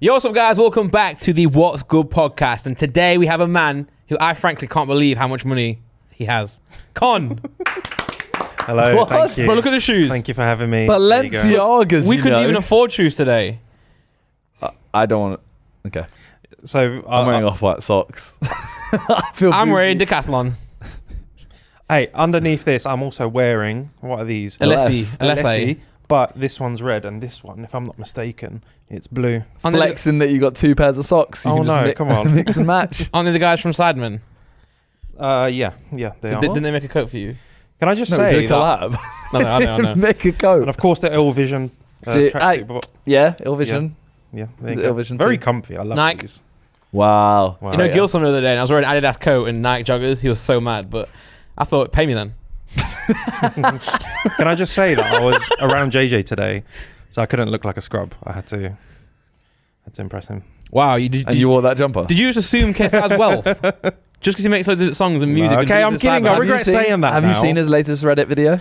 Yo, what's up, guys? Welcome back to the What's Good podcast. And today we have a man who I frankly can't believe how much money he has. Con. Hello, What? thank you. Bro, look at the shoes. Thank you for having me. Balenciagas, We couldn't even afford shoes today. I don't want to... Okay. So I'm wearing off-white socks. I'm wearing Decathlon. Hey, underneath this, I'm also wearing, what are these? Alessi. But this one's red, and this one, if I'm not mistaken, it's blue. Flexing that you got two pairs of socks. You Oh can just no, come on. mix and match. Aren't they the guys from Sidemen? Yeah, they are. Didn't they make a coat for you? Can I just No, say we did a that? collab. No, I know. Make a coat. And of course, the Ill Vision Gee, tracksuit. But Yeah, Ill Vision. yeah, there Is you it go. Ill Vision Very too? comfy. I love Nike. these. Wow. Wow. You know, yeah. Gilson the other day, and I was wearing an Adidas coat and Nike joggers. He was so mad, but I thought, pay me then. Can I just say that I was around JJ today, so I couldn't look like a scrub. I had to impress him. Wow, And you wore that jumper? did you just assume KSI's wealth? Just because he makes loads of songs and music. No, and okay, videos I'm with kidding. Sidemen. I regret saying that Have now. you seen his latest Reddit video?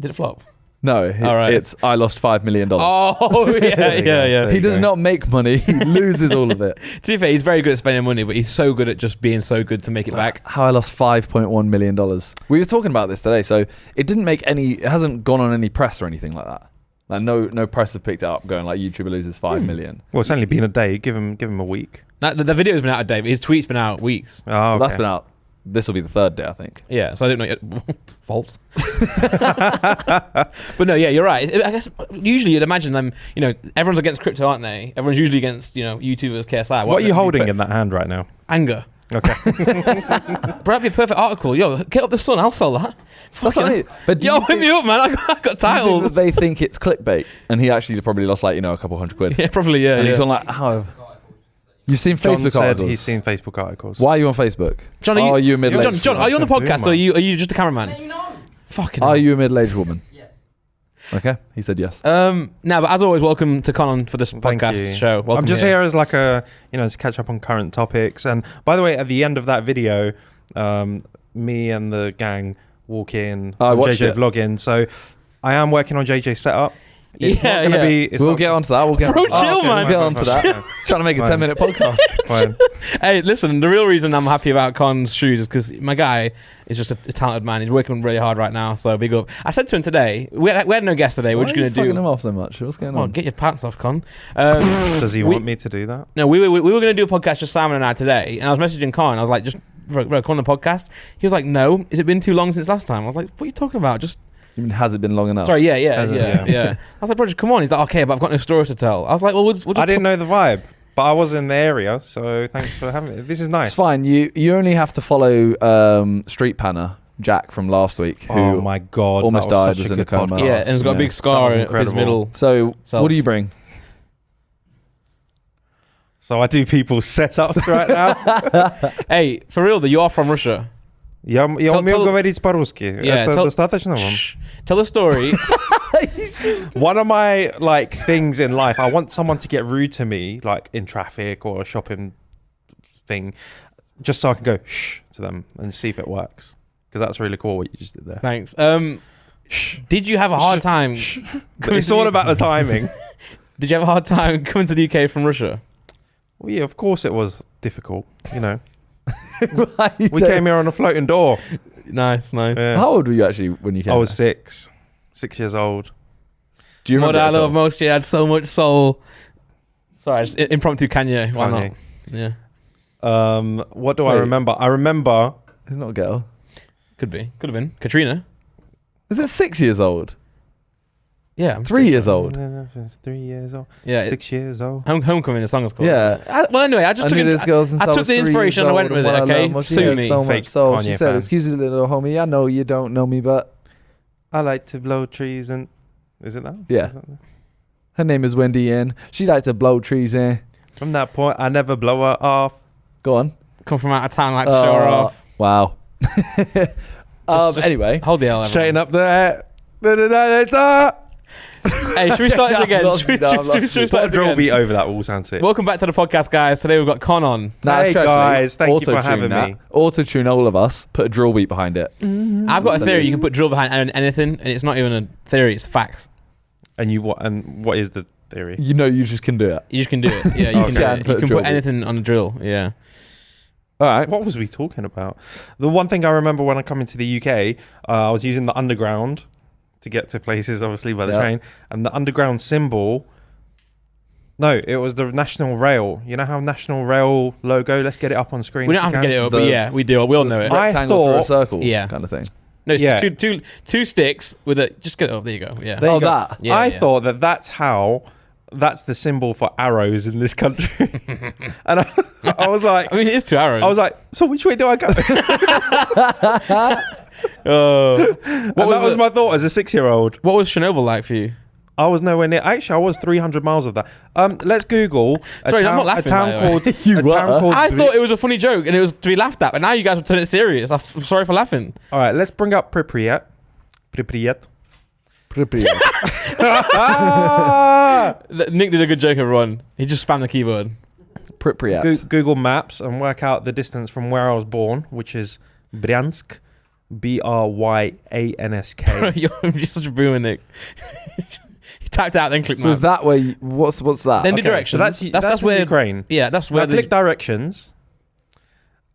Did it flop? No. All right. It's I lost $5 million. Oh, yeah. There He you does go. not make money. He loses all of it. To be fair, he's very good at spending money, but he's so good at just being so good to make it back. How I lost $5.1 million. We were talking about this today, so it didn't make any. It hasn't gone on any press or anything like that. Like no press have picked it up, going like YouTuber loses $5 million. Well, it's only been a day. Give him a week. Now, the video's been out a day, but his tweet's been out weeks. Oh, Well, okay. that's been out. This will be the third day, I think. Yeah, so I didn't know yet. False. But no, yeah, you're right. I guess usually you'd imagine them, everyone's against crypto, aren't they? Everyone's usually against, YouTubers, KSI. What are you holding in that hand right now? Anger. Okay. But that'd be a perfect article. Yo, get up the sun, I'll sell that. That's what I mean. But do Yo, you hit think- me up, man. I got do you think titles. that they think it's clickbait, and he actually probably lost like a couple $100. Yeah, probably, yeah. And he's yeah. on like, how? You've seen John Facebook said articles. he's seen Facebook articles. Why are you on Facebook? John, Are you a middle-aged? John, are you on the Who am podcast, I? or are you just a cameraman? You know. Fucking Are hell. you a middle-aged woman? Yes. Okay, he said yes. Now, but as always, welcome to Conan for this Thank podcast you. show. Welcome I'm just here as like to catch up on current topics. And by the way, at the end of that video, me and the gang walk in, I watched JJ it. vlog in. So I am working on JJ's setup. It's Yeah, not going to yeah. be. It's We'll not- get onto that. We'll get Bro, onto that. chill, man. We'll get onto that. Fine. Trying to make a Fine. 10-minute podcast. Fine. Hey, listen, the real reason I'm happy about Con's shoes is because my guy is just a talented man. He's working really hard right now, so big up. I said to him today, we had no guest today. We're just Why are going you to sucking him do... off so much? What's going Oh, on? get your pants off, Con. Does he we- want me to do that? No, we were going to do a podcast, just Simon and I, today, and I was messaging Con. I was like, just record on the podcast. He was like, no. Has it been too long since last time? I was like, what are you talking about? Just... I mean, has it been long enough? Sorry, yeah. Hasn't it? I was like, bro, just come on. He's like, okay, but I've got no stories to tell. I was like, well, we'll just I didn't know the vibe, but I was in the area, so thanks for having me. This is nice. It's fine. You only have to follow Street Panner, Jack from last week, who Oh my god! almost that was died, such was a in a good coma. podcast. Yeah, and he's got a big Yeah. scar That was of his incredible. middle. So, Self. what do you bring? So I do people's setups right now. Hey, for real though, you are from Russia. Я умею говорить по-русски. Yeah, Это tell- достаточно вам? Shh. Tell the story. One of my things in life, I want someone to get rude to me, like in traffic or a shopping thing, just so I can go shh to them and see if it works. Because that's really cool what you just did there. Thanks. Did you have a hard time? coming It's to all the- about the timing. Did you have a hard time coming to the UK from Russia? Well, yeah, of course it was difficult. We We came here on a floating door. Nice. Yeah. How old were you actually when you came? I was 6 years old. Do you What remember? I it at love all? most, you had so much soul. Sorry, just impromptu Kanye. Why Kanye. not? Yeah, What do I Wait. remember? I remember He's not a girl. could have been Katrina. Is it 6 years old? Yeah, I'm 3 years old? It's 3 years old. Yeah, 6 years old. Homecoming. The song is called. Yeah. Well, anyway, I just took knew it. this girl since I took was the 3 inspiration years and I went old, with it, and what I okay? love most, Sue she had me. So Fake much soul. Kanye She said, fan. "Excuse me, little homie. I know you don't know me, but I like to blow trees and... Is it that? Yeah. Is that that? her name is Wendy Ann. She likes to blow trees in." From that point, I never blow her off. Go on. Come from out of town, like to show her off. Wow. Just- Anyway, Hold the L. Straighten everyone. up the... Hey, should we start this again? Lost Should we me, I've lost should we you. start Put a this drill again? beat over that all sounds sick. Welcome back to the podcast, guys. Today we've got Con on. Nah, Hey, it's actually guys, thank you for auto-tune having that. me. Auto-tune all of us. Put a drill beat behind it. I've got a theory. You can put drill behind anything, and it's not even a theory; it's facts. And what is the theory. You know, you just can do it. You just can do it. Yeah, you Okay. can do it. You can drill put anything on a drill. Yeah. All right. What was we talking about? The one thing I remember when I come into the UK, I was using the underground to get to places, obviously by the train, and the underground symbol. No, it was the National Rail. You know how National Rail logo? Let's get it up on screen. We don't have to get it up, but The- yeah, we do. We all know it. I Rectangle through a thought- circle Yeah. kind of thing. No, it's Yeah. two sticks with a. Just get it up. There you go. Yeah. There you go. that. Yeah, I yeah. thought that's the symbol for arrows in this country. And I was like, I mean, it is 2 arrows. I was like, so which way do I go? What was my thought as a 6-year-old? What was Chernobyl like for you? I was nowhere near. Actually, I was 300 miles of that. Let's Google Sorry, I'm not laughing, a town by the way. called. You a were. town called. I thought it was a funny joke and it was to be laughed at, but now you guys are turning it serious. I'm sorry for laughing. All right, let's bring up Pripyat. Nick did a good joke, everyone. He just spammed the keyboard. Pripyat. Google Maps and work out the distance from where I was born, which is Bryansk, Bryansk. You're such a boomer, Nick. He typed out, then clicked So is maps. that where? What's that? Then the Okay, directions. so that's where. Ukraine. Yeah, that's Now where. click directions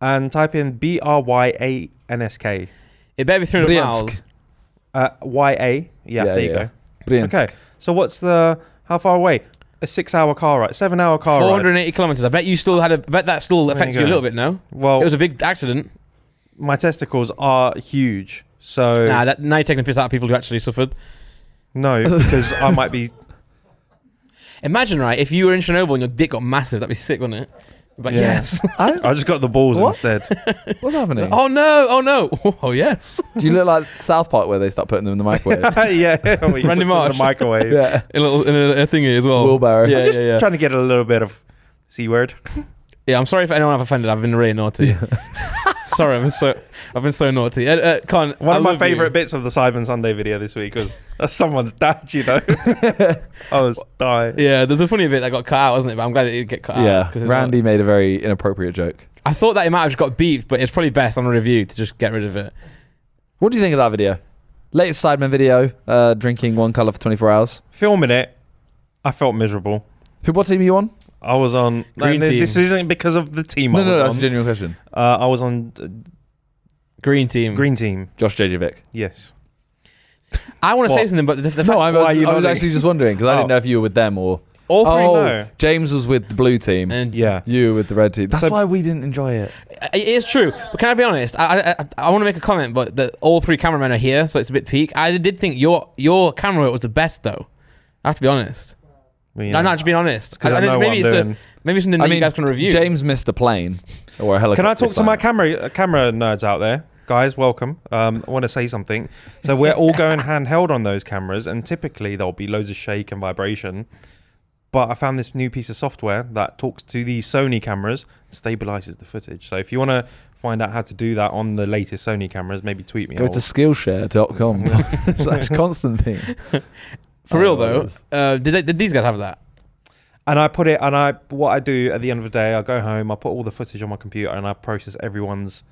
and type in Bryansk. It better be 300 Bryansk. miles. YA. Yeah, there you go. Bryansk. Okay, so how far away? A 6-hour car ride, 7-hour car ride. 480 kilometers. I bet you still had I bet that still There affected you you a go. little bit. No, Well, it was a big accident. my testicles are huge, so Now you're taking the piss out of people who actually suffered. no, because I might be. Imagine, right, if you were in Chernobyl and your dick got massive, that'd be sick, wouldn't it? But Yeah. yes. I just got the balls What? instead. What's happening? Oh no! Oh no! Oh yes! Do you look like South Park where they start putting them in the microwave? Yeah, well, you Randy put some in Marsh. the microwave. yeah. In a thingy as well. Wheelbarrow. Yeah, Just yeah. trying to get a little bit of C word. Yeah, I'm sorry if anyone I've offended. I've been really naughty. Sorry, I've been so naughty. Con, One I of my love you. favourite bits of the Sidemen Sunday video this week was someone's dad, you know. I was dying. Yeah, there's a funny bit that got cut out, wasn't it? But I'm glad it didn't get cut out. Yeah. 'cause it's Randy made a very inappropriate joke. I thought that it might have just got beeped, but it's probably best on a review to just get rid of it. What do you think of that video? Latest Sidemen video, drinking one colour for 24 hours. Filming it, I felt miserable. What team are you on? I was on. Green team. This isn't because of the team. I No, was that's a on. genuine question. I was on Green team. green team. Josh J.J. Yes. I want to say What? something, but the fact No, I Why are you was nodding? actually just wondering because I Oh. didn't know if you were with them or. all three. Oh, no. James was with the blue team. And Yeah. You were with the red team. That's So- why we didn't enjoy it. it is true. But can I be honest? I want to make a comment, but all three cameramen are here, so it's a bit peak. I did think your camera work was the best, though. I have to be honest. Well, No, just being honest. because I know what I'm doing. Maybe something that you guys can review. James missed a plane or a helicopter. Can I talk to my sign. camera nerds out there? Guys, welcome. I want to say something. So we're all going handheld on those cameras, and typically there'll be loads of shake and vibration. But I found this new piece of software that talks to the Sony cameras, stabilizes the footage. So if you want to find out how to do that on the latest Sony cameras, maybe tweet me. Go to Skillshare.com/Constantine. For real Oh, though, did these guys have that? And I put it, what I do at the end of the day, I go home, I put all the footage on my computer, and I process everyone's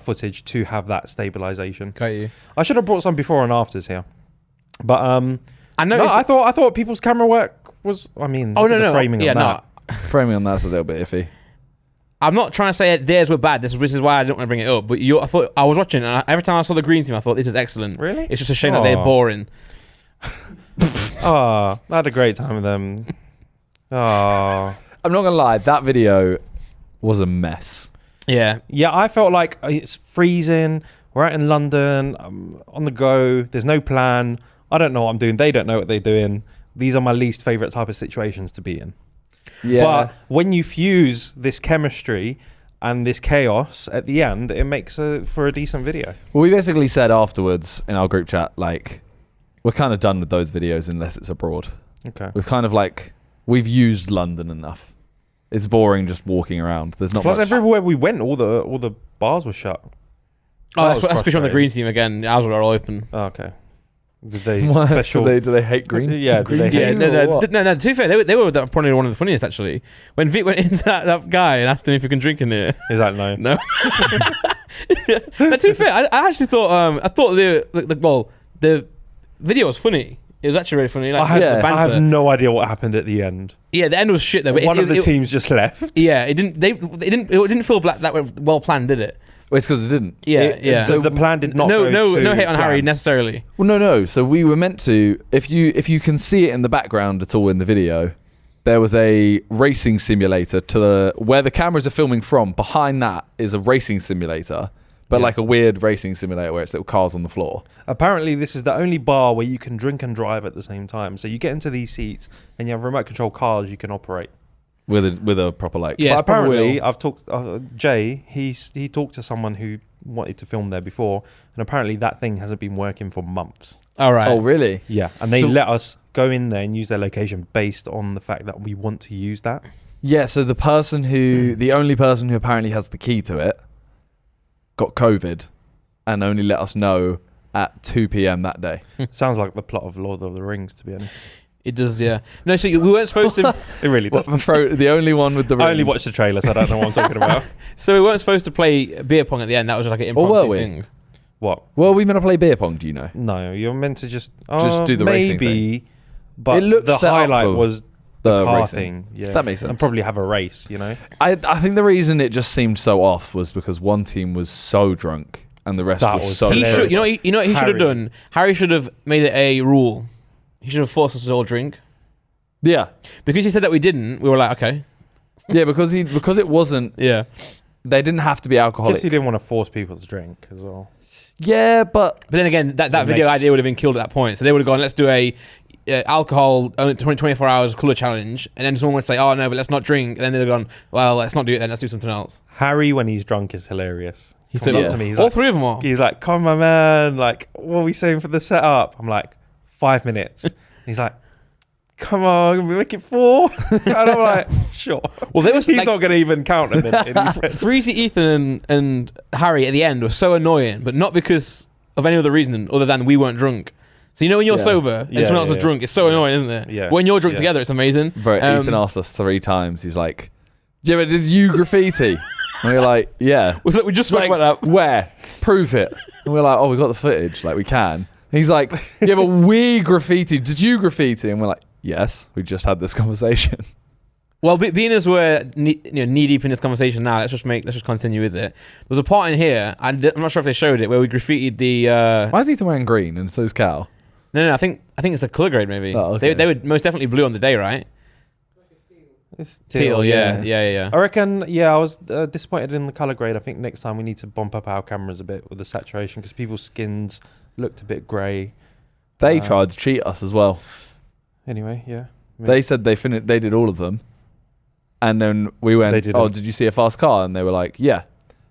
footage to have that stabilization. Got you. I should have brought some before and afters here, but I no, noticed. I thought people's camera work was. I mean, Oh no, the no. framing Yeah, of that. no. Framing on that's a little bit iffy. I'm not trying to say theirs were bad. This is why I don't want to bring it up. But I thought I was watching, and every time I saw the green team, I thought this is excellent. Really? It's just a shame that they're Aw. boring. Oh, I had a great time with them. Oh, I'm not gonna lie, that video was a mess. Yeah. yeah. I felt like it's freezing. We're out in London. I'm on the go. There's no plan. I don't know what I'm doing. They don't know what they're doing. These are my least favorite type of situations to be in. Yeah. But when you fuse this chemistry and this chaos at the end, it makes for a decent video. Well, we basically said afterwards in our group chat, like, we're kind of done with those videos unless it's abroad. Okay. We've kind of like, we've used London enough. It's boring just walking around. There's not Plus, much. everywhere we went, all the bars were shut. Oh, That was that's because you're on the frustrating. green team again. Ours were all open. Oh, okay. Did they Why? special? Do they hate green? Yeah, do they green Yeah, team no, or no, what? no. To be fair, they were probably one of the funniest actually. When Vic went into that guy and asked him if he can drink in there. Is that no? No. No, to be fair, I actually thought the video was funny. It was actually really funny. Like, I the banter. have no idea what happened at the end. Yeah, the end was shit though. But One of the teams just left. Yeah, it didn't feel that well planned, did it? Well, it's because it didn't. Yeah. So the plan did not. No go hate on Harry necessarily. Well, no. So we were meant to. If you can see it in the background at all in the video, there was a racing simulator where the cameras are filming from. Behind that is a racing simulator. But like a weird racing simulator where it's little cars on the floor. Apparently, this is the only bar where you can drink and drive at the same time. So you get into these seats and you have remote control cars you can operate With a proper like. Yeah, but it's proper apparently, wheel. I've talked. Jay, he talked to someone who wanted to film there before, and apparently that thing hasn't been working for months. All right. Oh really? Yeah, and they So- let us go in there and use their location based on the fact that we want to use that. Yeah. So the only person who apparently has the key to it, got COVID, and only let us know at 2 p.m. that day. Sounds like the plot of Lord of the Rings, to be honest. It does, yeah. No, so we weren't supposed to. It really does. The only one with the. I only watched the trailer, so I don't know what I'm talking about. So we weren't supposed to play beer pong at the end. That was just like an Or were impromptu we? thing. What? Well, we meant to play beer pong. Do you know? No, you're meant to just do the racing maybe, but It looked the set up highlight for was The car racing. thing. Yeah, That makes sense. And probably have a race. You know, I think the reason it just seemed so off was because one team was so drunk and the rest That was was so. He hilarious. should, you know what he should have Harry. done? Harry should have made it a rule. He should have forced us to all drink. Yeah, Because he said that we didn't, we were like, okay. yeah, because it wasn't. Yeah. They didn't have to be I alcoholic. guess he didn't want to force people to drink as well. Yeah, but But then again, that It video makes- idea would have been killed at that point. So they would have gone, let's do a alcohol only 24 hours colour challenge. And then someone would say, oh no, but let's not drink. And then they'd have gone, well, let's not do it then, let's do something else. Harry, when he's drunk, is hilarious. He said, comes up yeah. to me. He's All like, three of them are. he's like, "Come on, man! Like, what are we saying for the setup?" I'm like, 5 minutes. He's like, "Come on, we make it 4." And I'm like, "Sure." Well, they were He's like, not going to even count a minute. In his head. Freezy, Ethan, and Harry at the end were so annoying, but not because of any other reason other than we weren't drunk. So you know when you're Yeah. sober and Yeah, someone else yeah, is drunk, it's so yeah. annoying, isn't it? Yeah. When you're drunk Yeah. together, it's amazing. bro, Ethan asked us 3 times. He's like, "Yeah, but did you graffiti?" And we were like, "Yeah." We just spoke Like, about that. where? Prove it. And we're like, "Oh, we got the footage. Like, we can." And he's like, "Yeah, but we graffiti. Did you graffiti?" And we're like, "Yes, we just had this conversation." Well, being as we're knee deep in this conversation now, let's just continue with it. There was a part in here, I'm not sure if they showed it, where we graffitied the. Why is Ethan wearing green and so's Cal? No, I think it's the colour grade maybe. Oh, okay. They were most definitely blue on the day, right? It's Teal, yeah. I reckon, I was disappointed in the colour grade. I think next time we need to bump up our cameras a bit with the saturation because people's skins looked a bit grey. They tried to cheat us as well. Anyway, yeah. They said they did all of them. And then we went, They didn't. "Oh, did you see a fast car?" And they were like, "Yeah."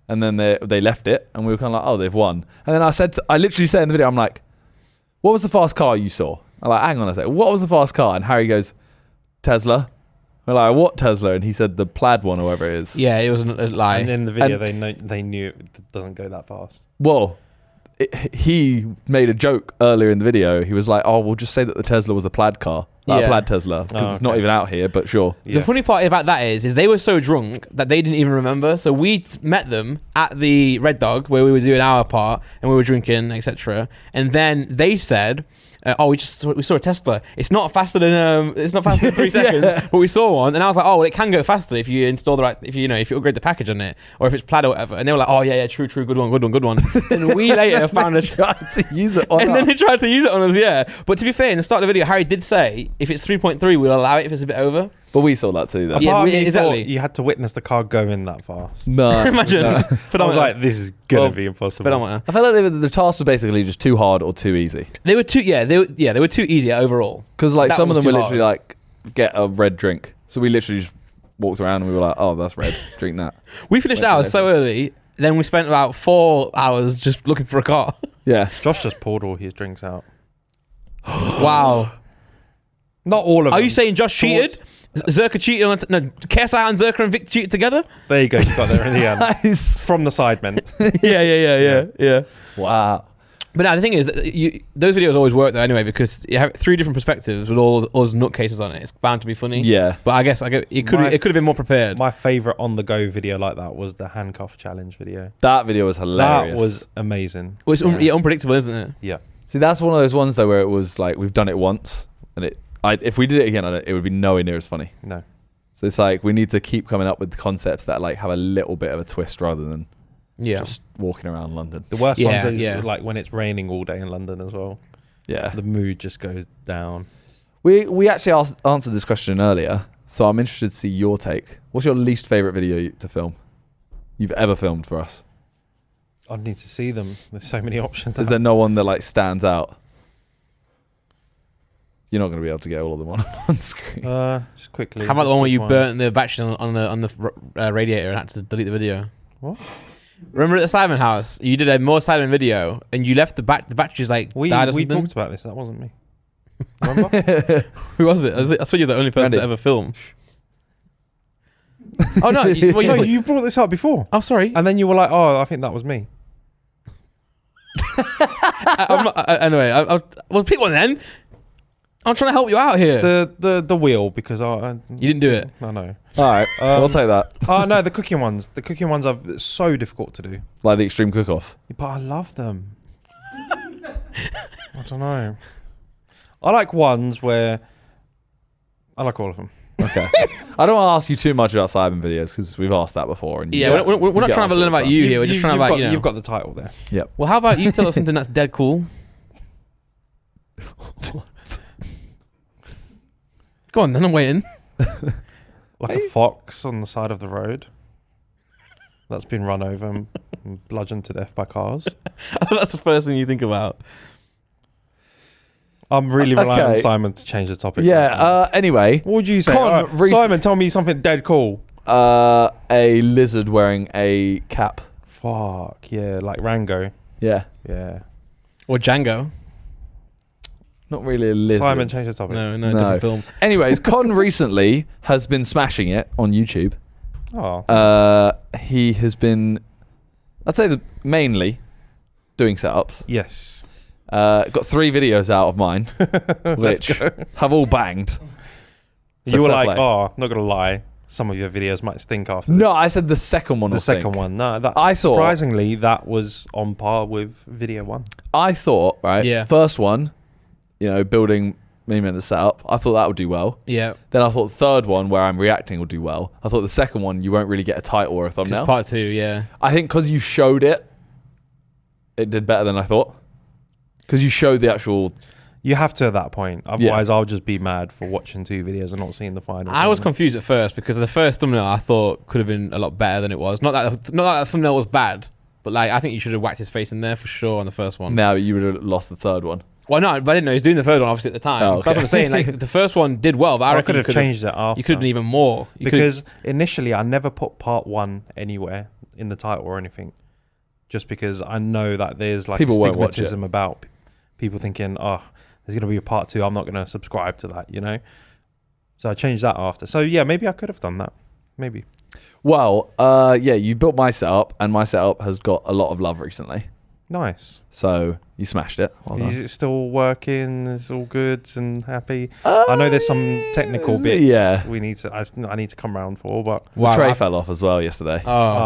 And then they left it, and we were kind of like, "Oh, they've won." And then I literally said in the video, I'm like, "What was the fast car you saw?" I'm like, "Hang on a sec. What was the fast car?" And Harry goes, "Tesla." We're like, "What Tesla?" And he said the plaid one or whatever it is. Yeah, it was a lie. And in the video, they knew it doesn't go that fast. Well, he made a joke earlier in the video. He was like, "Oh, we'll just say that the Tesla was a plaid car, like Yeah. a plaid Tesla, because it's not even out here." But sure. The funny part about that is they were so drunk that they didn't even remember. So we met them at the Red Dog where we were doing our part and we were drinking, etc. And then they said, we saw a Tesla. It's not faster than 3 seconds, but we saw one, and I was like, oh, well, it can go faster if you install if you upgrade the package on it, or if it's plaid or whatever. And they were like, oh yeah, true, good one. And we later found a tried to use it on and us. then they tried to use it on us, yeah. But to be fair, in the start of the video, Harry did say if it's 3.3, we'll allow it if it's a bit over. But we saw that too, though. A Yeah, part of me exactly. thought you had to witness the car go in that fast. No. Imagine. I was like, this is gonna be impossible. Speedometer. I felt like the tasks were basically just too hard or too easy. They were too, they were too easy overall. Because like That some of was them were too literally like, get a red drink. So we literally just walked around and we were like, "Oh, that's red. Drink that." We finished Went to ours so early, then we spent about 4 hours just looking for a car. Yeah. Josh just poured all his drinks out. Wow. Not all of them. Are you saying Josh cheated? Zerka cheated on KSI and Zerka and Vic cheated together? There you go. You got there in the end. Nice. From the Sidemen. Yeah. Wow. But now the thing is, that those videos always work though anyway because you have 3 different perspectives with all us nutcases on it. It's bound to be funny. Yeah. But I guess it could have been more prepared. My favourite on the go video like that was the handcuff challenge video. That video was hilarious. That was amazing. Well, it's unpredictable, isn't it? Yeah. See, that's one of those ones though where it was like we've done it once, and if we did it again, it would be nowhere near as funny. No. So it's like we need to keep coming up with concepts that like have a little bit of a twist rather than just walking around London. The worst ones is like when it's raining all day in London as well. Yeah. The mood just goes down. We actually answered this question earlier, so I'm interested to see your take. What's your least favourite video to film you've ever filmed for us? I'd need to see them. There's so many options. Is there no one that like stands out? You're not going to be able to get all of them on screen. Just quickly. How about the one where you burnt the batteries on the radiator and had to delete the video? What? Remember at the Sidemen house, you did a more Sidemen video and you left the batteries like died or we something? talked about this. That wasn't me. Remember? Who was it? I swear you're the only person Randy. to ever film. Oh no! You brought this up before, oh sorry. and then you were like, "Oh, I think that was me." I'm not, anyway, well, pick one then. I'm trying to help you out here. The wheel because You didn't do it. I know. All right, we'll take that. Oh no, the cooking ones. The cooking ones are so difficult to do. Like the extreme cook-off. But I love them. I don't know. I like ones where I like all of them. Okay. I don't want to ask you too much about Sidemen videos because we've asked that before. And Yeah, we're not trying to learn about you here. We're just trying to about You've got the title there. Yep. Well, how about you tell us something that's dead cool? Go on, then I'm waiting. Like a fox on the side of the road that's been run over and bludgeoned to death by cars. That's the first thing you think about. I'm really relying on Simon to change the topic. Yeah. Anyway, what would you say? Simon, tell me something dead cool. A lizard wearing a cap. Fuck yeah, like Rango. Yeah. Yeah. Or Django. Not really a lizard. Simon, change the topic. No, different film. Anyways, Con recently has been smashing it on YouTube. Oh. He has been, I'd say, mainly doing setups. Yes. Got 3 videos out of mine, which have all banged. So you were fair like, play. oh, not gonna lie, some of your videos might stink after. No, I said the second one. The second one. No, that I thought surprisingly that was on par with video 1. I thought right. Yeah. First one, building me meant to set up. I thought that would do well. Yeah. Then I thought the third one, where I'm reacting, would do well. I thought the second one, you won't really get a title or a thumbnail. Part 2, yeah. I think because you showed it, it did better than I thought. Because you showed the actual. You have to at that point. Otherwise, I'll just be mad for watching 2 videos and not seeing the final. I was confused at first because the first thumbnail I thought could have been a lot better than it was. Not that the thumbnail was bad, but like I think you should have whacked his face in there for sure on the first one. Now you would have lost the third one. Well, no, but I didn't know he was doing the third one obviously at the time. Oh, okay. That's what I'm saying. Like the first one did well, but I reckon could have changed it after. You could have done even more. Because initially I never put part 1 anywhere in the title or anything, just because I know that there's like People won't watch stigmatism about people thinking, oh, there's going to be a part 2. I'm not going to subscribe to that, So I changed that after. So yeah, maybe I could have done that. Maybe. Well, yeah, you built my setup, and my setup has got a lot of love recently. Nice. So you smashed it. Well Is done. it still working? It's all good and happy. I know there's some technical bits. Yeah. I need to come round for, but The tray fell off as well yesterday.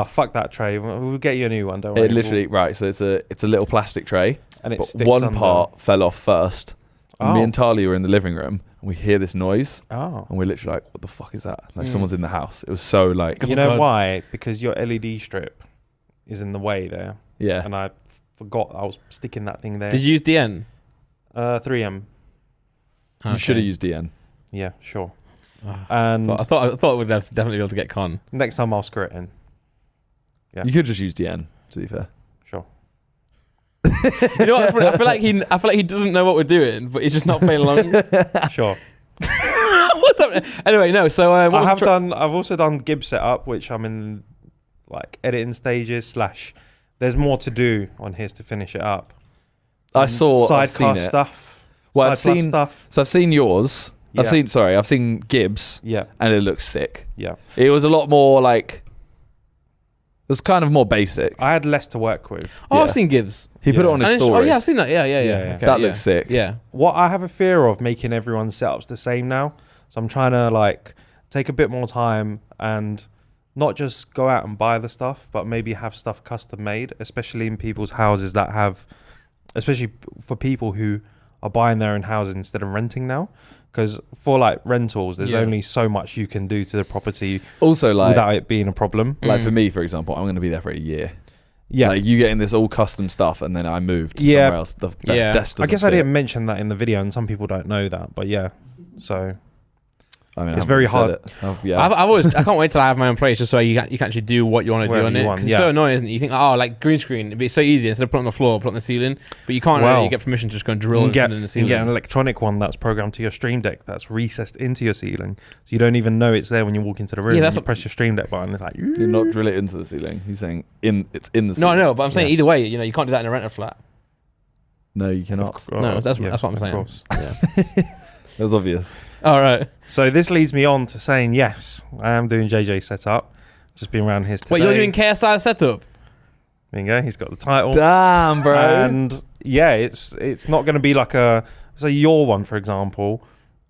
fuck that tray. We'll get you a new one. Don't worry. It literally right. So it's a little plastic tray, and it but sticks one under. part fell off first. Oh. Me and Tali were in the living room, and we hear this noise, Oh. and we're literally like, "What the fuck is that?" Like someone's in the house. It was so like, You know why? Because your LED strip is in the way there, yeah. and I forgot I was sticking that thing there. Did you use DN? 3M. You should have used DN. Yeah, sure. Ah, And I thought we'd definitely be able to get Con. next time I'll screw it in. Yeah. You could just use DN. To be fair. Sure. You know what? I feel like he doesn't know what we're doing, but he's just not playing along. Sure. What's happening? Anyway, no. So I've also done Gib setup, which I'm in like editing stages / there's more to do on his to finish it up. I saw I've seen sidecar it. stuff. Well, I've Side plus seen stuff. So I've seen yours. Yeah. I've seen Gibbs, Yeah, and it looks sick. yeah. It was a lot more like. It was kind of more basic. I had less to work with. I've yeah. seen Gibbs. He put it on his And story. Oh yeah, I've seen that. Yeah. Yeah. Okay, That yeah. looks sick. Yeah. What I have a fear of making everyone's setups the same now. So I'm trying to like take a bit more time and not just go out and buy the stuff, but maybe have stuff custom made, especially in people's houses that have especially for people who are buying their own houses instead of renting now. Because for like rentals, there's only so much you can do to the property. Also, like without it being a problem. Like for me, for example, I'm going to be there for a year. Yeah, like you getting this all custom stuff, and then I moved to somewhere else. The desk I guess fit. I didn't mention that in the video, and some people don't know that. But yeah, so I mean, it's very hard. I can't wait till I have my own place just so you can actually do what you want to do on it. It's so annoying, isn't it? You think, oh, like green screen, it'd be so easy instead of putting it on the floor, put it on the ceiling. But you can't really get permission to just go and drill in the ceiling. You get an electronic one that's programmed to your Stream Deck that's recessed into your ceiling, so you don't even know it's there when you walk into the room. You press your Stream Deck button, it's like you not drill it into the ceiling. He's saying it's in the ceiling. No, I know, but I'm saying either way, you can't do that in a rental flat. No, you cannot. No, that's what I'm saying. Of course. Yeah. It was obvious. All right. So this leads me on to saying, yes, I am doing JJ setup. Just been around his today. Wait, you're doing KSI setup? There you go. He's got the title. Damn, bro. And yeah, it's not going to be like say your one, for example.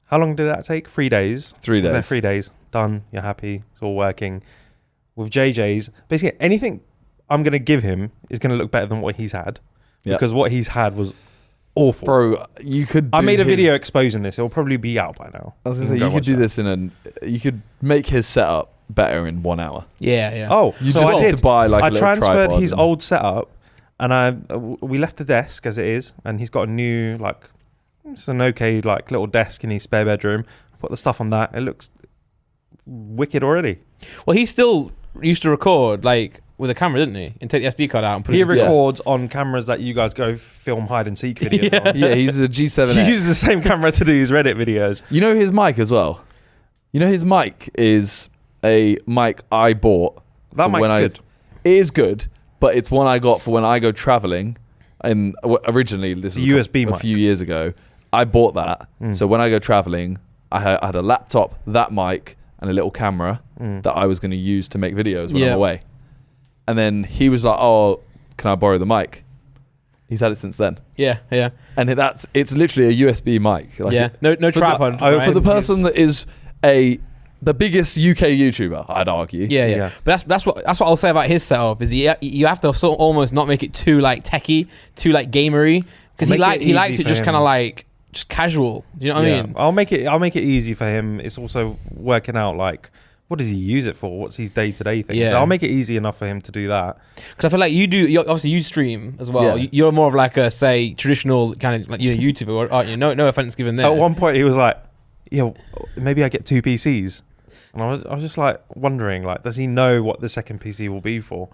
How long did that take? 3 days. 3 days. Was that 3 days? Done. You're happy. It's all working. With JJ's, basically anything I'm going to give him is going to look better than what he's had. Because what he's had was awful. Bro, you could I made a video exposing this. It'll probably be out by now. I was going to say, you could do this you could make his setup better in 1 hour. Yeah. Oh, you so just I need did. to buy like I a little transferred tripod his old setup, and we left the desk as it is, and he's got a new it's an okay little desk in his spare bedroom. I put the stuff on that. It looks wicked already. Well, he still used to record with a camera, didn't he? And take the SD card out and put it. He records on cameras that you guys go film hide and seek videos on. Yeah, he's a G7X. He uses the same camera to do his Reddit videos. You know his mic as well. You know his mic is a mic I bought. That mic's good. It is good, but it's one I got for when I go traveling. And originally, this was USB a few years ago. I bought that. So when I go traveling, I had a laptop, that mic, and a little camera that I was going to use to make videos when I'm away. And then he was like, "Oh, can I borrow the mic?" He's had it since then. Yeah. And it's literally a USB mic. No tripod. For the person that is the biggest UK YouTuber, I'd argue. Yeah. But that's what I'll say about his setup is you have to sort of almost not make it too techie, too gamery, because he likes it just kind of just casual. Do you know what I mean? I'll make it easy for him. It's also working out what does he use it for? What's his day-to-day thing? Yeah. So I'll make it easy enough for him to do that. Because I feel like obviously you stream as well. Yeah. You're more of a say traditional kind of YouTuber, aren't you? No offense given there. At one point he was like, maybe I get 2 PCs. And I was just wondering, does he know what the second PC will be for?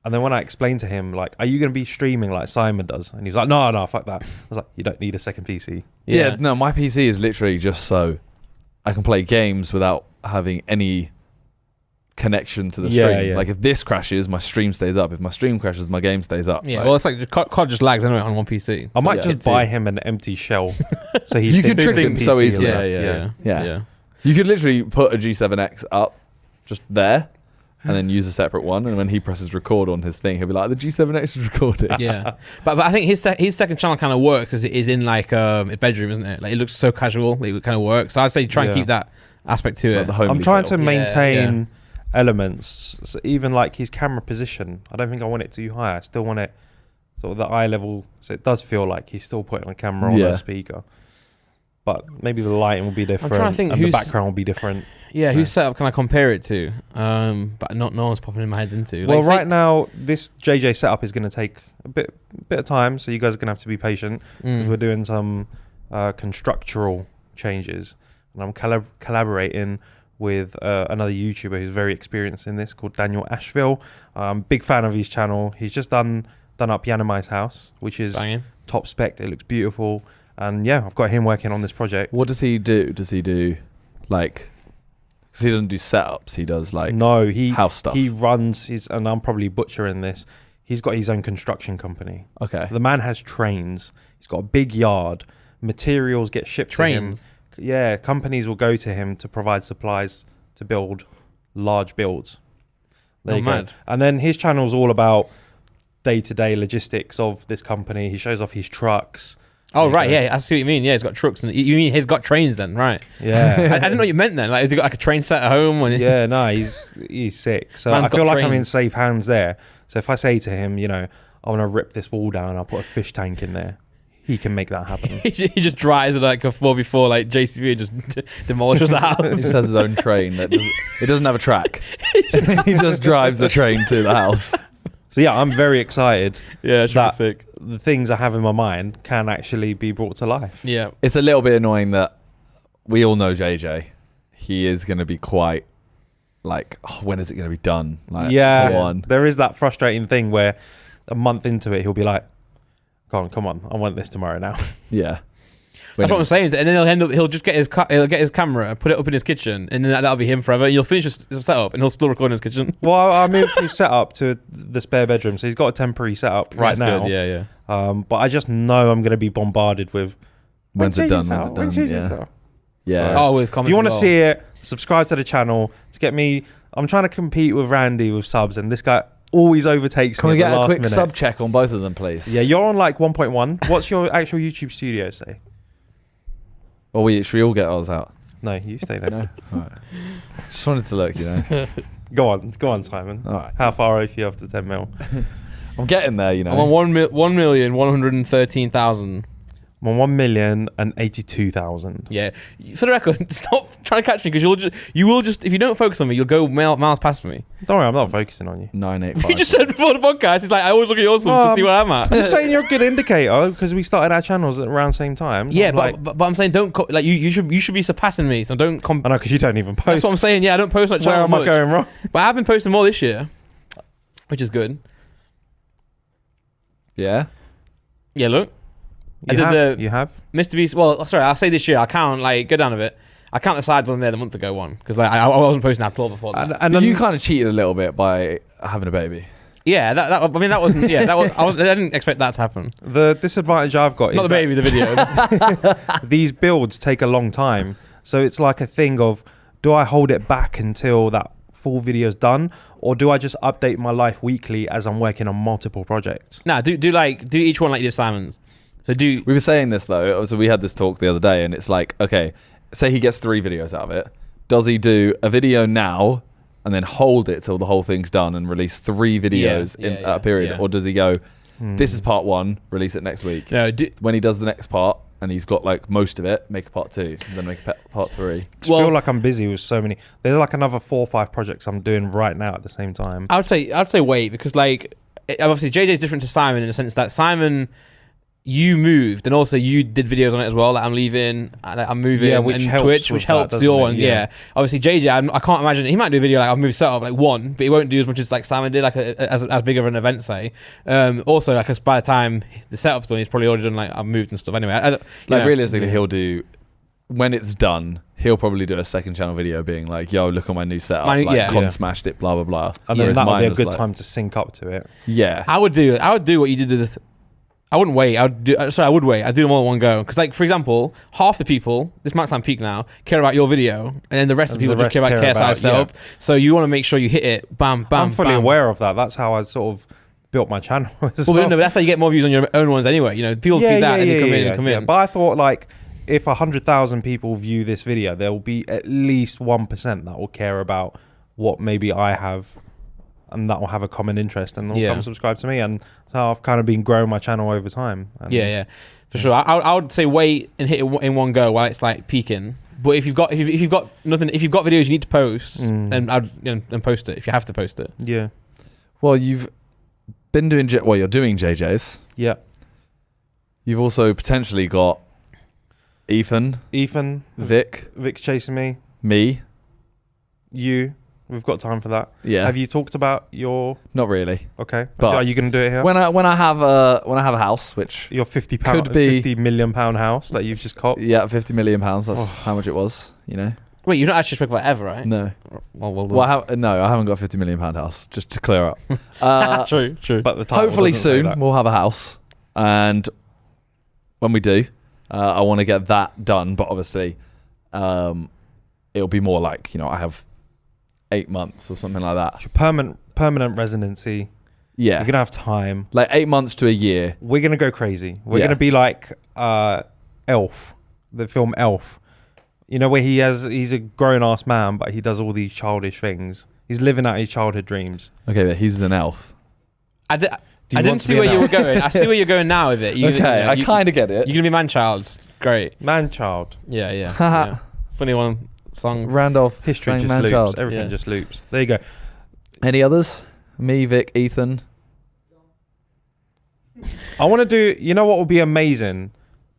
And then when I explained to him, are you going to be streaming like Simon does? And he was like, no, fuck that. I was like, you don't need a second PC. Yeah, no, my PC is literally just so I can play games without having any connection to the stream. Yeah. If this crashes, my stream stays up. If my stream crashes, my game stays up. Yeah, well, it's COD just lags anyway on one PC. I might just buy him an empty shell. So you could trick him PC so easily. Yeah. You could literally put a G7X up just there and then use a separate one, and when he presses record on his thing, he'll be like, the G7X is recording. Yeah. But I think his second channel kind of works because it is in a bedroom, isn't it? It looks so casual, it kind of works. So I'd say try and keep that aspect to it. I'm trying to maintain elements, so even his camera position. I don't think I want it too high. I still want it sort of the eye level, so it does feel like he's still putting a camera on a speaker. But maybe the lighting will be different. I'm trying to think and the background will be different. Yeah, whose setup can I compare it to? But no one's popping in my head into. Well, right now, this JJ setup is going to take a bit of time, so you guys are going to have to be patient because we're doing some constructural changes, and I'm collaborating with another YouTuber who's very experienced in this, called Daniel Asheville. I'm a big fan of his channel. He's just done up Yanamai's house, which is top spec. It looks beautiful, and I've got him working on this project. What does he do? Does he do because he doesn't do setups, he does house stuff. He runs his, and I'm probably butchering this, he's got his own construction company. Okay. The man has trains. He's got a big yard. Materials get shipped to him. Yeah, companies will go to him to provide supplies to build large builds. There you go. And then his channel is all about day-to-day logistics of this company. He shows off his trucks. Oh, right, I see what you mean. Yeah, he's got trucks. And you mean he's got trains then, right? Yeah. I didn't know what you meant then. Has he got a train set at home? Yeah, no, he's sick. So I feel like I'm in safe hands there. So if I say to him, I want to rip this wall down. I'll put a fish tank in there. He can make that happen. He just drives it like a 4x4 like JCB and just demolishes the house. He just has his own train. It doesn't have a track. He just drives the train to the house. So yeah, I'm very excited. Yeah, it should be that sick. the things I have in my mind can actually be brought to life. Yeah. It's a little bit annoying that we all know JJ. He is going to be quite like, oh, when is it going to be done? Like, come Yeah, on. there is that frustrating thing where a month into it, he'll be like, come on, I want this tomorrow now. Yeah. That's what I'm saying. And then he'll just get his camera, put it up in his kitchen, and then that'll be him forever. You'll finish his setup, and he'll still record in his kitchen. Well, I moved his setup to the spare bedroom, so he's got a temporary setup right That's now. good. Yeah. But I just know I'm going to be bombarded with. When's it done? Yeah. So, Oh, with if comments. you want to as well. see it, subscribe to the channel. Let's get me. I'm trying to compete with Randy with subs, and this guy always overtakes Can me we at get the a last quick minute. sub check on both of them, please? Yeah, you're on like 1.1. What's your actual YouTube studio say? Or should we all get ours out? No, you stay there. No? All right. Just wanted to look, you know. Go on, Simon. All right. How far off you after 10 mil? I'm getting there, you know. I'm on 1,113,000. I'm on 1,082,000. Yeah. For the record, stop trying to catch me because you will just if you don't focus on me, you'll go miles past me. Don't worry, I'm not focusing on you. 985. You just said before the podcast, it's like I always look at your subs to see where I'm at. I'm just saying you're a good indicator because we started our channels at around the same time. So Yeah, I'm but, like, but I'm saying don't like you should be surpassing me. So don't. I know because you don't even post. That's what I'm saying. Yeah, I don't post like Where channel am I much, going wrong? but I have been posting more this year, which is good. Yeah. Yeah, look, I You did have? the You have? MrBeast. Well, sorry, I'll say this year. I count like go down a bit. I count the sides on there the month ago one because like I wasn't posting at all before that. And But you kind of cheated a little bit by having a baby. Yeah, that I mean that wasn't. Yeah, that was. I didn't expect that to happen. the disadvantage I've got Not is the baby, the video. that these builds take a long time. So it's like a thing of, do I hold it back until that full video's done, or do I just update my life weekly as I'm working on multiple projects? Nah, do each one like you did Simon's. So do We were saying this though. So we had this talk the other day, and it's like, okay, say he gets 3 videos out of it. Does he do a video now and then hold it till the whole thing's done and release 3 videos in a period, or does he go, this is part 1, release it next week? no. When he does the next part and he's got like most of it, make a part 2, and then make a part 3. I just feel like I'm busy with so many. There's like another 4 or 5 projects I'm doing right now at the same time. I'd say wait because like obviously JJ is different to Simon in the sense that Simon. You moved, and also you did videos on it as well. Like I'm leaving, I'm moving, which and helps Twitch, with which that, helps doesn't your it? one. Yeah. Obviously JJ, I can't imagine he might do a video like I've moved setup like 1, but he won't do as much as like Simon did, like as big of an event. Say, also like by the time the setup's done, he's probably already done like I've moved and stuff. Anyway, Realistically, he'll do when it's done. He'll probably do a second channel video being like, "Yo, look at my new setup. Smashed it, blah blah blah." And then Whereas that'll mine be a was good like- time to sync up to it. Yeah, I would do what you did to this. I wouldn't wait. I would wait. I'd do them all in one go. Because, like, for example, half the people, this might sound peak now, care about your video, and then the rest of the people just care about KSI setup. So you want to make sure you hit it, bam, bam, I'm fully bam. aware of that. That's how I sort of built my channel as Well, well. no, but that's how you get more views on your own ones anyway. You know, people see that and they come in. But I thought, like, if 100,000 people view this video, there will be at least 1% that will care about what maybe I have, and that will have a common interest, and they'll come subscribe to me. And so I've kind of been growing my channel over time. And for sure. I would say wait and hit it in one go while it's like peaking. But if you've got nothing, if you've got videos you need to post, then then post it if you have to post it. Yeah. Well, you've been doing you're doing JJ's. Yeah. You've also potentially got Ethan, Vic chasing me, me. you. We've got time for that. Yeah. Have you talked about your? Not really. Okay. But are you going to do it here? When I have a house, which Your £50 could be £50 million house that you've just copped. yeah, £50 million. That's how much it was. You know. Wait, you've not actually spoken about ever, right? No. Well, I haven't got a £50 million house. Just to clear up. True. But the title Hopefully doesn't say soon that. we'll have a house, and when we do, I want to get that done. But obviously, it'll be more like I have 8 months or something like that. It's your permanent residency. Yeah, You're gonna have time. like 8 months to a year. We're gonna go crazy. We're Yeah. gonna be like Elf, the film Elf. You know where he's a grown ass man, but he does all these childish things. He's living out his childhood dreams. Okay, but he's an elf. I didn't see where you were going. I see where you're going now with it. I kind of get it. You're gonna be man-child. Great. Man-child. Yeah, yeah. Funny one song. Randolph. History saying just man loops. child. Everything just loops. There you go. Any others? Me, Vic, Ethan. I want to do. You know what would be amazing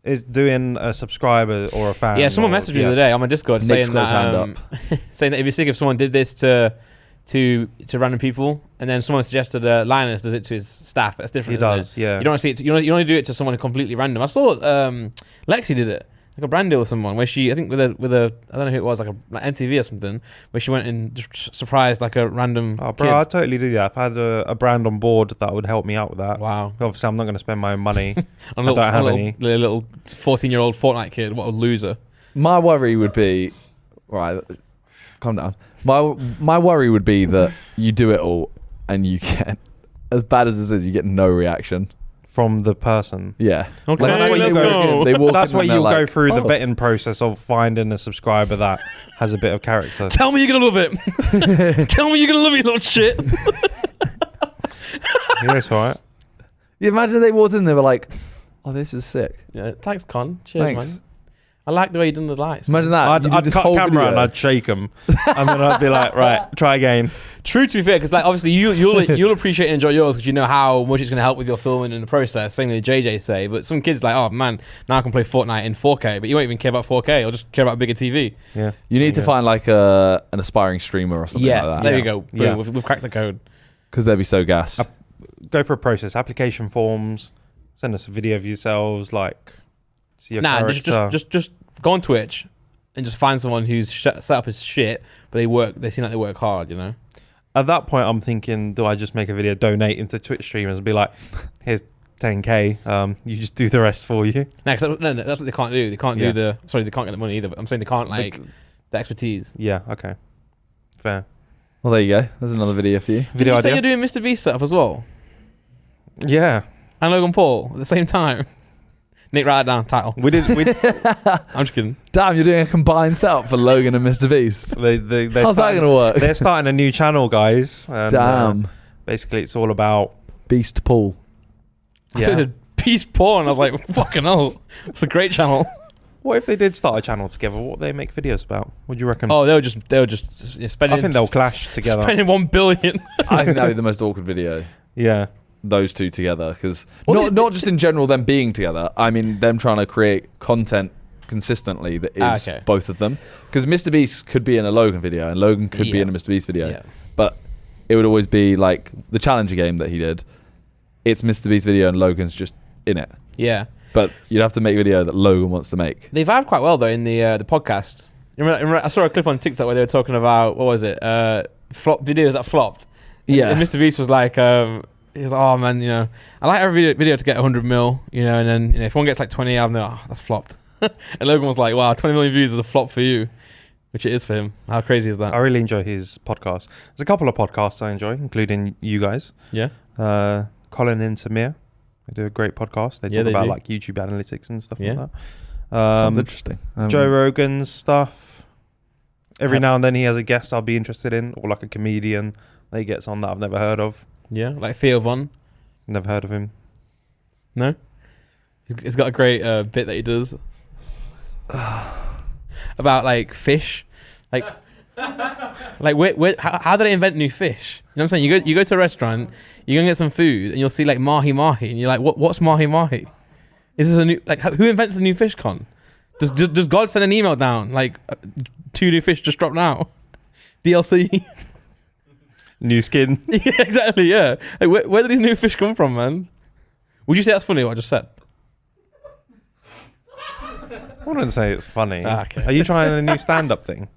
is doing a subscriber or a fan. Yeah, someone messaged me the other day on my Discord Nick's saying got his hand that saying that it'd be sick if someone did this to random people, and then someone suggested Linus does it to his staff. That's different. He does. Yeah. You don't want to see it. You only do it to someone completely random. I saw Lexi did it. Like a brand deal with someone where she, I think with a I don't know who it was, like MTV or something, where she went and just surprised like a random Oh, bro, kid. I'd totally do that. If I had a brand on board that would help me out with that. Wow. Obviously, I'm not going to spend my own money. I don't have any. Little 14-year-old Fortnite kid. What a loser. My worry would be, right, calm down. My worry would be that you do it all and you get, as bad as this is, you get no reaction. From the person. Yeah. Okay, that's what let's you go. They walk That's in why and they're you'll go like, through the "Oh." vetting process of finding a subscriber that has a bit of character. Tell me you're going to love it. Tell me you're going to love it, you little shit. Yeah, it's alright. You imagine they walked in, they were like, "Oh, this is sick." Yeah, thanks, Con. Cheers, Thanks. man. I like the way you done the lights. Imagine that. I'd you do this cut whole camera video. and I'd shake them. And then I'd be like, right, try again. True, to be fair, because like obviously you'll appreciate and enjoy yours because you know how much it's going to help with your filming in the process. Same with JJ say, but some kids like, oh man, now I can play Fortnite in 4K, but you won't even care about 4K. You'll just care about a bigger TV. Yeah. You need to find like an aspiring streamer or something like that. There you go. Boom, Yeah. we've cracked the code. Because they'd be so gassed. Go for a process. Application forms. Send us a video of yourselves. Like, see your character. Just go on Twitch and just find someone who's set up as shit, but they seem like they work hard, you know. At that point, I'm thinking, do I just make a video donating to Twitch streamers and be like, here's 10k, you just do the rest for you? No, that's what they can't do. They can't do they can't get the money either. But I'm saying they can't the expertise. Yeah, okay. Fair. Well, there you go. There's another video for you. Video Did you say idea? you're doing MrBeast stuff as well? Yeah. And Logan Paul at the same time? Nick, write it down, title. We did. I'm just kidding. Damn, you're doing a combined setup for Logan and MrBeast. How's that going to work? They're starting a new channel, guys. And, Damn. basically, it's all about... Beast Paul. I thought it said Peace Porn. I was like, fucking hell. It's a great channel. What if they did start a channel together? What would they make videos about? What do you reckon? Oh, they were just spending... I think they'll clash together. Spending $1 billion. I think that would be the most awkward video. Yeah. Those two together, because Well, not just in general them being together. I mean them trying to create content consistently that is both of them. Because MrBeast could be in a Logan video and Logan could be in a MrBeast video, Yeah. but it would always be like the Challenger game that he did. It's MrBeast video and Logan's just in it. Yeah. But you'd have to make a video that Logan wants to make. They vibed quite well though in the podcast. Remember, I saw a clip on TikTok where they were talking about what was it? Flop videos that flopped. Yeah. And MrBeast was like, he was like, oh man, you know, I like every video to get 100 mil, you know, and then if one gets like 20, I'm like, oh, that's flopped. And Logan was like, wow, 20 million views is a flop for you, which it is for him. How crazy is that? I really enjoy his podcast. There's a couple of podcasts I enjoy, including you guys. Yeah. Colin and Samir. They do a great podcast. They talk about like YouTube analytics and stuff like that. Sounds interesting. Joe Rogan's stuff. Every now and then he has a guest I'll be interested in, or like a comedian that he gets on that I've never heard of. Yeah, like Theo Von. Never heard of him. No? He's got a great bit that he does about like fish. Like how did they invent new fish? You know what I'm saying? You go to a restaurant, you're gonna get some food, and you'll see like mahi mahi, and you're like, what's mahi mahi? Is this a new who invents the new fish? Con? Does God send an email down like 2 new fish just dropped now? DLC. New skin. Yeah, exactly. Yeah. Like, where did these new fish come from, man? Would you say that's funny? What I just said? I wouldn't say it's funny. Okay. Are you trying a new stand-up thing?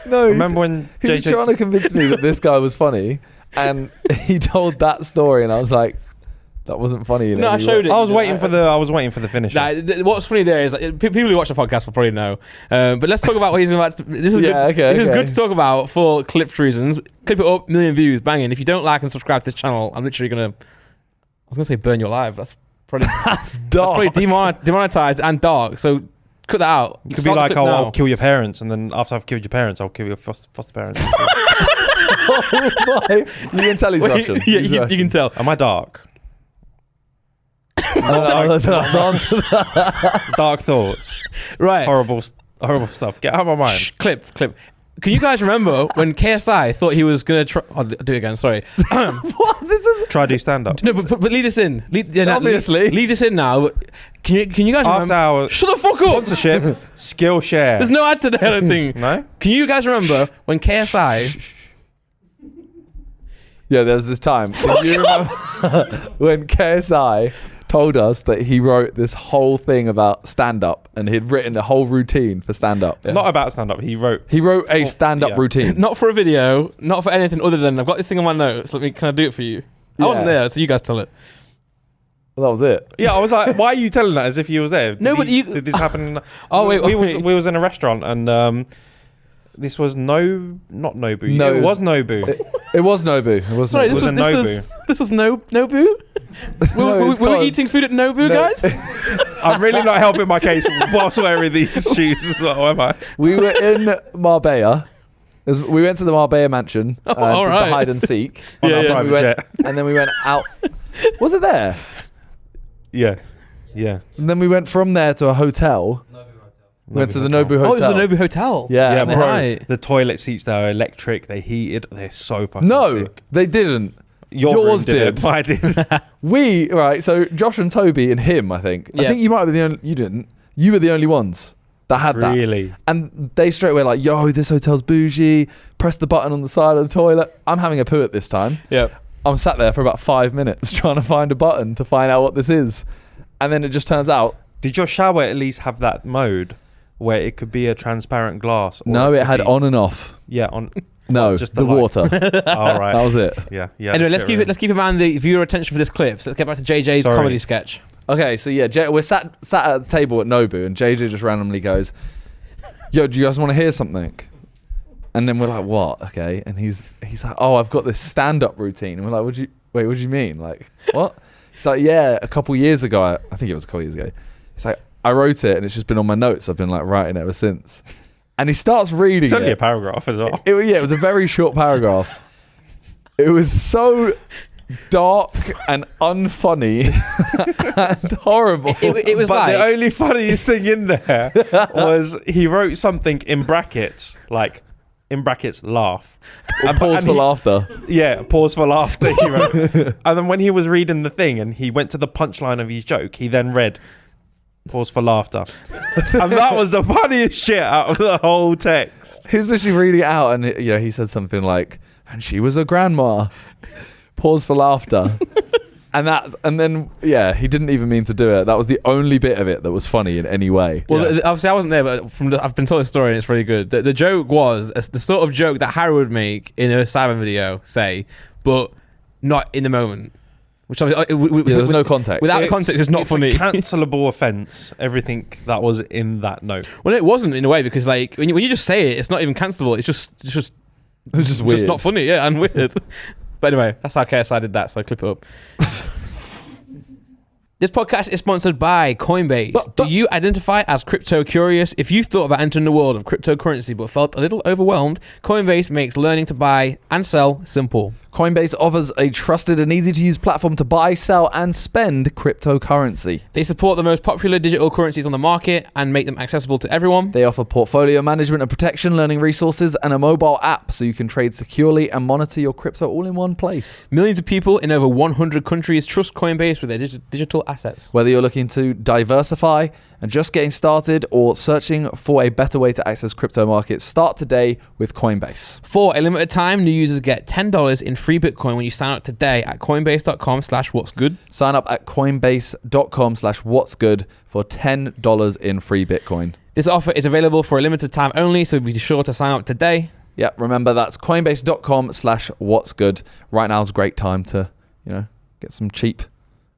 No. Remember when he was JJ... trying to convince me that this guy was funny, and he told that story, and I was like, that wasn't funny. No, I showed it. I was waiting for the finish. What's funny there is people who watch the podcast will probably know. But let's talk about what he's about to. This is this is good to talk about for clipped reasons. Clip it up, 1 million views, banging. If you don't like and subscribe to this channel, I'm literally gonna. I was gonna say burn your life. That's probably That's dark. That's probably demonetized and dark. So cut that out. You could be like, I'll kill your parents, and then after I've killed your parents, I'll kill your foster parents. Oh my. You can tell he's Russian. Yeah, He's you Russian. can tell. Am I dark? Dark thoughts. Right. Horrible stuff. Get out of my mind. Shh, clip. Can you guys remember when KSI thought he was gonna try? I'll do it again. Sorry. What? This is Try to do stand up. No, but leave this in. Obviously. leave this in now. Can you guys After remember? our Shut the fuck up. sponsorship, Skillshare. There's no ad today, I don't think. No? Can you guys remember when KSI? Yeah, there was this time. Do you remember when KSI told us that he wrote this whole thing about stand-up and he'd written a whole routine for stand-up? Not about stand up. He wrote a stand-up yeah. routine. Not for a video, not for anything other than I've got this thing on my notes. Can I do it for you? I wasn't Yeah. there, so you guys tell it. Well, that was it. Yeah, I was like, why are you telling that as if you was there? No, but did this happen? Oh, wait, we wait. was in a restaurant and this was not Nobu. No, it was Nobu. It was Nobu. It was Sorry, Nobu. this was Nobu. No, it's we were called- eating food at Nobu, guys. I'm really not helping my case whilst wearing these shoes as well, am I? We were in Marbella. We went to the Marbella mansion, all did right. the hide and seek. On our Yeah, private we went, jet. and then we went out. Was it there? Yeah. And then we went from there to a hotel. We went to the Nobu Hotel. Oh, it was the Nobu Hotel. Yeah, Yeah, and bro. Right. The toilet seats that are electric, they heated. They're so fucking No, sick. they didn't. Yours Yours did. did. I did. Right, so Josh and Toby and him, I think. I Yeah. think you might be the only, you didn't. You were the only ones that had that. Really? And they straight away like, yo, this hotel's bougie. Press the button on the side of the toilet. I'm having a poo at this time. Yeah. I'm sat there for about 5 minutes trying to find a button to find out what this is. And then it just turns out, Did your shower at least have that mode where it could be a transparent glass? Or no, it could had be- on and off. Yeah, on. No, Just the the light. water. All right. That was it. Yeah. Anyway, let's keep in mind the viewer attention for this clip. So let's get back to JJ's Sorry. comedy sketch. Okay, so yeah, we're sat at the table at Nobu, and JJ just randomly goes, "Yo, do you guys want to hear something?" And then we're like, "What?" Okay, and he's like, "Oh, I've got this stand-up routine." And we're like, what do you mean? Like, what? He's like, "Yeah, a couple years ago, I think it was a couple years ago." He's like, "I wrote it, and it's just been on my notes. I've been like writing it ever since." And he starts reading It's only it. a paragraph as well. It was a very short paragraph. It was so dark and unfunny and horrible. It was But like the only funniest thing in there was he wrote something in brackets, like in brackets, laugh. Pause for he- laughter. Yeah, pause for laughter. He wrote. And then when he was reading the thing and he went to the punchline of his joke, he then read, pause for laughter. And that was the funniest shit out of the whole text. He was literally reading it out, and he said something like, "And she was a grandma." Pause for laughter. And then he didn't even mean to do it. That was the only bit of it that was funny in any way. Well, Yeah. obviously I wasn't there, but I've been told the story and it's really good. The joke was the sort of joke that Harry would make in a Sidemen video, say, but not in the moment. Which obviously, There's no context. Without the context, it's not funny. It's a cancelable offence, everything that was in that note. Well, it wasn't in a way because like when you just say it, it's not even cancelable. It's just It was just weird. not funny, yeah, and weird. But anyway, that's how KSI did that, so I clip it up. This podcast is sponsored by Coinbase. Do you identify as crypto curious? If you've thought about entering the world of cryptocurrency but felt a little overwhelmed, Coinbase makes learning to buy and sell simple. Coinbase offers a trusted and easy-to-use platform to buy, sell, and spend cryptocurrency. They support the most popular digital currencies on the market and make them accessible to everyone. They offer portfolio management and protection, learning resources, and a mobile app so you can trade securely and monitor your crypto all in one place. Millions of people in over 100 countries trust Coinbase with their digital assets. Whether you're looking to diversify and just getting started or searching for a better way to access crypto markets, start today with Coinbase. For a limited time, new users get $10 in free Bitcoin when you sign up today at coinbase.com/what'sgood. Sign up at coinbase.com/what'sgood for $10 in free Bitcoin. This offer is available for a limited time only, so be sure to sign up today. Yeah, remember that's coinbase.com/what'sgood. Right now is a great time to, get some cheap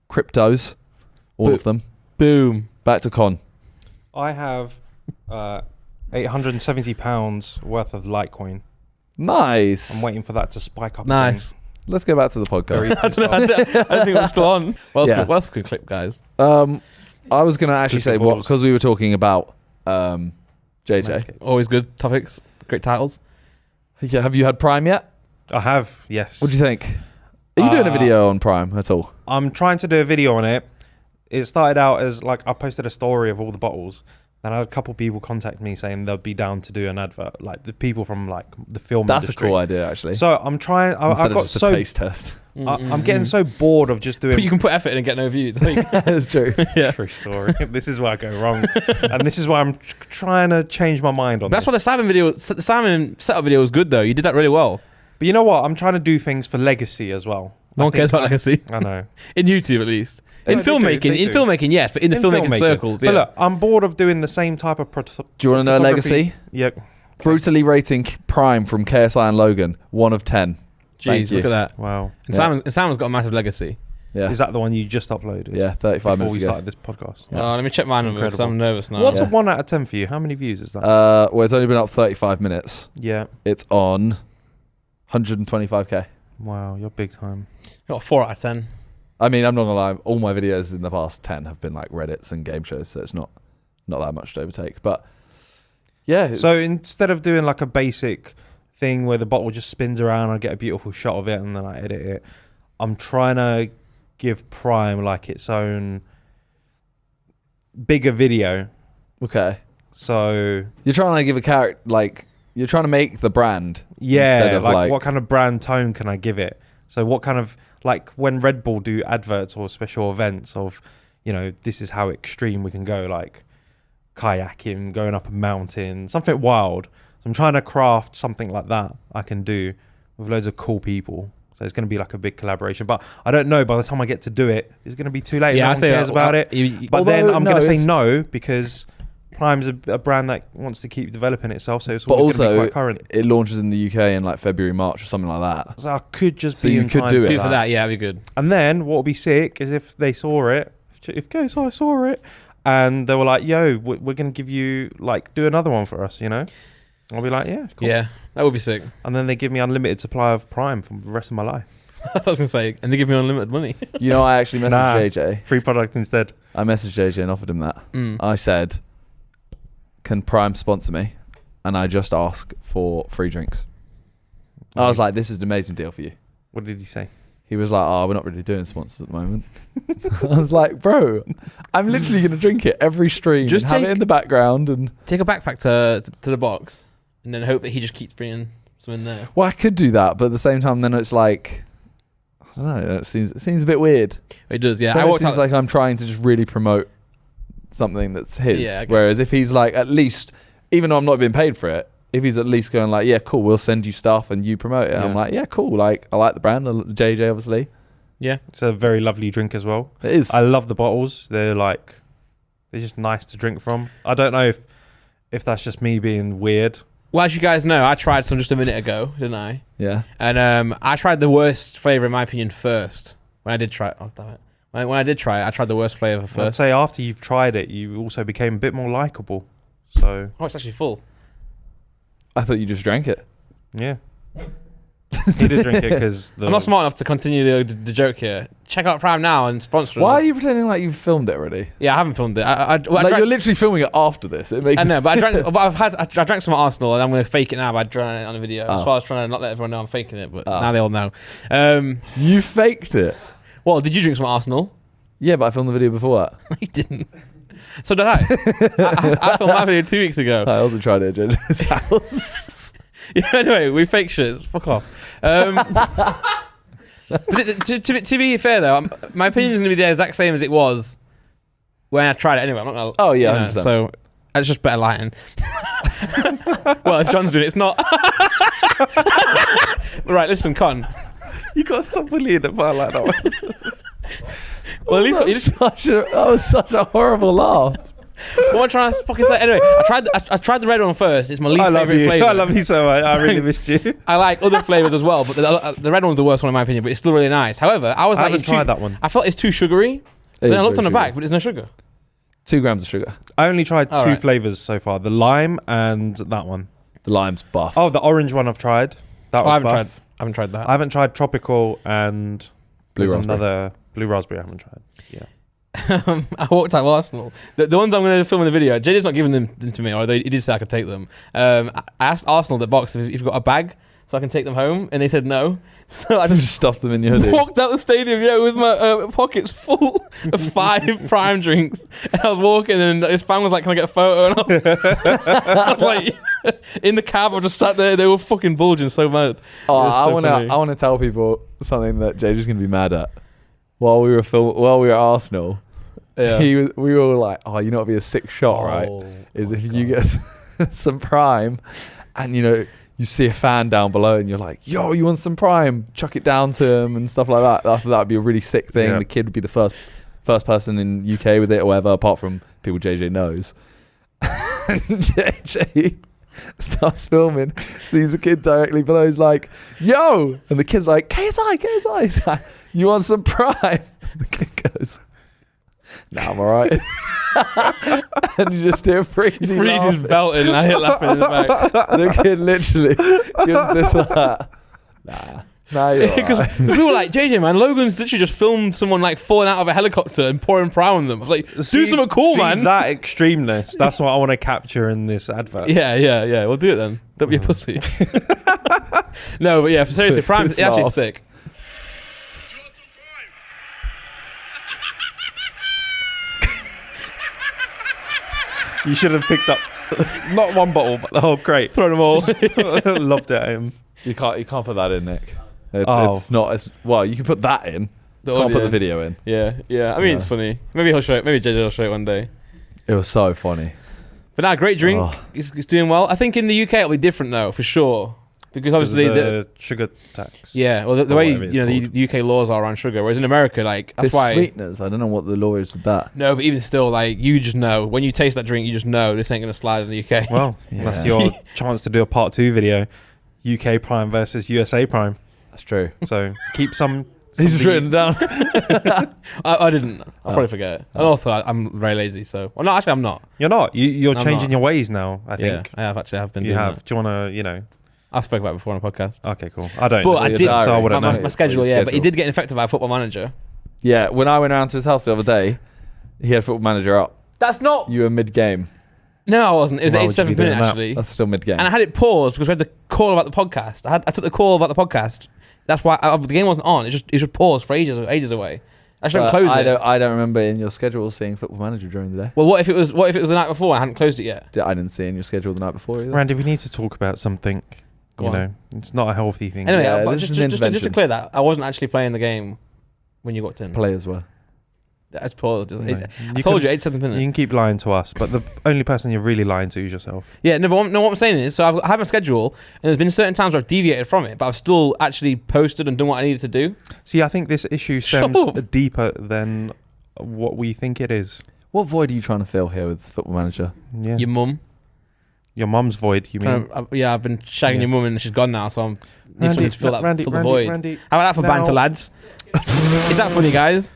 cryptos. All of them. Boom. Back to Con. I have £870 worth of Litecoin. Nice. I'm waiting for that to spike up. Nice. Let's go back to the podcast. Very pissed off. I don't think we're still on. What Yeah. else we can clip, guys? I was going to actually say, Clipping balls. because we were talking about JJ. Landscape. Always good topics, great titles. Yeah, have you had Prime yet? I have, yes. What do you think? Are you doing a video on Prime at all? I'm trying to do a video on it. it started out as like I posted a story of all the bottles. Then I had a couple people contact me saying they'd be down to do an advert, like the people from like the film industry. That's a cool idea, actually. So I'm trying. I got just a so taste test. I'm getting so bored of just doing. But you can put effort in and get no views. That's true. Yeah. True story. This is where I go wrong, and this is why I'm trying to change my mind on. That's why the Sidemen setup video was good though. You did that really well. But you know what? I'm trying to do things for legacy as well. No one cares about legacy. I know. In YouTube, at least. Yeah, In they do, filmmaking, they do. yes, but in the filmmaking circles, yeah. But look, I'm bored of doing the same type of. Do you want to know a legacy? Yeah. Brutally rating Prime from KSI and Logan 1 of 10. Jeez, look at that. Wow. And Yeah. Simon's got a massive legacy. Yeah. Is that the one you just uploaded? Yeah, 35 Before minutes we ago. started this podcast. Yeah. Let me check my number because I'm nervous now. What's Yeah. a 1 out of 10 for you? How many views is that? Well, it's only been up 35 minutes. Yeah. It's on 125k. Wow, you're big time. Got a 4 out of 10. I mean, I'm not gonna lie. All my videos in the past 10 have been like Reddits and game shows, so it's not that much to overtake. But yeah. So instead of doing like a basic thing where the bottle just spins around, I get a beautiful shot of it and then I edit it, I'm trying to give Prime like its own bigger video. Okay. So You're trying to give a character like you're trying to make the brand. yeah, Instead of like what kind of brand tone can I give it? So what kind of, like when Red Bull do adverts or special events of, you know, this is how extreme we can go, like kayaking, going up a mountain, something wild. So I'm trying to craft something like that I can do with loads of cool people. So it's going to be like a big collaboration. But I don't know, by the time I get to do it, it's going to be too late. Yeah, No I one say cares about it. But then Although, I'm no, going to say it's- no because Prime's a brand that wants to keep developing itself. So it's But always going to be also, quite current. it launches in the UK in like February, March, or something like that. So I could just So be you in could time do it. Do for that, yeah, that'd be good. And then what would be sick is if they saw it, if KSI saw it, and they were like, "Yo, we're gonna give you like do another one for us," you know? I'll be like, "Yeah, cool." Yeah, that would be sick. And then they give me unlimited supply of Prime for the rest of my life, I was gonna say, and they give me unlimited money. You know, I actually messaged Nah. JJ. free product instead. I messaged JJ and offered him that. Mm. I said, "Can Prime sponsor me?" And I just ask for free drinks. I was like, "This is an amazing deal for you." What did he say? He was like, "Oh, we're not really doing sponsors at the moment." I was like, "Bro, I'm literally gonna drink it every stream. Just and have it take- in the background." And Take a backpack to the box, and then hope that he just keeps bringing some in there. well, I could do that, but at the same time, then it's like, I don't know. It seems a bit weird. It does, yeah. Then I it walked seems out. like I'm trying to just really promote something that's his. Yeah, I guess. Whereas if he's like, at least, even though I'm not being paid for it, if he's at least going like, "Yeah, cool, we'll send you stuff and you promote it," Yeah. I'm like, "Yeah, cool. Like, I like the brand, JJ, obviously." Yeah, It's a very lovely drink as well. It is. I love the bottles. They're just nice to drink from. I don't know if that's just me being weird. well, as you guys know, I tried some just a minute ago, didn't I? Yeah. And I tried the worst flavor in my opinion first. When I did try it, oh damn it. When I did try it, I tried the worst flavor I'd first. say after you've tried it, you also became a bit more likable. So Oh, it's actually full. I thought you just drank it. yeah, he did drink it because I'm not smart enough to continue the joke here. Check out Prime now and sponsor Why us. are you pretending like you've filmed it already? Yeah, I haven't filmed it. I Like drank, you're literally filming it after this. It makes I know, but I drank. But I drank some at Arsenal, and I'm going to fake it now by drawing it on a video. That's Oh. why I was trying to not let everyone know I'm faking it, but Oh. now they all know. you faked it. Well, did you drink some at Arsenal? Yeah, but I filmed the video before that. You didn't. So did I. I filmed my video 2 weeks ago. I also tried it at JJ's house. Yeah, anyway, we fake shit. Fuck off. But to be fair though, my opinion is going to be the exact same as it was when I tried it anyway. I'm not going to. Oh, yeah, 100%. So it's just better lighting. Well, if John's doing it, it's not. Right, listen, Con. You gotta stop bullying the part like that one. Well, at least That was such a horrible laugh. what I'm trying to fucking say. Anyway, I tried the red one first. It's my least I love favorite you. flavor. I love you so much. I really missed you. I like other flavors as well, but the red one's the worst one in my opinion. But it's still really nice. However, I was I like, haven't it's tried too, that one. I felt it's too sugary. Then I looked on the back, but there's no sugar. 2 grams of sugar. I only tried All two right. flavors so far: the lime and that one. The lime's buff. Oh, the orange one I've tried. That Oh, was I buff. haven't tried that. I haven't tried tropical and Blue there's raspberry. another blue raspberry. I haven't tried. Yeah. I walked out of Arsenal. The ones I'm going to film in the video, JJ's not giving them to me, or he did say I could take them. I asked Arsenal at the box if you've got a bag so I can take them home? And they said no. So I just stuffed them in your hoodie. walked out the stadium, with my pockets full of 5 Prime drinks. And I was walking, and his fan was like, "Can I get a photo?" And I was like, in the cab, I just sat there. They were fucking bulging so mad. Oh, I funny. want to tell people something that JJ's gonna be mad at. While we were at Arsenal, we were all like, "Oh, you know, it'd be a sick shot, right? Is if you get some Prime, and you see a fan down below, and you're like, yo, you want some Prime? Chuck it down to him and stuff like that. I thought that'd be a really sick thing. The kid would be the first person in UK with it or whatever, apart from people JJ knows." And JJ starts filming, sees the kid directly below, he's like, "Yo!" And the kid's like, KSI. He's like, "You want some Prime?" The kid goes, "Nah, I'm alright." And you just hear Freezy Freezy's belting, and I hit laughing in the back. The kid literally gives this like, nah, you're Because alright. we were like, JJ, man, Logan's literally just filmed someone like falling out of a helicopter and pouring Prime on them. I was like, do something cool, man. That extremeness, that's what I want to capture in this advert. Yeah. We'll do it then. Don't be a pussy. No, but yeah, seriously, Prime is actually sick. You should have picked up not one bottle, but the whole crate. Throw them all. Loved it at him. You can't put that in, Nick. It's not as well. You can put that in. Can't put the video in. Yeah. I mean, it's funny. Maybe he'll show it. Maybe JJ will show it one day. It was so funny. But now, great drink. It's doing well. I think in the UK it'll be different though, for sure. Because obviously the sugar tax. Yeah, well, the way the UK laws are around sugar, whereas in America, like that's It's why sweeteners. I don't know what the law is with that. No, but even still, like you just know when you taste that drink, you just know this ain't gonna slide in the UK. Well, that's your chance to do a part 2 video, UK Prime versus USA Prime. That's true. So keep some. He's just written it down. I didn't. I'll probably forget it. And also, I'm very lazy. So, well, no, actually, I'm not. You're not. You're I'm changing not. your ways now. I think. Yeah, I have been. You doing have. That. Do you want to? I've spoken about it before on a podcast. Okay, cool. I don't. But I did. So I wouldn't know. My schedule, yeah. But he did get infected by a football manager. Yeah, when I went around to his house the other day, he had Football Manager up. That's not. You were mid-game. No, I wasn't. It was Why the would you be 87th minute doing that? actually, That's still mid-game. and I had it paused because we had the call about the podcast. I took the call about the podcast. That's why the game wasn't on. It just paused for ages away. I should have closed it. I don't remember in your schedule seeing Football Manager during the day. Well, what if it was the night before? I hadn't closed it yet. I didn't see it in your schedule the night before either. Randy, we need to talk about something. It's not a healthy thing. Anyway, Yeah, but this just is an to intervention. clear that, I wasn't actually playing the game when you got in. Players were. That's paused. No. I told you 87th You minute. can keep lying to us, but the only person you're really lying to is yourself. Yeah, no, but what I'm saying is, so I have my schedule, and there's been certain times where I've deviated from it, but I've still actually posted and done what I needed to do. See, I think this issue Shut stems up. deeper than what we think it is. What void are you trying to fill here with Football Manager? Yeah. Your mum. Your mum's void, you mean? I've been shagging your mum, and she's gone now, so I'm need something to fill the void. Randy, How about that for now- banter, lads? Is that funny, guys?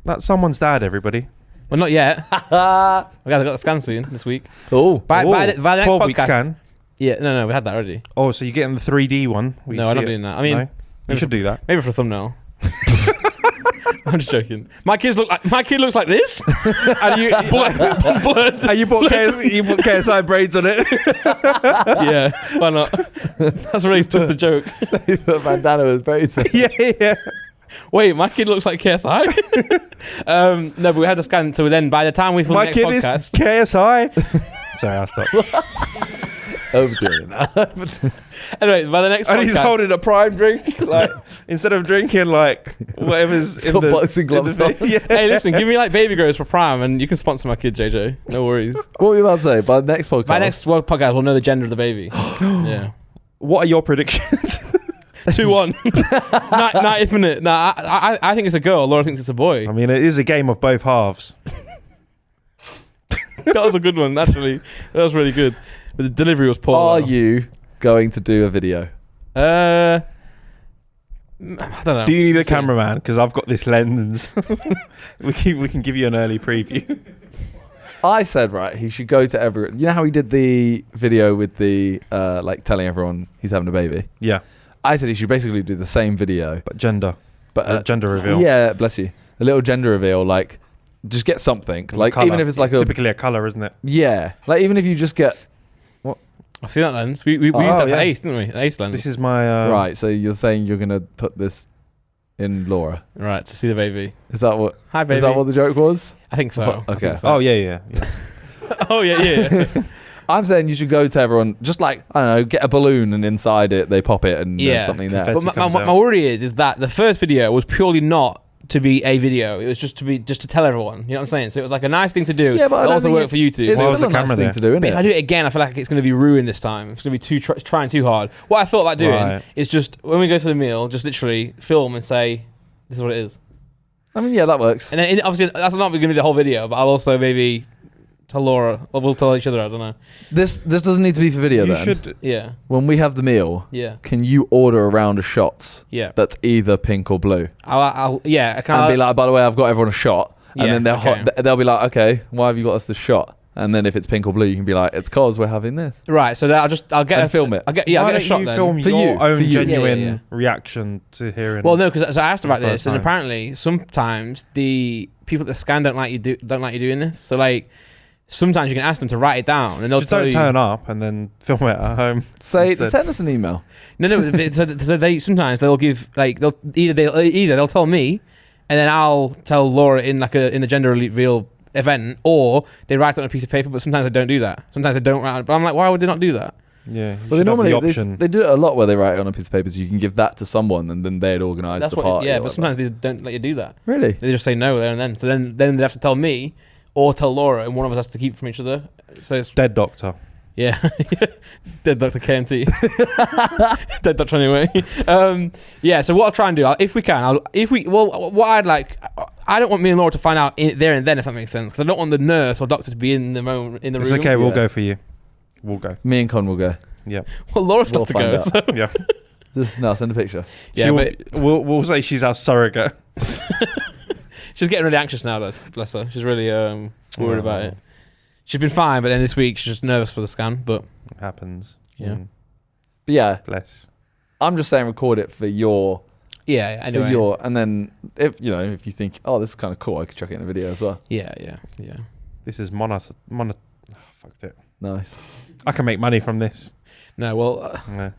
That's someone's dad, everybody. Well, not yet. Guys, I got the scan soon this week. Oh, By the next 12-week podcast. scan. Yeah, no, we had that already. Oh, so you're getting the 3D one? where you No, I'm see not it? doing that. I mean, No? You should do that. maybe for a thumbnail. I'm just joking. My kid looks like this. And you blurred. And you put KSI braids on it. Yeah, why not? That's really just a joke. you put a bandana with braids on. yeah. Wait, my kid looks like KSI. No, but we had the scan. So then, by the time we filmed My the kid next is podcast, KSI. Sorry, I'll stop. Overdoing it now. anyway, by the next And podcast, he's holding a prime drink, like instead of drinking like whatever's It's got boxing gloves on. Yeah. hey, listen, give me like baby grows for Prime, and you can sponsor my kid, JJ. No worries. What were you about to say? By the next podcast? By next podcast, we'll know the gender of the baby. Yeah. What are your predictions? 2-1. 90th minute. No, I think it's a girl. Laura thinks it's a boy. I mean, it is a game of both halves. That was a good one, actually. That was really good. But the delivery was poor. Are though. you going to do a video? I don't know. Do you need a cameraman? Because I've got this lens. we can give you an early preview. I said, right, he should go to every... You know how he did the video with the, like, telling everyone he's having a baby? Yeah, I said he should basically do the same video. but gender But gender reveal. Yeah, bless you. A little gender reveal, like, just get something. Like, Colour. even if it's like a... typically a color, isn't it? Yeah. Like, even if you just get... I've seen that lens. We used that for yeah. Ace, didn't we? An Ace lens. This is my Right, so you're saying you're gonna put this in Laura? Right, to see the baby. Is that what? Hi, baby. Is that what the joke was? I think so. Okay. I think so. Oh yeah. Oh, yeah. I'm saying you should go to everyone, just like, I don't know, get a balloon and inside it they pop it and there's something there. Confetti. But comes my out. worry is that the first video was purely not to be a video. It was just to tell everyone. You know what I'm saying? So it was like a nice thing to do. Yeah, but I it don't also think worked for YouTube. It's Why still was the a nice camera thing there? to do, isn't But if I it? do it again, I feel like it's going to be ruined this time. It's going to be trying too hard. What I thought about doing Right. is just when we go for the meal, just literally film and say, "This is what it is." I mean, yeah, that works. And then obviously that's not going to be the whole video, but I'll also maybe tell Laura, or we'll tell each other. I don't know. This doesn't need to be for video You then. should. Yeah, When we have the meal, yeah, can you order a round of shots yeah. that's either pink or blue? I'll yeah. I And be like, by the way, I've got everyone a shot. And Yeah, then okay. they'll be like, okay, why have you got us this shot? And then if it's pink or blue, you can be like, it's cause we're having this. right. So then I'll get And a film it. I'll get Why a don't shot you then. film For your you, own for you. genuine Yeah. reaction to hearing? Well, no, because I asked about the this, first and time. apparently sometimes the people that scan don't like you doing this. So like sometimes you can ask them to write it down, and they'll just tell don't you. turn up and then film it at home. Say, Instead. send us an email. No. so they sometimes they'll give like they'll either tell me, and then I'll tell Laura in the gender reveal event, or they write it on a piece of paper. But sometimes they don't do that. Sometimes they don't write. But I'm like, why would they not do that? Yeah. You Well, they should have normally the option. they do it a lot where they write it on a piece of paper, so you can give that to someone, and then they'd organise That's the what. party. Yeah, or but whatever. sometimes they don't let you do that. Really? They just say no there and then. So then they have to tell me or tell Laura, and one of us has to keep from each other. So it's Dead doctor. yeah, dead Dr. KMT, dead Dr. Anyway. Yeah. So what I'll try and do, what I'd like, I don't want me and Laura to find out there and then, if that makes sense, because I don't want the nurse or doctor to be in the moment in the It's room. okay. We'll Yeah. go for you. We'll go. Me and Con will go. Yeah. Well, Laura still We'll has to go. find So. Yeah. Just now, send a picture. Yeah, but we'll say she's our surrogate. she's getting really anxious now. Though, bless her. She's really worried about it. She's been fine, but then this week she's just nervous for the scan. But It happens. Yeah. But yeah, Bless. I'm just saying, record it for your, yeah, anyway. and then if you think, oh, this is kind of cool, I could chuck it in a video as well. Yeah. This is fucked it. Nice. I can make money from this. No, well, Yeah.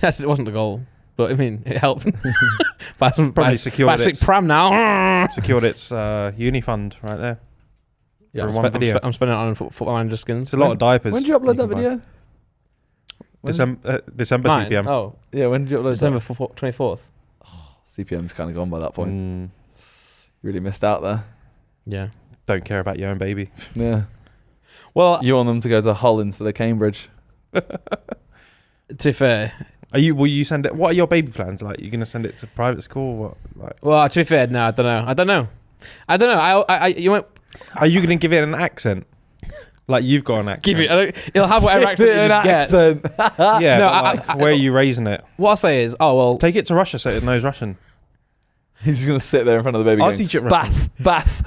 it wasn't the goal, but I mean, it helped. buy some Probably buy secured a sick its pram now. secured its uni fund right there. Yeah, for one video. I'm spending it on football manager skins. It's a lot of diapers. When did you upload that can buy. video? December Mine? CPM. Oh, Yeah, when did you upload December that? 24th. CPM's kind of gone by that point. Mm, You really missed out there. Yeah. don't care about your own baby. Yeah. Well, You want them to go to Hull instead of Cambridge. to be fair, Will you send it? What are your baby plans like? You gonna send it to private school? What like? well, to be fair, no, I don't know. You went Are you gonna give it an accent? Like you've got an accent. give it. It'll have whatever accent it just gets. Yeah, No, but like, where are you raising it? What I'll say is, oh well, Take it to Russia so it knows Russian. He's just going to sit there in front of the baby I'll going, teach it Russian. bath,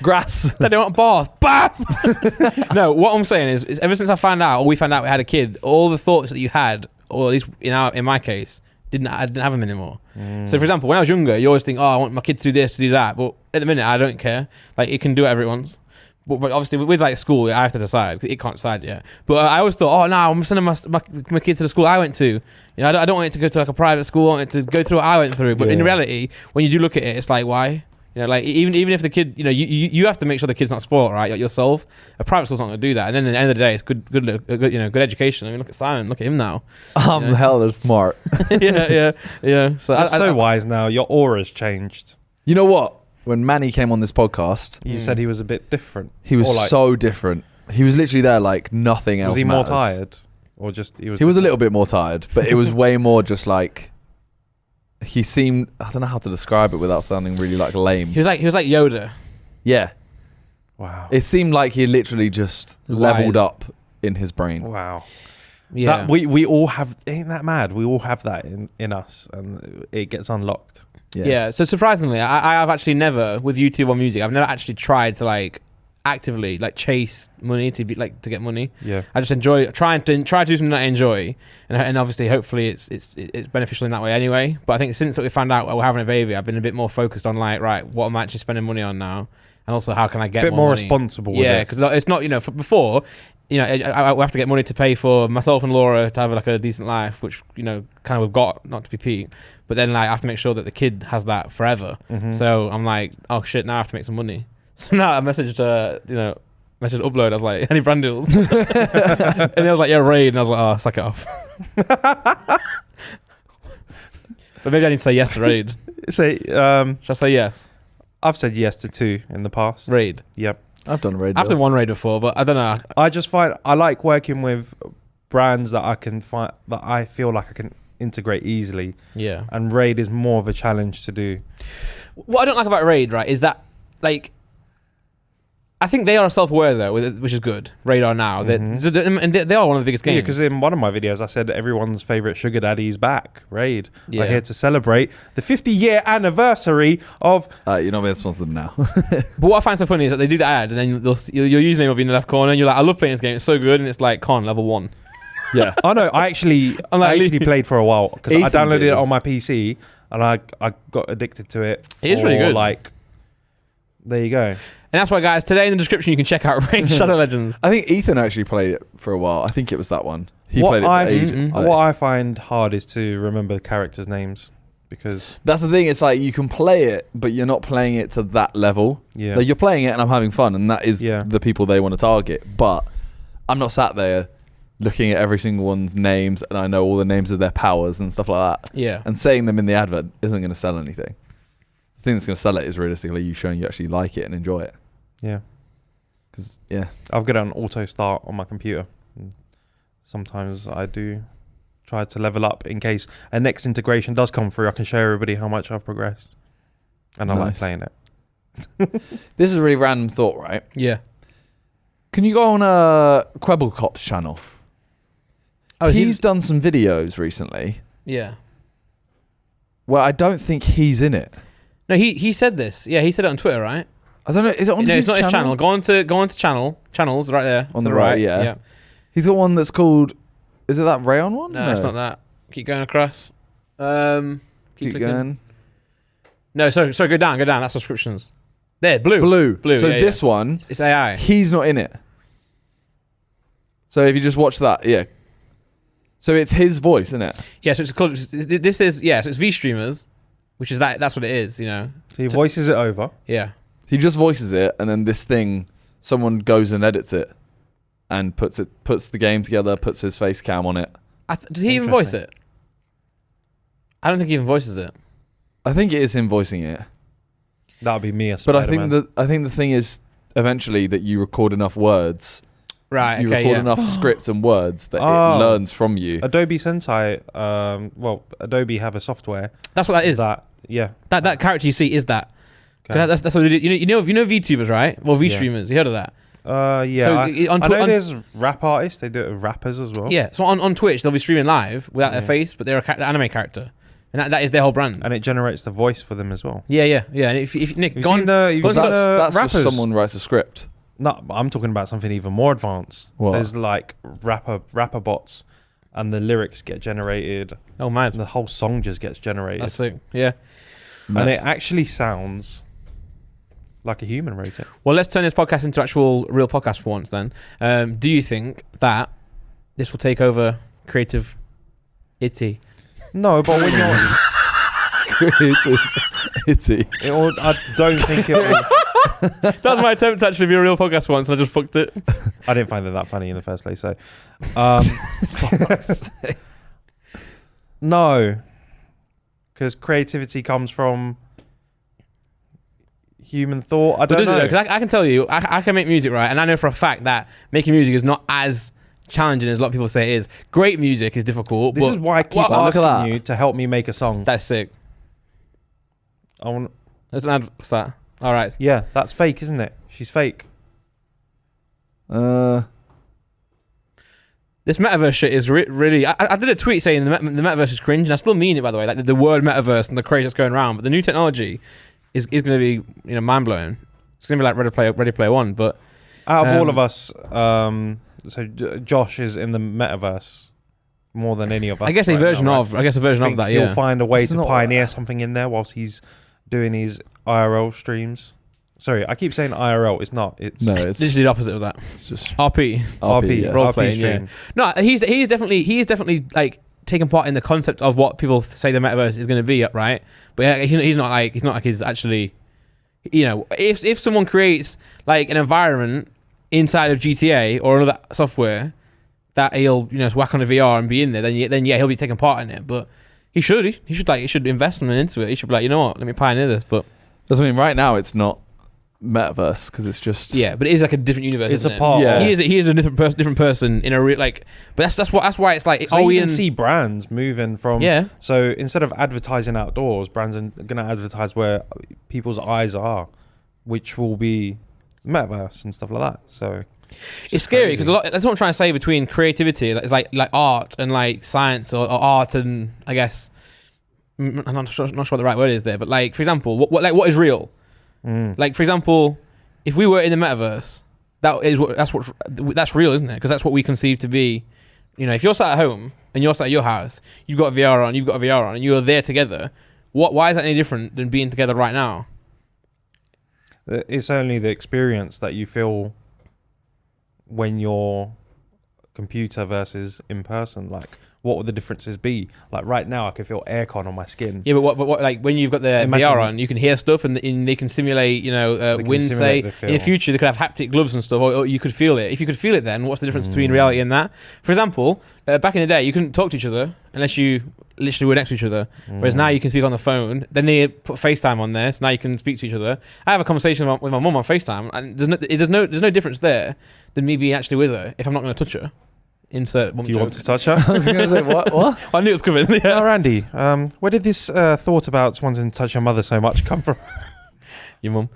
grass. they don't want bath. No, what I'm saying is ever since I found out, or we found out we had a kid, all the thoughts that you had, or at least in my case, I didn't have them anymore. So for example, when I was younger, you always think, oh, I want my kid to do this, to do that. But at the minute, I don't care. Like it can do whatever it wants. But obviously, with like school, I have to decide. It can't decide yet. But I always thought, oh no, I'm sending my kid to the school I went to. You know, I don't want it to go to like a private school. I want it to go through what I went through. But in Yeah. reality, when you do look at it, it's like, why? You know, like even if the kid, you have to make sure the kid's not spoiled, right? Like yourself. A private school's not going to do that. And then at the end of the day, it's good education. I mean, look at Simon. Look at him now. I'm Yes. hella smart. yeah. So You're so wise now. Your aura's changed. You know what? When Manny came on this podcast, You said he was a bit different. he was Or like- so different. He was literally there like nothing else Was he more matters. tired, or just he was? He was a little bit more tired, but it was way more just like he seemed. I don't know how to describe it without sounding really like lame. he was like Yoda. Yeah, Wow. it seemed like he literally just leveled Wise. up in his brain. Wow. Yeah. That we all have. Ain't that mad? We all have that in us, and it gets unlocked. Yeah. So surprisingly, I have actually never with YouTube or music. I've never actually tried to like actively like chase money to get money. Yeah. I just enjoy try to do something that I enjoy, and obviously, hopefully, it's beneficial in that way anyway. But I think since that we found out we're having a baby, I've been a bit more focused on like, right, what am I actually spending money on now, and also how can I get A bit more money? responsible. Yeah, With because it's not for before. I have to get money to pay for myself and Laura to have like a decent life, which kind of we've got, not to be peak, but then like I have to make sure that the kid has that forever. So I'm like, oh shit, now I have to make some money. So now I messaged messaged upload. I was like, any brand deals? And they was like, yeah, Raid, and I was like, oh, suck it off. But maybe I need to say yes to Raid. Should I say yes? I've said yes to 2 in the past. Raid. Yep. I've done a Raid. I've done 1 Raid before, but I don't know. I just find I like working with brands that I can find that I feel like I can integrate easily. Yeah. And Raid is more of a challenge to do. What I don't like about Raid, right, is that like I think they are self-aware though, which is good. Raid are now, and they are one of the biggest games. Yeah, because in one of my videos I said everyone's favorite sugar daddy is back. Raid. Yeah. We're here to celebrate the 50-year anniversary of. You're not being sponsored now. But what I find so funny is that they do the ad, and then your username will be in the left corner, and you're like, I love playing this game. It's so good, and it's like Con level 1. Yeah. Oh no, I actually played for a while because I downloaded it on my PC and I got addicted to it. It is really good. Like, there you go. And that's why, guys, today in the description you can check out Raid Shadow Legends. I think Ethan actually played it for a while. I think it was that one. He played it for ages. What I find hard is to remember characters' names because that's the thing. It's like you can play it, but you're not playing it to that level. Yeah. Like you're playing it and I'm having fun, and that is the people they want to target. But I'm not sat there looking at every single one's names, and I know all the names of their powers and stuff like that. Yeah. And saying them in the advert isn't going to sell anything. The thing that's going to sell it is realistically you showing you actually like it and enjoy it. Yeah. Because I've got it on auto start on my computer. And sometimes I do try to level up in case a next integration does come through. I can show everybody how much I've progressed, and I like playing it. This is a really random thought, right? Yeah. Can you go on Quebblecop's channel? Oh, he's done some videos recently. Yeah. Well, I don't think he's in it. No, he said this. Yeah, he said it on Twitter, right? I don't know. Is it on his it's not channel? his channel. Go on to channels right there. On the right, yeah. He's got one that's called... Is it that Rayon one? No, it's not that. Keep going across. Keep going. No, sorry, go down. That's subscriptions. There, blue. So yeah, this one... It's AI. He's not in it. So if you just watch that, yeah. So it's his voice, isn't it? Yeah, so it's called... so it's V-Streamers, which is that's what it is, So he voices it over. Yeah. He just voices it, and then this thing, someone goes and edits it, and puts the game together, puts his face cam on it. Does he even voice it? I don't think he even voices it. I think it is him voicing it. That would be me. But I think the thing is eventually that you record enough words, right? You record enough scripts and words that it learns from you. Adobe Sensei, Adobe have a software. That's what that is. That character you see is that. Okay. That's what they do. You know VTubers, right? Well, V-Streamers. You heard of that? Yeah. So I know there's rap artists. They do it with rappers as well. Yeah. So on Twitch, they'll be streaming live without their face, but they're an anime character. And that is their whole brand. And it generates the voice for them as well. Yeah. And if Nick, that's just someone writes a script. No, I'm talking about something even more advanced. What? There's like rapper bots, and the lyrics get generated. Oh man, the whole song just gets generated. That's sick. Yeah. And it actually sounds like a human wrote it. Well, let's turn this podcast into actual real podcast for once then. Do you think that this will take over creative itty? No, but when you're itty. I don't think it will. That was my attempt to actually be a real podcast once, and I just fucked it. I didn't find it that funny in the first place, so no, because creativity comes from human thought. I don't know. Because I can tell you, I can make music, right? And I know for a fact that making music is not as challenging as a lot of people say it is. Great music is difficult. This is why I keep asking you to help me make a song. That's sick. There's an ad. What's that? All right. Yeah, that's fake, isn't it? She's fake. This metaverse shit is really... I did a tweet saying the metaverse is cringe, and I still mean it, by the way. Like the word metaverse and the craze that's going around. But the new technology is going to be mind-blowing. It's going to be like Ready Player One. But out of all of us, so Josh is in the metaverse more than any of us. I guess a version of that, yeah. He'll find a way to pioneer something in there whilst he's doing his IRL streams Sorry, I keep saying IRL. It's not. It's No, it's Literally the opposite of that. just RP. RP. yeah. Role RP playing, stream. No, he's definitely like taking part in the concept of what people say the metaverse is going to be, right? But yeah, he's not like he's actually, you know, if someone creates like an environment inside of GTA or another software that he'll, you know, whack on a VR and be in there, then yeah, he'll be taking part in it. But he should invest something into it. He should be like, you know what, let me pioneer this. But that's what I mean. Right now, it's not Metaverse because it's just yeah, but it is like a different universe. It's isn't a it? part. Yeah. of- He is a different person in a real like. But that's why it's like. So Are you we can in? see brands moving from. Yeah. So instead of advertising outdoors, brands are going to advertise where people's eyes are, which will be metaverse and stuff like that. So It's scary because that's what I'm trying to say between creativity. It's like art and like science or art and I guess I'm not sure what the right word is there. But like for example, what is real? Like for example, if we were in the metaverse, that's real, isn't it? Because that's what we conceive to be. You know, if you're sat at home and you're sat at your house, you've got a VR on, and you're there together. Why is that any different than being together right now? It's only the experience that you feel when you're computer versus in person. Like, what would the differences be? Like right now, I can feel aircon on my skin. Yeah, but what like when you've got the Imagine- VR on, you can hear stuff and they can simulate, you know, They can wind. Say simulate the in the feel. future they could have haptic gloves and stuff, or you could feel it. If you could feel it, then what's the difference between reality and that? For example, back in the day, you couldn't talk to each other unless you literally were next to each other. Whereas now you can speak on the phone. Then they put FaceTime on there, so now you can speak to each other. I have a conversation with my mum on FaceTime, and there's no difference there than me being actually with her if I'm not going to touch her. Insert. Do you want to touch her? I was gonna say what? I knew it was coming. Oh, Yeah. Randy, where did this thought about wanting to touch your mother so much come from? Your mum.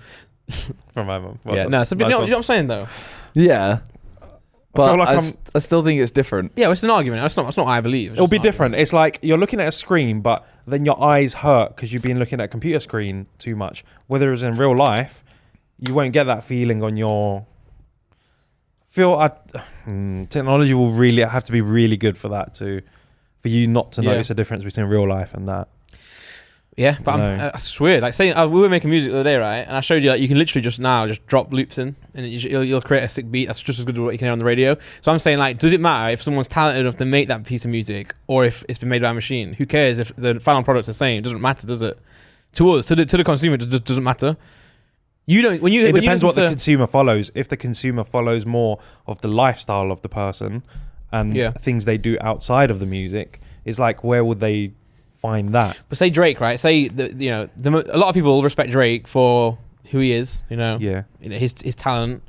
From my mum. Yeah. No. So, but nice you know one. what I'm saying though. Yeah, but feel like I still think it's different. Yeah, well, it's an argument. That's not what I believe. It's It'll just be an different. It's like you're looking at a screen, but then your eyes hurt because you've been looking at a computer screen too much. Whether it's in real life, you won't get that feeling on your. Technology will really have to be really good for that for you not to Yeah. notice a difference between real life and that. Yeah, but No. it's weird. Like saying we were making music the other day, right? And I showed you like you can literally just drop loops in, and you'll create a sick beat that's just as good as what you can hear on the radio. So I'm saying like, does it matter if someone's talented enough to make that piece of music, or if it's been made by a machine? Who cares if the final product's the same? It doesn't matter, does it? To us, to the consumer, it doesn't matter. You don't. It depends what the consumer follows. If the consumer follows more of the lifestyle of the person and Yeah. things they do outside of the music, it's like, where would they find that? But say Drake, right? Say a lot of people respect Drake for who he is. You know, Yeah. you know, his talent,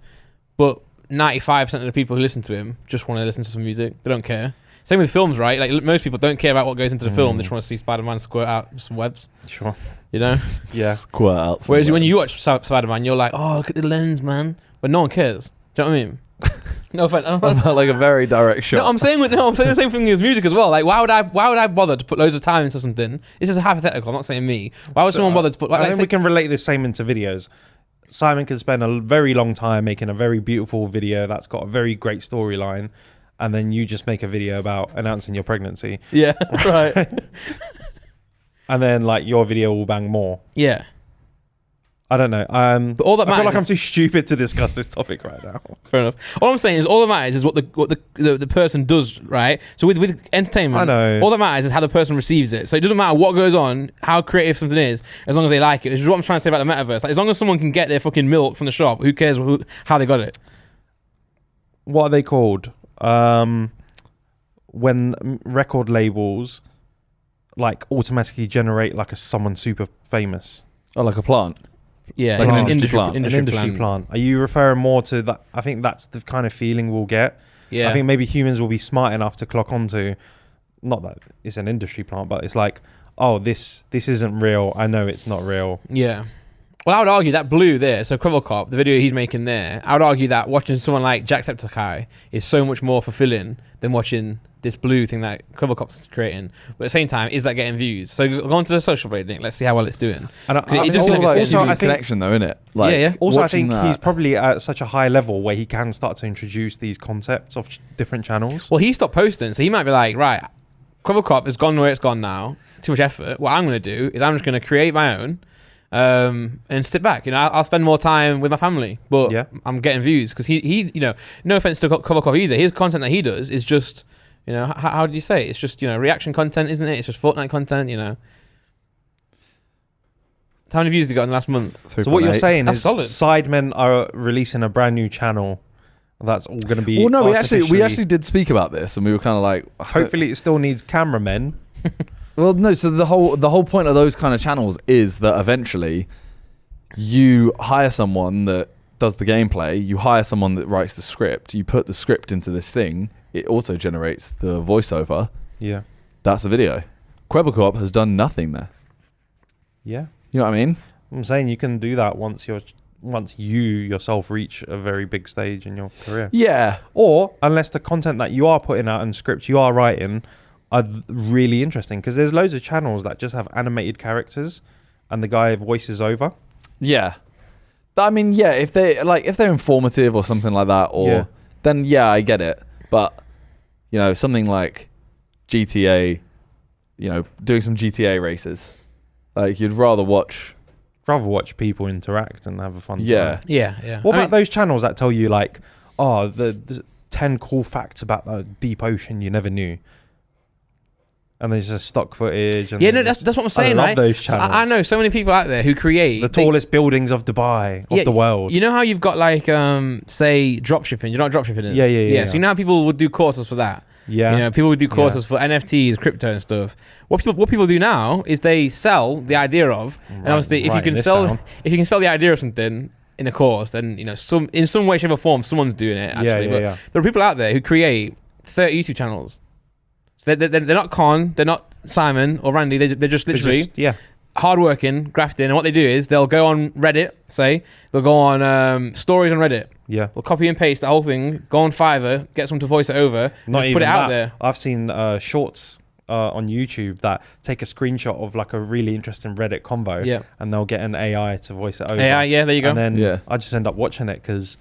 but 95% of the people who listen to him just want to listen to some music. They don't care. Same with films, right? Like most people don't care about what goes into the film. They just want to see Spider-Man squirt out some webs. Sure. You know. Yeah. Squirt out. Whereas when you watch Spider-Man, you're like, oh, look at the lens, man. But no one cares. Do you know what I mean? No offense. like a very direct shot. No, I'm saying the same thing as music as well. Like, why would I bother to put loads of time into something? This is hypothetical. I'm not saying me. Why would someone bother to put? I Like, think say- we can relate this same into videos. Simon can spend a very long time making a very beautiful video that's got a very great storyline, and then you just make a video about announcing your pregnancy, yeah, right. and then like your video will bang more. Yeah. I don't know. But all that I feel matters like I'm is- too stupid to discuss this topic right now. Fair enough. All I'm saying is all that matters is what the person does, right? So with entertainment, I know. all that matters is how the person receives it. So it doesn't matter what goes on, how creative something is, as long as they like it. Which is what I'm trying to say about the metaverse. Like, as long as someone can get their fucking milk from the shop, who cares how they got it? What are they called? When record labels like automatically generate like someone super famous. Oh, like a plant. Yeah, Like an industry plant. An industry plant. Are you referring more to that? I think that's the kind of feeling we'll get. Yeah, I think maybe humans will be smart enough to clock onto, not that it's an industry plant, but it's like, oh, this isn't real. I know it's not real. Yeah. Well, I would argue that blue there, so Cop, the video he's making there, I would argue that watching someone like Jacksepticeye is so much more fulfilling than watching this blue thing that Cop's creating. But at the same time, is that getting views? So go on to the social media link. Let's see how well it's doing. And It just All seems like about it's also, human I think- connection, though, innit? Like, Yeah. Also, I watching think that- he's probably at such a high level where he can start to introduce these concepts of different channels. Well, he stopped posting, so he might be like, right, Cop has gone where it's gone now. Too much effort. What I'm going to do is I'm just going to create my own. and sit back. You know, I'll spend more time with my family, but Yeah. I'm getting views because he, you know, no offense to Cover Cop either. His content that he does is just, you know, how did you say it? It's just, you know, reaction content, isn't it? It's just Fortnite content, you know. How many views did he got in the last month? So what you're 3.8. saying That's is solid. Sidemen are releasing a brand new channel. That's all going to be. Well, no, we artificially- actually did speak about this, and we were kind of like, Hopefully, it still needs cameramen. well, no. So the whole point of those kind of channels is that eventually you hire someone that does the gameplay, you hire someone that writes the script, you put the script into this thing, it also generates the voiceover. Yeah. That's a video. Quebecop has done nothing there. Yeah. You know what I mean? I'm saying you can do that once you yourself reach a very big stage in your career. Yeah. Or unless the content that you are putting out and scripts you are writing are really interesting, because there's loads of channels that just have animated characters and the guy voices over. Yeah. I mean, yeah, if they're informative or something like that, or then yeah, I get it. But you know, something like GTA, you know, doing some GTA races, like you'd rather watch People interact and have a fun Yeah. time. Yeah. What about those channels that tell you like, oh, the 10 cool facts about the deep ocean you never knew? And there's just stock footage. And Yeah, no, that's what I'm saying, I love right? those So channels. I know so many people out there who create the tallest buildings of Dubai, of the world. You know how you've got like, say, dropshipping. You know what dropshipping is? Yeah. So you know how people would do courses for that. Yeah. You know, people would do courses for NFTs, crypto, and stuff. What people do now is they sell the idea of, and obviously, if you can sell the idea of something in a course, then you know, in some way, shape, or form, someone's doing it. Actually, but there are people out there who create 30 YouTube channels. So they're not Con, they're not Simon or Randy. They're just literally hardworking, grafting, and what they do is they'll go on Reddit. They'll go on stories on Reddit. Yeah. They'll copy and paste the whole thing, go on Fiverr, get someone to voice it over, Not just even put it out that. there. I've seen shorts on YouTube that take a screenshot of like a really interesting Reddit convo, and they'll get an AI to voice it over. AI, yeah, there you go. And then I just end up watching it because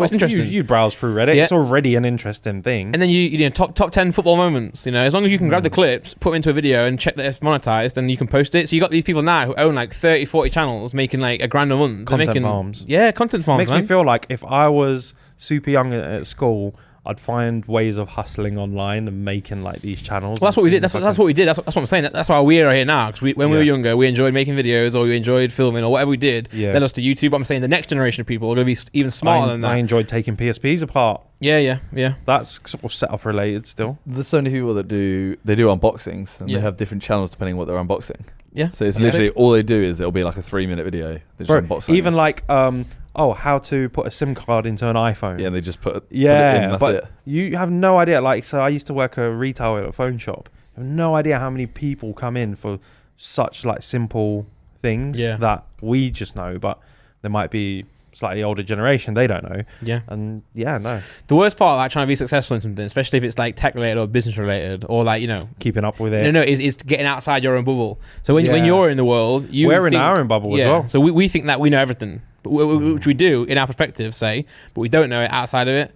it's interesting. You browse through Reddit. Yeah. It's already an interesting thing. And then you know top 10 football moments. You know, as long as you can grab the clips, put them into a video, and check that it's monetized, then you can post it. So you got these people now who own like 30, 40 channels, making like $1,000 a month. Content farms. Yeah, content farms. Makes me feel like if I was super young at school, I'd find ways of hustling online and making like these channels. Well, that's what we did. That's what we did. That's what I'm saying. That's why we're here now. Because when we were younger, we enjoyed making videos, or we enjoyed filming, or whatever we did. Yeah. Led us to YouTube. I'm saying the next generation of people are going to be even smarter than that. I enjoyed taking PSPs apart. Yeah. That's sort of setup related still. There's so many people that do unboxings, and Yeah. they have different channels depending on what they're unboxing. Yeah. So it's literally all they do is it'll be like a 3-minute video. They just unbox things. Even like how to put a SIM card into an iPhone. Yeah, and they just put it in. That's but it. you have no idea. Like, so I used to work a retail at a phone shop. You have no idea how many people come in for such like simple things that we just know, but there might be slightly older generation, they don't know. Yeah. And no. The worst part of like trying to be successful in something, especially if it's like tech related or business related, or like, you know, Keeping up with it. is getting outside your own bubble. So when you're in the world, we're in our own bubble as well. So we think that we know everything, which we do in our perspective, but we don't know it outside of it.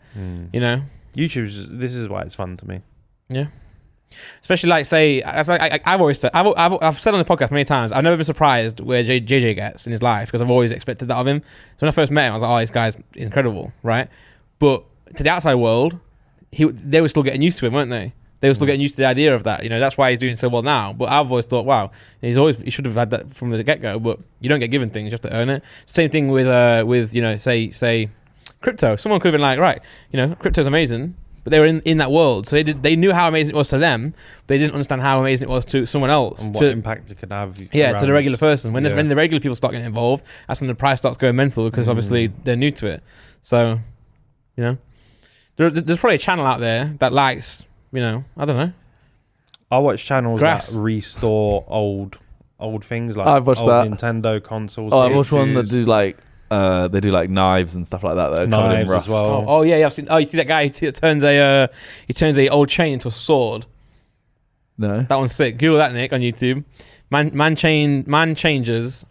You know, this is why it's fun to me. Yeah. Especially like say, as I've always said, I've said on the podcast many times, I've never been surprised where JJ gets in his life, because I've always expected that of him. So when I first met him, I was like, oh, this guy's incredible, right? But to the outside world, they were still getting used to him, weren't they? They were still getting used to the idea of that. You know, that's why he's doing so well now. But I've always thought, wow, he should have had that from the get-go. But you don't get given things; you have to earn it. Same thing with you know, say crypto. Someone could have been like, right, you know, crypto's amazing. But they were in that world, so they knew how amazing it was to them, but they didn't understand how amazing it was to someone else. And what impact it could have. To the regular person. When the regular people start getting involved, that's when the price starts going mental, because obviously they're new to it. So, you know, there's probably a channel out there that likes, you know, I don't know. I watch channels Grass. that restore old things like I've watched old that. Nintendo consoles. Oh, I watched one that PS2s. do like they do like knives and stuff like that. That are covered in Knives rust. as well. Oh yeah, I've seen. Oh, you see that guy who turns a old chain into a sword. No. That one's sick. Google that, Nick, on YouTube. Man changes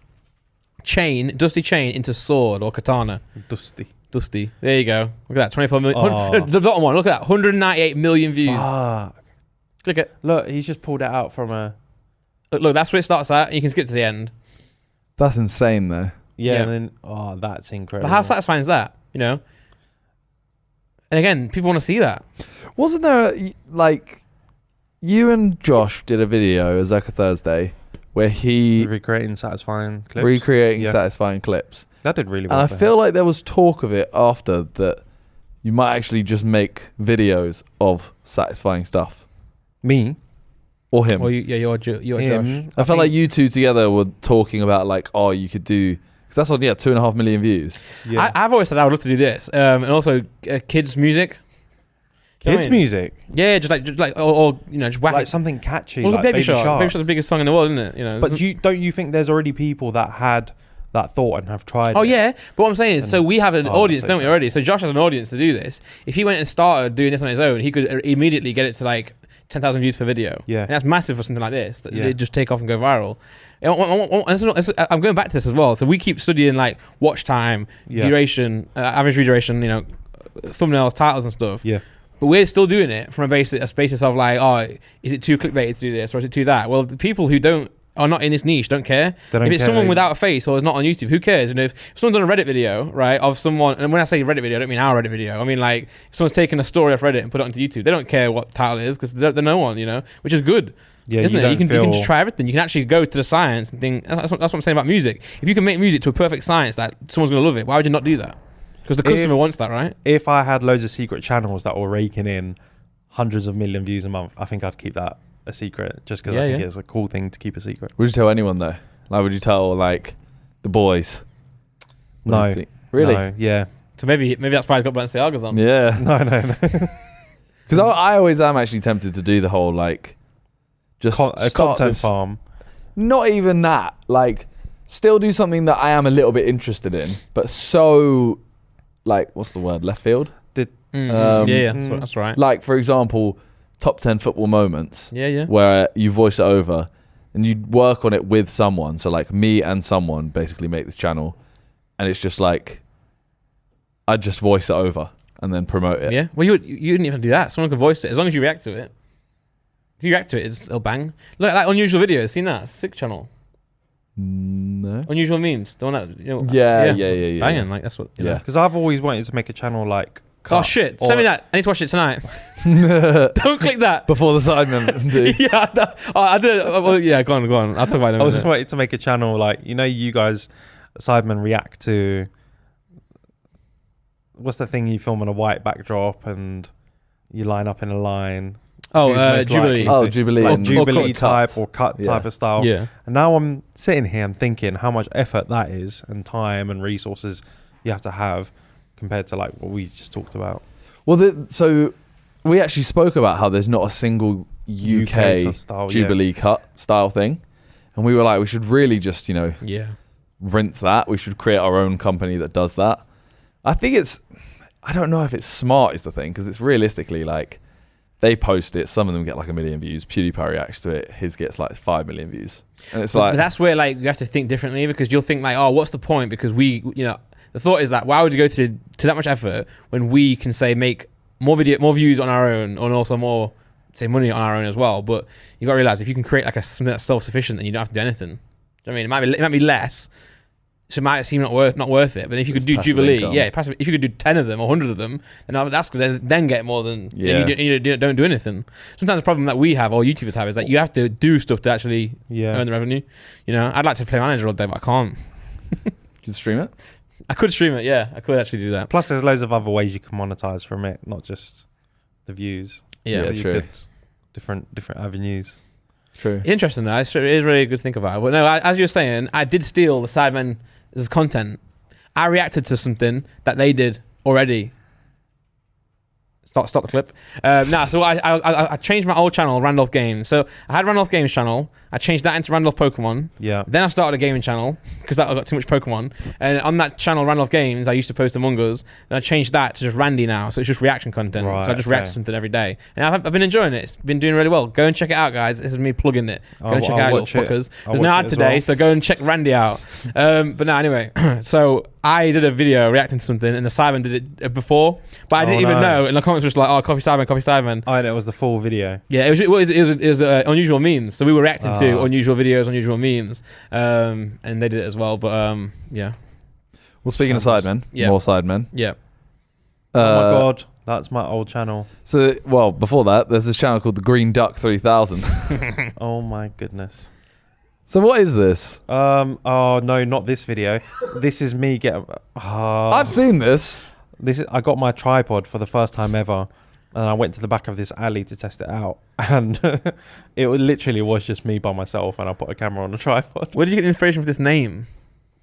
dusty chain into sword or katana. Dusty. There you go. Look at that. 24 million. Oh. The bottom one. Look at that. 198 million views. Click it. Look, he's just pulled it out from a. Look, that's where it starts at. You can skip to the end. That's insane, though. Yeah. And then, that's incredible. But how satisfying is that? You know. And again, people want to see that. Wasn't there like you and Josh did a video, a Zucker Thursday, where he recreating satisfying clips. Satisfying clips. That did really well. And I feel like there was talk of it after that you might actually just make videos of satisfying stuff. Me? Or him. Or you're him. Josh. I felt like you two together were talking about like, oh, you could do... Because that's on, 2.5 million views. Yeah. I've always said I would love to do this. And also kids' music. Kids' music? Yeah, just like or just whack like it. something catchy, Well, like Baby Baby Shark. Shark. Baby Shark's the biggest song in the world, isn't it? You know. But don't you think there's already people that had that thought and have tried Oh it? yeah, but what I'm saying is, so we have an audience, so don't we already? So Josh has an audience to do this. If he went and started doing this on his own, he could immediately get it to like 10,000 views per video. Yeah. And that's massive for something like this. That Yeah. It just take off and go viral. I'm going back to this as well. So we keep studying like watch time, duration, average view duration, thumbnails, titles and stuff. Yeah. But we're still doing it from a basis of like, oh, is it too clickbaited to do this or is it too that? Well, the people who are not in this niche don't care. If it's someone without a face or is not on YouTube, who cares? And if someone's done a Reddit video, right, of someone, and when I say Reddit video, I don't mean our Reddit video. I mean like if someone's taken a story off Reddit and put it onto YouTube, they don't care what the title is because they're no one, which is good. Yeah, isn't it? You can just try everything. You can actually go to the science and think. That's what I'm saying about music. If you can make music to a perfect science that someone's gonna love it, why would you not do that? Because the customer wants that, right? If I had loads of secret channels that were raking in hundreds of million views a month, I think I'd keep that a secret just because I think it's a cool thing to keep a secret. Would you tell anyone though? Like, would you tell like the boys? No. Really? No, yeah. So maybe that's why I got Balenciagas on. Yeah. No. Because I always am actually tempted to do the whole like just a content farm. Not even that. Like, still do something that I am a little bit interested in, but so like, what's the word? Left field. That's right. Like, for example, top 10 football moments. Yeah. Where you voice it over and you work on it with someone. So like me and someone basically make this channel, and it's just like I just voice it over and then promote it. Yeah. Well, you didn't even do that. Someone can voice it as long as you react to it. If you react to it, it'll bang. Look at like unusual videos. Seen that? Sick channel. No. Unusual memes. The one that Yeah. Banging. Like that's what. Yeah. Because I've always wanted to make a channel like. Oh shit! Send me that. I need to watch it tonight. Don't click that Before the Sidemen do. Yeah, I did. Well, yeah, go on. I'll talk about it. I was wanting to make a channel like you guys, Sidemen react to. What's the thing you film on a white backdrop and you line up in a line? Jubilee. Jubilee. Like and Jubilee type cut. or cut type of style. Yeah. And now I'm sitting here and thinking how much effort that is and time and resources you have to have compared to like what we just talked about. Well, so we actually spoke about how there's not a single UK style, Jubilee cut style thing, and we were like, we should really just rinse that. We should create our own company that does that. I think I don't know if it's smart is the thing, because it's realistically like they post it, some of them get like 1 million views, PewDiePie reacts to it, his gets like 5 million views, and it's but that's where like you have to think differently, because you'll think like, oh, what's the point? Because the thought is that why would you go to that much effort when we can say make more views on our own, and also more money on our own as well? But you got to realize if you can create like something that's self-sufficient, then you don't have to do anything. Do you know what I mean? It might be less, so it might seem not worth it. But if you could do Jubilee, if you could do 10 of them or 100 of them, then that's then get more than you don't do anything. Sometimes the problem that we have, or YouTubers have, is that you have to do stuff to actually earn the revenue. I'd like to play manager all day, but I can't. Can you stream it? I could stream it, yeah. I could actually do that. Plus, there's loads of other ways you can monetize from it, not just the views. Yeah, so you true. could different avenues. True. Interesting, though. It is really good to think about. But no, as you were saying, I did steal the Sidemen's content. I reacted to something that they did already. Stop the clip. So I changed my old channel, Randolph Games. So I had Randolph Games channel. I changed that into Randolph Pokemon. Yeah. Then I started a gaming channel because I got too much Pokemon. And on that channel, Randolph Games, I used to post Among Us. Then I changed that to just Randy now. So it's just reaction content. Right, so I just react to something every day. And I've been enjoying it. It's been doing really well. Go and check it out, guys. This is me plugging it. Go and check it out, little fuckers. There's no ad today, so go and check Randy out. But no, anyway. So I did a video reacting to something, and the Sidemen did it before, but I didn't even know. And the comments were just like, "Oh, copy Sidemen." Oh, and it was the full video. Yeah, it was unusual memes. So we were reacting to to unusual videos, unusual memes, and they did it as well. But yeah. Well, speaking of Sidemen, Yeah. more Sidemen. Yeah. Oh my god, that's my old channel. So, well, before that, there's this channel called the Green Duck 3000. Oh my goodness. So what is this? Oh no, not this video. This is me getting. I've seen this. I got my tripod for the first time ever, and I went to the back of this alley to test it out, and it literally was just me by myself, and I put a camera on the tripod. Where did you get the inspiration for this name?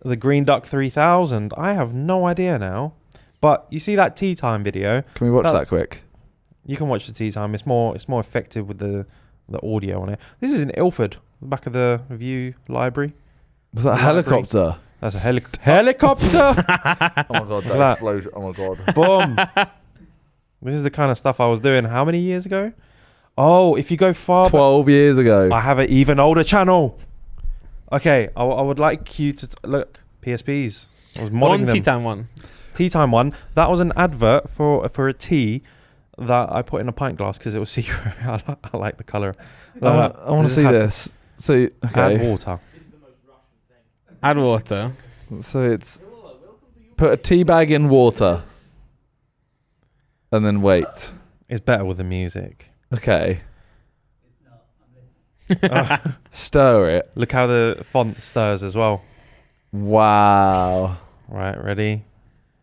The Green Duck 3000. I have no idea now, but you see that tea time video? Can we watch that quick? You can watch the tea time. It's more effective with the audio on it. This is in Ilford, the back of the View Library. Was that a helicopter? That's a helicopter. Oh my god, that explosion. Oh my god. Boom. This is the kind of stuff I was doing how many years ago? Oh, if you go far 12 years ago. I have an even older channel. Okay, I would like you to look, PSPs. I was modding them. Tea time one. Tea time one. That was an advert for a tea that I put in a pint glass because it was secret. I like the colour. I want to see this. So, okay. Add water. Add water. So it's put a tea bag in water and then wait. It's better with the music. Okay. Stir it. Look how the font stirs as well. Wow. Right, ready?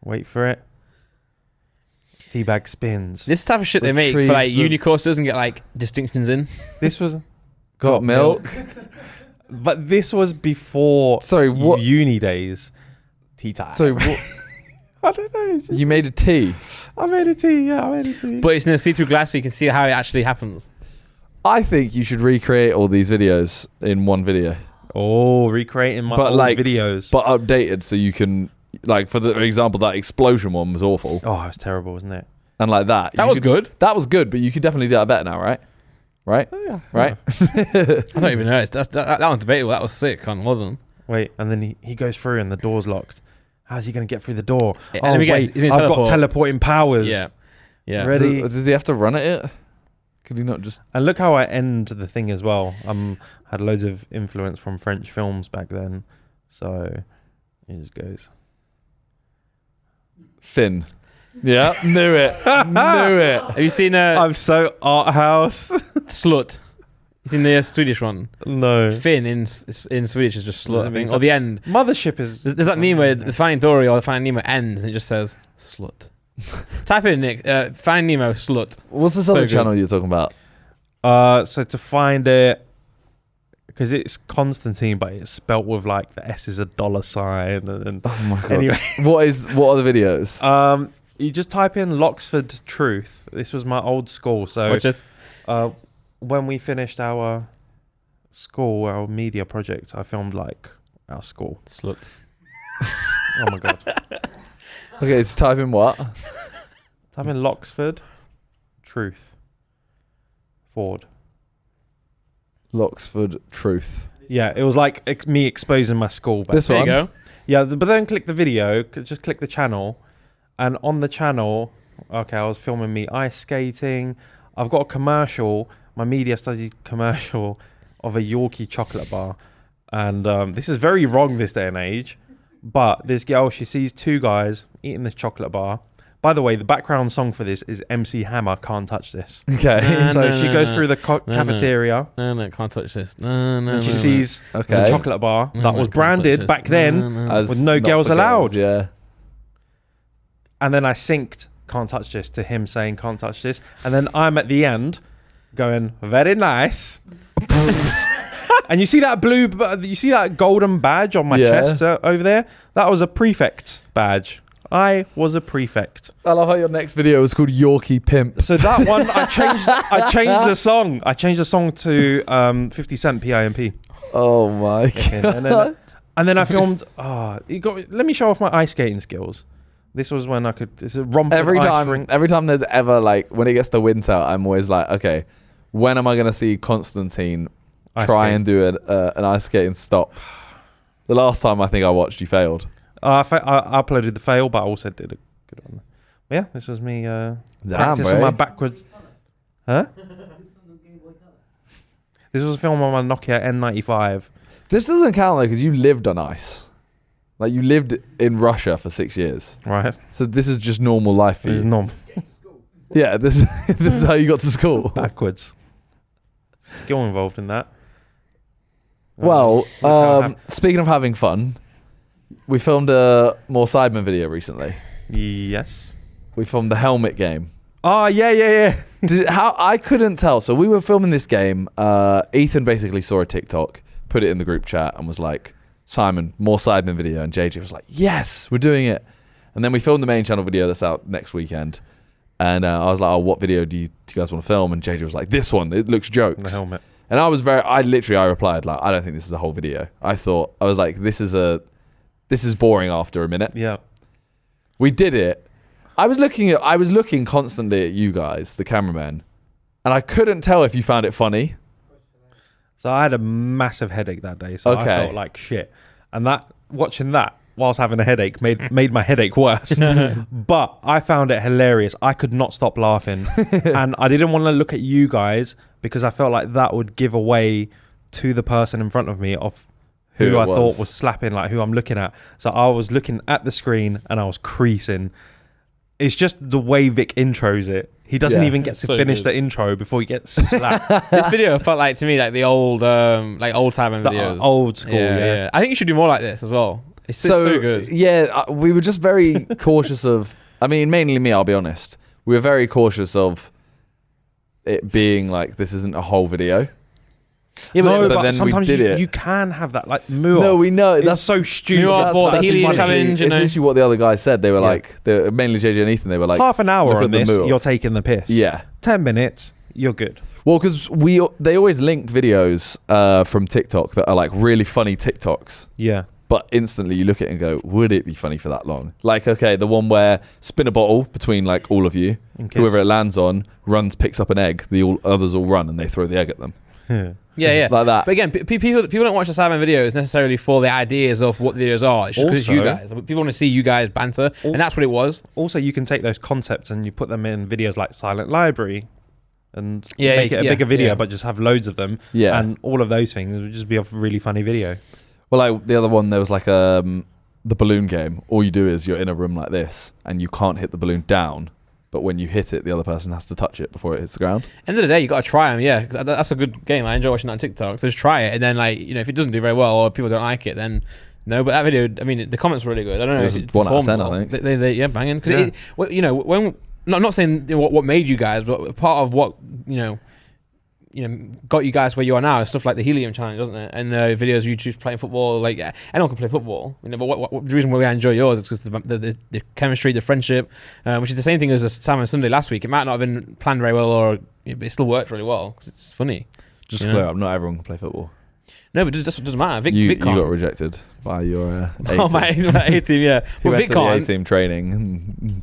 Wait for it. Teabag spins. This type of shit they make for like uni courses and get like distinctions in. This was got milk. But this was before what uni days. Tea time. So I don't know. You made a tea. I made a tea, yeah, I made a tea. But it's in a see-through glass so you can see how it actually happens. I think you should recreate all these videos in one video. Oh, recreating my old videos. But updated so you can, like, for the example, that explosion one was awful. Oh, it was terrible, wasn't it? And like that. That was good. That was good, but you could definitely do that better now, right? Right? Oh, yeah. Right? I don't even know. That one's debatable. That was sick, wasn't. Wait, and then he goes through and the door's locked. How's he going to get through the door? Let me guess, wait, I've got teleporting powers. Yeah. Yeah. Ready? Does he have to run at it? Could he not just... And look how I end the thing as well. Had loads of influence from French films back then. So it just goes. Finn. Yeah, knew it. Knew it. Have you seen I'm so art house. Slut? You seen the Swedish one? No. Finn in Swedish is just slut, I think. Or the end. Mothership is... There's that meme where the Finding Dory or the Finding Nemo ends and it just says slut. Type in, Nick, Finding Nemo slut. What's this So other good. channel you're talking about? So to find it, because it's Constantine, but it's spelt with like the S is a dollar sign. And Oh my god. anyway, What are the videos? you just type in Loxford Truth. This was my old school. So Watch this. when we finished our school, our media project, I filmed like our school. Slut. Oh my god. Okay, it's type in what? Type in Loxford Truth. Ford. Loxford Truth. Yeah, it was like me exposing my school. This There one? you go. Yeah, but then click the video. Just click the channel, and on the channel, okay, I was filming me ice skating. I've got a commercial, my media studies commercial of a Yorkie chocolate bar, and this is very wrong this day and age. But this girl, she sees two guys eating this chocolate bar. By the way, the background song for this is MC Hammer, Can't Touch This. Okay. So she goes through the cafeteria. No, can't touch this. No. And she sees the chocolate bar No, that was can't touch branded this. back then As with no not girls for allowed. Yeah. And then I synced Can't Touch This to him saying Can't Touch This. And then I'm at the end going, very nice. And you see that golden badge on my chest over there? That was a prefect badge. I was a prefect. I love how your next video was called Yorkie Pimp. So that one, I changed the song. I changed the song to 50 Cent PIMP. Oh my god. And then I filmed, let me show off my ice skating skills. This was when I could, it's a Romford ice rink. Every time there's ever like, when it gets to winter, I'm always like, okay, when am I going to see Constantine try and do an ice skating stop? The last time I think I watched, you failed. I uploaded the fail, but I also did a good one. But yeah, this was me practicing my backwards. Huh? This was filmed on my Nokia N95. This doesn't count though because you lived on ice. Like you lived in Russia for 6 years. Right. So this is just normal life for This is you. normal. Yeah, this is how you got to school. Backwards. Skill involved in that. Well, Look speaking of having fun, we filmed a more Sidemen video recently. yes. We filmed the helmet game. Oh, yeah. How I couldn't tell. So we were filming this game. Ethan basically saw a TikTok, put it in the group chat, and was like, "Simon, more Sidemen video." And JJ was like, "Yes, we're doing it." And then we filmed the main channel video that's out next weekend. And I was like, "Oh, what video do you guys want to film?" And JJ was like, "This one. It looks jokes." The helmet. And I replied like, "I don't think this is a whole video." I was like, this is boring after a minute. Yeah. We did it. I was looking constantly at you guys, the cameramen, and I couldn't tell if you found it funny. So I had a massive headache that day. So I felt like shit. And watching that whilst having a headache made my headache worse. But I found it hilarious. I could not stop laughing. And I didn't want to look at you guys because I felt like that would give away to the person in front of me of who I thought was slapping, like who I'm looking at. So I was looking at the screen and I was creasing. It's just the way Vic intros it. He doesn't even get to finish the intro before he gets slapped. This video felt like to me like the old Sidemen videos. Old school, yeah. I think you should do more like this as well. It's so good. Yeah, we were just very cautious of. I mean, mainly me. I'll be honest. We were very cautious of it being like this isn't a whole video. Yeah, but then sometimes we did it. you can have that like Muoff. No, we know It's that's so stupid. Muoff or the helium challenge. It's literally what the other guys said. They were like, mainly JJ and Ethan. They were like, half an hour look on at the this, Muoff. you're taking the piss. Yeah, 10 minutes, you're good. well, because they always linked videos from TikTok that are like really funny TikToks. Yeah. But instantly you look at it and go, would it be funny for that long? Like, okay, the one where spin a bottle between like all of you, whoever it lands on, picks up an egg, others all run and they throw the egg at them. Yeah. Like that. But again, people don't watch the Sidemen videos necessarily for the ideas of what the videos are. It's just because you guys. People want to see you guys banter, and that's what it was. Also, you can take those concepts and you put them in videos like Silent Library and make it a bigger video, but just have loads of them. Yeah. And all of those things would just be a really funny video. Well, like the other one, there was like the balloon game. All you do is you're in a room like this and you can't hit the balloon down. But when you hit it, the other person has to touch it before it hits the ground. End of the day, you got to try them, yeah. 'Cause that's a good game. I enjoy watching that on TikTok. So just try it, and then like if it doesn't do very well or people don't like it, then no. But that video, I mean, the comments were really good. I don't know. It was if it 1 out of 10, performed I think. They banging. Because when not saying what made you guys, but part of what got you guys where you are now is stuff like the helium challenge, doesn't it? And the videos you choose playing football, like anyone can play football, but what the reason why I enjoy yours is because the chemistry, the friendship, which is the same thing as a Salmon Sunday last week. It might not have been planned very well, but it still worked really well because it's funny. Just to clear up, not everyone can play football. No, but it just doesn't matter. Vic You can't. got rejected by your my A team, yeah. He Well, went Vic to the can't. A-team training and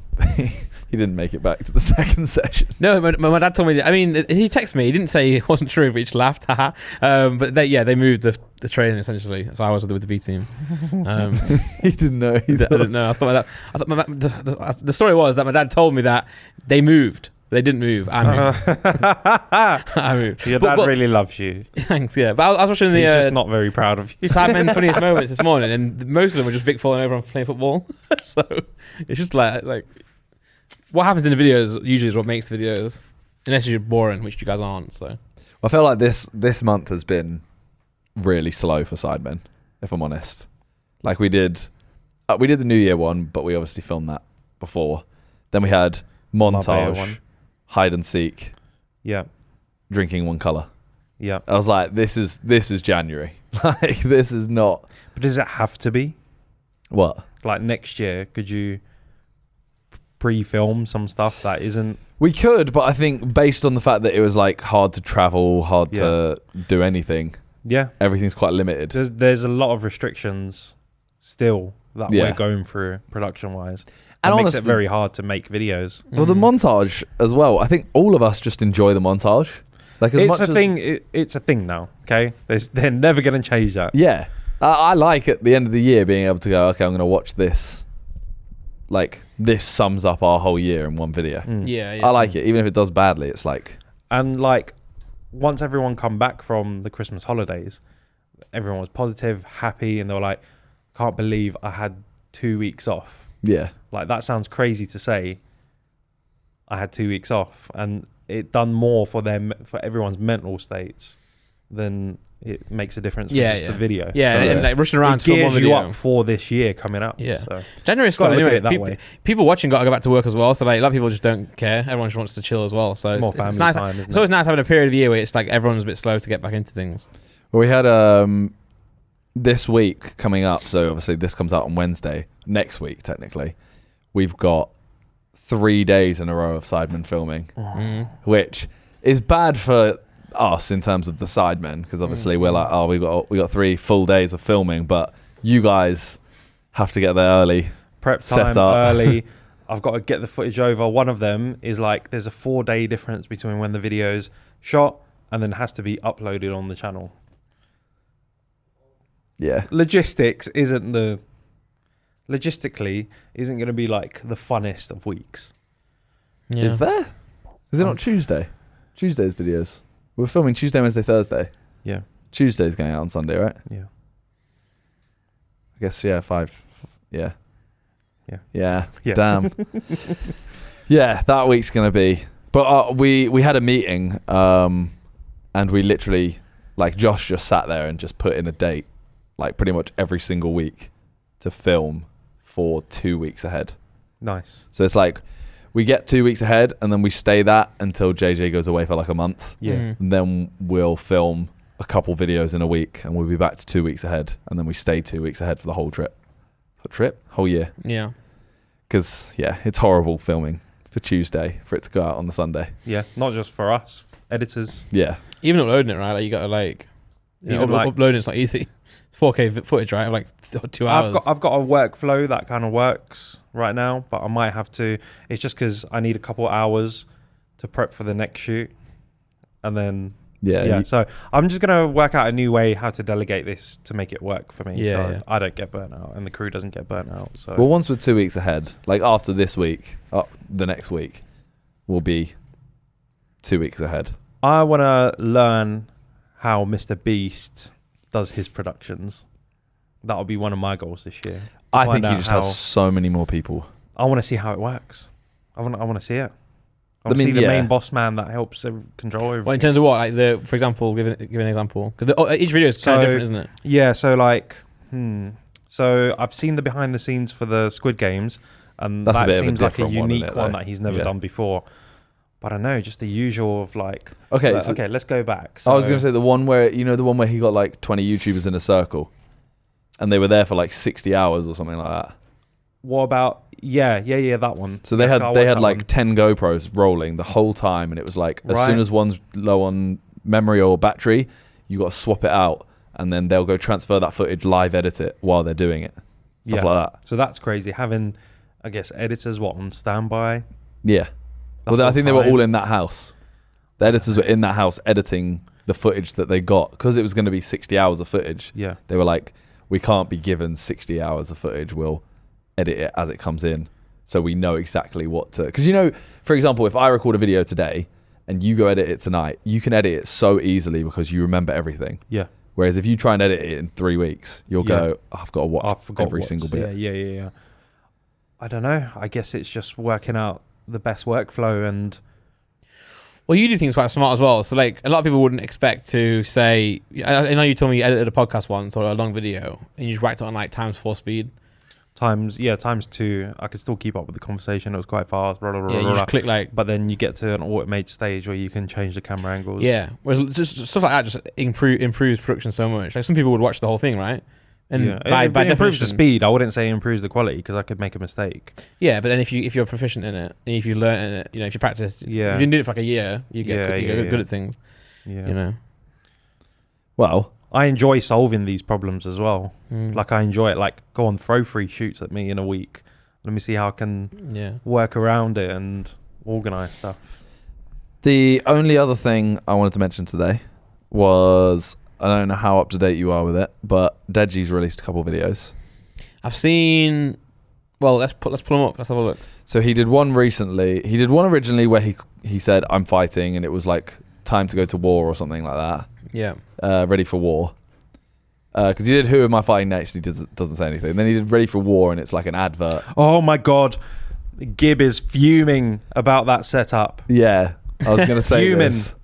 he didn't make it back to the second session. No, my dad told me that. I mean, he texted me. He didn't say it wasn't true, but he just laughed. But they moved the training essentially. So I was with the B team. He didn't know. I didn't know. I thought the story was that my dad told me that they moved. They didn't move. I moved. I moved. Your dad really loves you. Thanks. Yeah, but I was watching He's just not very proud of you. Sidemen funniest moments this morning, and most of them were just Vic falling over and playing football. So it's just like what happens in the videos usually is what makes the videos, unless you're boring, which you guys aren't. So I feel like this month has been really slow for Sidemen, if I'm honest. Like we did the New Year one, but we obviously filmed that before. Then we had montage one. Hide and seek, drinking one colour. I was like, this is January. Like this is not. But does it have to be? What? Like next year, could you pre-film some stuff that isn't? We could, but I think based on the fact that it was like hard to travel, hard to do anything. Yeah, everything's quite limited. There's a lot of restrictions still that we're going through production-wise. And it makes it very hard to make videos. Well, the montage as well. I think all of us just enjoy the montage. Like it's a thing. It's a thing now. Okay, they're never going to change that. Yeah, I like at the end of the year being able to go, okay, I'm going to watch this. Like this sums up our whole year in one video. Yeah. I like it, even if it does badly. It's like, and like once everyone come back from the Christmas holidays, everyone was positive, happy, and they were like, can't believe I had 2 weeks off. Yeah. Like, that sounds crazy to say. I had 2 weeks off, and it done more for them, for everyone's mental states, than it makes a difference for just the video. Yeah, so and like rushing around it to film one gears you video. up for this year coming up. Yeah. So January is gotta starting look at anyway. it that way. People watching got to go back to work as well, so like a lot of people just don't care. Everyone just wants to chill as well. So more it's family nice. time, isn't It's always nice having a period of the year where it's like everyone's a bit slow to get back into things. Well, we had this week coming up, so obviously this comes out on Wednesday. Next week, technically, we've got 3 days in a row of Sidemen filming, which is bad for us in terms of the Sidemen, because obviously we're like, oh, we got 3 full days of filming, but you guys have to get there early. Prep set time up. early. I've got to get the footage over. One of them is like, there's a 4-day difference between when the video's shot and then has to be uploaded on the channel. Yeah. Logistically isn't going to be like the funnest of weeks. Yeah. Is there? Is it not Tuesday? Tuesday's videos. We're filming Tuesday, Wednesday, Thursday. Yeah. Tuesday's going out on Sunday, right? Yeah. I guess, yeah, 5. Yeah. Yeah. Yeah. Yeah. Damn. Yeah, that week's going to be. But we had a meeting, and we literally, like, Josh just sat there and just put in a date, like, pretty much every single week to film for 2 weeks ahead. Nice. So it's like, we get 2 weeks ahead, and then we stay that until JJ goes away for like a month. Yeah. And then we'll film a couple videos in a week, and we'll be back to 2 weeks ahead, and then we stay 2 weeks ahead for the whole trip. Whole year. Yeah. Because, yeah, it's horrible filming for Tuesday for it to go out on the Sunday. Yeah. Not just for us, editors. Yeah. Even uploading it, right? Like you got to like, uploading it's not easy. It's 4K footage, right? Of like 2 hours. I've got a workflow that kind of works right now, but I might have to. It's just because I need a couple hours to prep for the next shoot, and then So I'm just gonna work out a new way how to delegate this to make it work for me. I don't get burnt out, and the crew doesn't get burnt out. So well, once we're 2 weeks ahead, like after this week, the next week will be 2 weeks ahead. I want to learn how MrBeast does his productions. That'll be one of my goals this year. I think he just has so many more people. I want to see how it works. I want to see it. I want to see the main boss man that helps control everything. Well, in terms of what, like for example, give an example, because each video is kind of different, isn't it? Yeah. So like, so I've seen the behind the scenes for the Squid Games, and that seems like a unique one that he's never done before. But I don't know, just the usual of like, okay, let's go back. So, I was going to say the one where he got like 20 YouTubers in a circle, and they were there for like 60 hours or something like that. What about that one? So they had like 10 GoPros rolling the whole time, and it was like as soon as one's low on memory or battery, you got to swap it out, and then they'll go transfer that footage, live edit it while they're doing it, stuff like that. So that's crazy. Having, I guess, editors on standby. Yeah. Well, I think they were all in that house. The editors were in that house editing the footage that they got, because it was going to be 60 hours of footage. Yeah. They were like, we can't be given 60 hours of footage. We'll edit it as it comes in, so we know exactly what to. Because for example, if I record a video today and you go edit it tonight, you can edit it so easily because you remember everything. Yeah. Whereas if you try and edit it in 3 weeks, you'll go, I've got to watch every single bit. Yeah. I don't know. I guess it's just working out the best workflow. And well, you do things quite smart as well. So like a lot of people wouldn't expect to say, I know you told me you edited a podcast once or a long video and you just whacked it on like times 4 speed. Times 2. I could still keep up with the conversation. It was quite fast. You just click like, but then you get to an automated stage where you can change the camera angles. Yeah, whereas just stuff like that just improves production so much. Like some people would watch the whole thing, right? And by it improves the definition, speed. I wouldn't say it improves the quality, because I could make a mistake. Yeah, but then if you're proficient in it, and if you learn in it, if you practice, if you do it for like a year, you get good at things. Yeah. Well, I enjoy solving these problems as well. Like I enjoy it. Like, go on, throw 3 shoots at me in a week. Let me see how I can work around it and organize stuff. The only other thing I wanted to mention today was, I don't know how up to date you are with it, but Deji's released a couple of videos. I've seen. Well, let's pull them up. Let's have a look. So he did one recently. He did one originally where he said, "I'm fighting," and it was like time to go to war or something like that. Yeah. Ready for war. Because he did Who Am I Fighting Next? He doesn't say anything. Then he did Ready for War, and it's like an advert. Oh my god, Gib is fuming about that setup. Yeah, I was going to say Fuming. this.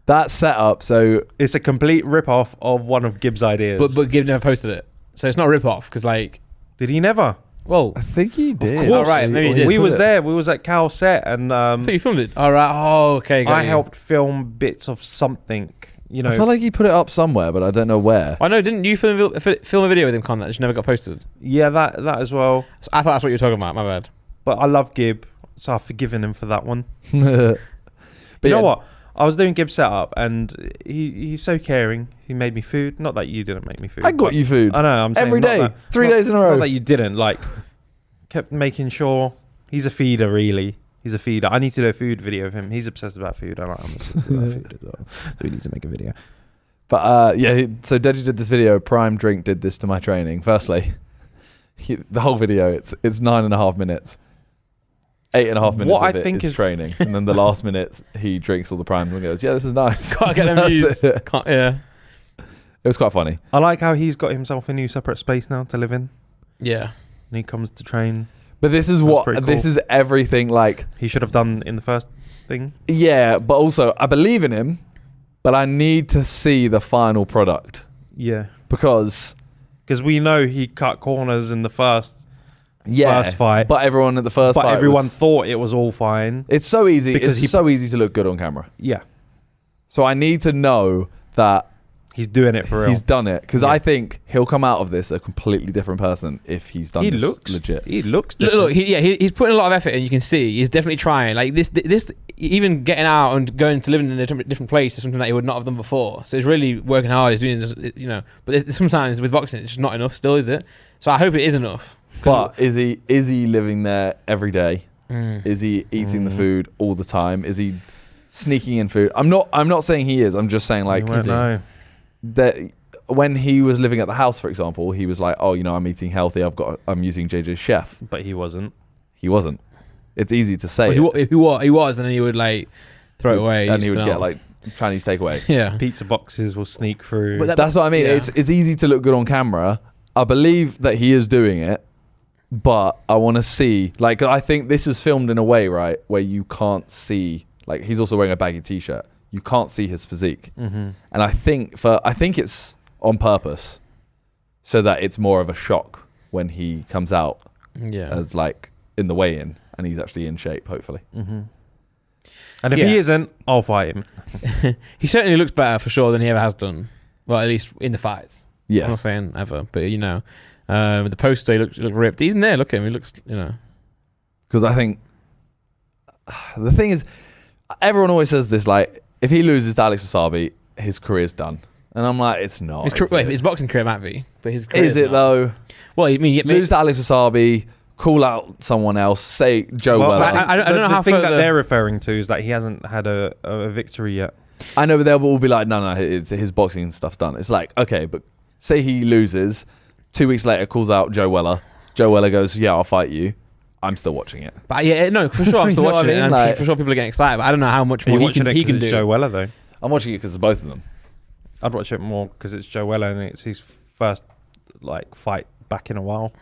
That setup, so It's a complete rip-off of one of Gib's ideas. But Gib never posted it, so it's not a rip off. Because like, Did he never? well, I think he did. course. Oh, right, maybe he did. We was there. We was at Cal's set, and I thought you filmed it. All right. Oh, okay. got I you. helped film bits of something. You I know, feel like he put it up somewhere, but I don't know where. I know. Didn't you film a video with him, Con, that just never got posted? yeah, that as well. So I thought that's what you were talking about. My bad. But I love Gib, so I've forgiven him for that one. But You know yeah, what? I was doing Gib's setup, and he's so caring. He made me food. Not that you didn't make me food. I got you food. I know. I'm saying every not day, that- 3 not- days in a Not row. that you didn't. Like, kept making sure. He's a feeder, really. He's a feeder. I need to do a food video of him. He's obsessed about food. I'm obsessed about food as well. So we need to make a video. But so Deji did this video. Prime Drink did this to my training. Firstly, the whole video, it's 9.5 minutes. 8.5 minutes What of I it think is is- training, and then the last minute he drinks all the primes and goes, "Yeah, this is nice." Can't get them That's views. it. Can't, yeah. It was quite funny. I like how he's got himself a new separate space now to live in. Yeah. And he comes to train. But this is That's what pretty this cool. is everything like. He should have done in the first thing. Yeah, but also I believe in him, but I need to see the final product Yeah. because Because we know he cut corners in the first yeah, fight. But everyone at the first But fight everyone was- thought it was all fine. it's so easy because it's so easy to look good on camera. Yeah. So I need to know that He's doing it for real. he's done it because Yeah. I think he'll come out of this a completely different person if he's done He this looks legit. He looks Look, different. he's putting a lot of effort in. You can see he's definitely trying. Like this, even getting out and going to live in a different place is something that he would not have done before. So he's really working hard. He's doing this, you know. But sometimes with boxing, it's just not enough. Still, is it? So I hope it is enough. But is he living there every day? Mm. Is he eating the food all the time? Is he sneaking in food? I'm not saying he is. I'm just saying like You won't know. that when he was living at the house, for example, he was like, "Oh, you know, I'm eating healthy. I'm using JJ's Chef." But he wasn't. He wasn't. It's easy to say, Well, he was, and then he would like throw it away. and use he would something get else. like Chinese takeaway. yeah. Pizza boxes will sneak through. But That's what I mean. Yeah. It's easy to look good on camera. I believe that he is doing it, but I want to see. Like, I think this is filmed in a way, right, where you can't see. Like, he's also wearing a baggy t-shirt. You can't see his physique, Mm-hmm. and I think it's on purpose, so that it's more of a shock when he comes out Yeah. as like in the weigh-in, and he's actually in shape, hopefully. Mm-hmm. And if Yeah. he isn't, I'll fight him. He certainly looks better for sure than he ever has done. Well, at least in the fights. I'm Yeah, not saying ever, but you know, the poster he looked ripped. Even there, look at him. He looks, you know. because I think the thing is, everyone always says this, like, if he loses to Alex Wasabi, his career's done. And I'm like, it's not. His boxing career might be, but his career's Is it not. though? Well, I mean, Lose to Alex Wasabi, call out someone else, say Joe Well, Weller. I don't know the how thing further- that they're referring to is that he hasn't had a victory yet. I know, but they'll all be like, no, his boxing stuff's done. It's like, okay, but say he loses, 2 weeks later calls out Joe Weller. Joe Weller goes, yeah, I'll fight you. I'm still watching it. But yeah, no, for sure, I'm still You know what watching I it. mean? And I'm Like- for sure people are getting excited, but I don't know how much Are you more watching he it can because do. it's Joe Weller though? I'm watching it because of both of them. I'd watch it more because it's Joe Weller and it's his first like fight back in a while.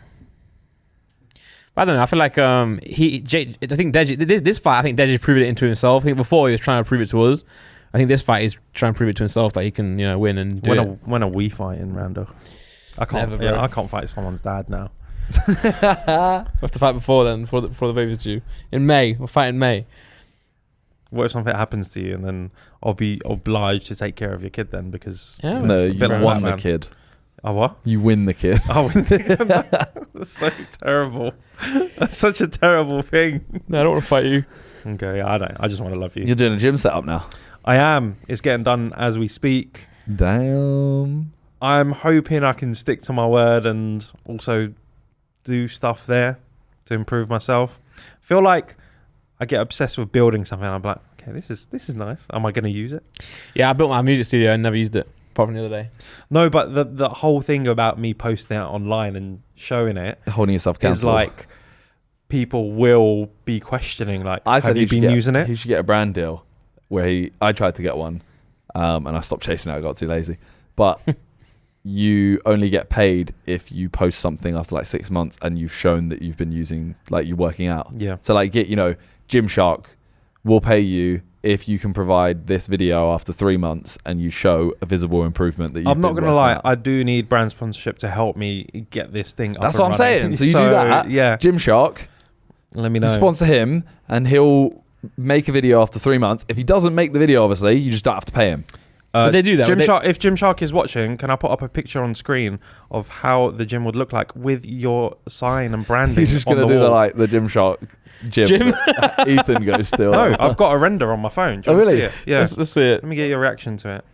I don't know. I feel like I think Deji this fight. I think Deji proved it into himself. I think before he was trying to prove it to us. I think this fight is trying to prove it to himself that he can, win and do it. When are we fighting, Rando? I can't. Never, bro. I can't fight someone's dad now. We have to fight before then, before the baby's due in May. We'll fight in May. What if something happens to you and then I'll be obliged to take care of your kid then because Yeah. No, a you bit like won the Batman. kid. Oh what? You win the kid. Oh, that's so terrible. That's such a terrible thing. No, I don't want to fight you. Okay, I don't. I just want to love you. You're doing a gym setup now. I am. It's getting done as we speak. Damn. I'm hoping I can stick to my word and also do stuff there to improve myself. Feel like I get obsessed with building something. I'm like, okay, this is nice. Am I going to use it? Yeah, I built my music studio and never used it apart from the other day. No, but the whole thing about me posting it online and showing it Holding yourself is accountable. like people will be questioning, like, I have said you been using it? He should get a brand deal. where I tried to get one, and I stopped chasing it. I got too lazy. But you only get paid if you post something after like 6 months and you've shown that you've been using, like, you're working out. Yeah. So like, Gymshark will pay you if you can provide this video after 3 months and you show a visible improvement that you've I'm not been going to lie. working out. I do need brand sponsorship to help me get this thing up That's and what I'm running. saying. So you do that. Yeah. Gymshark, Let me know. you sponsor him and he'll make a video after 3 months. If he doesn't make the video, obviously, you just don't have to pay him. But they do that. If Gymshark is watching, can I put up a picture on screen of how the gym would look like with your sign and branding? You're just going to do the Gymshark gym. Ethan goes still. No, I've got a render on my phone. Do you Oh, want to really? see it? Yeah. Let's see it. Let me get your reaction to it.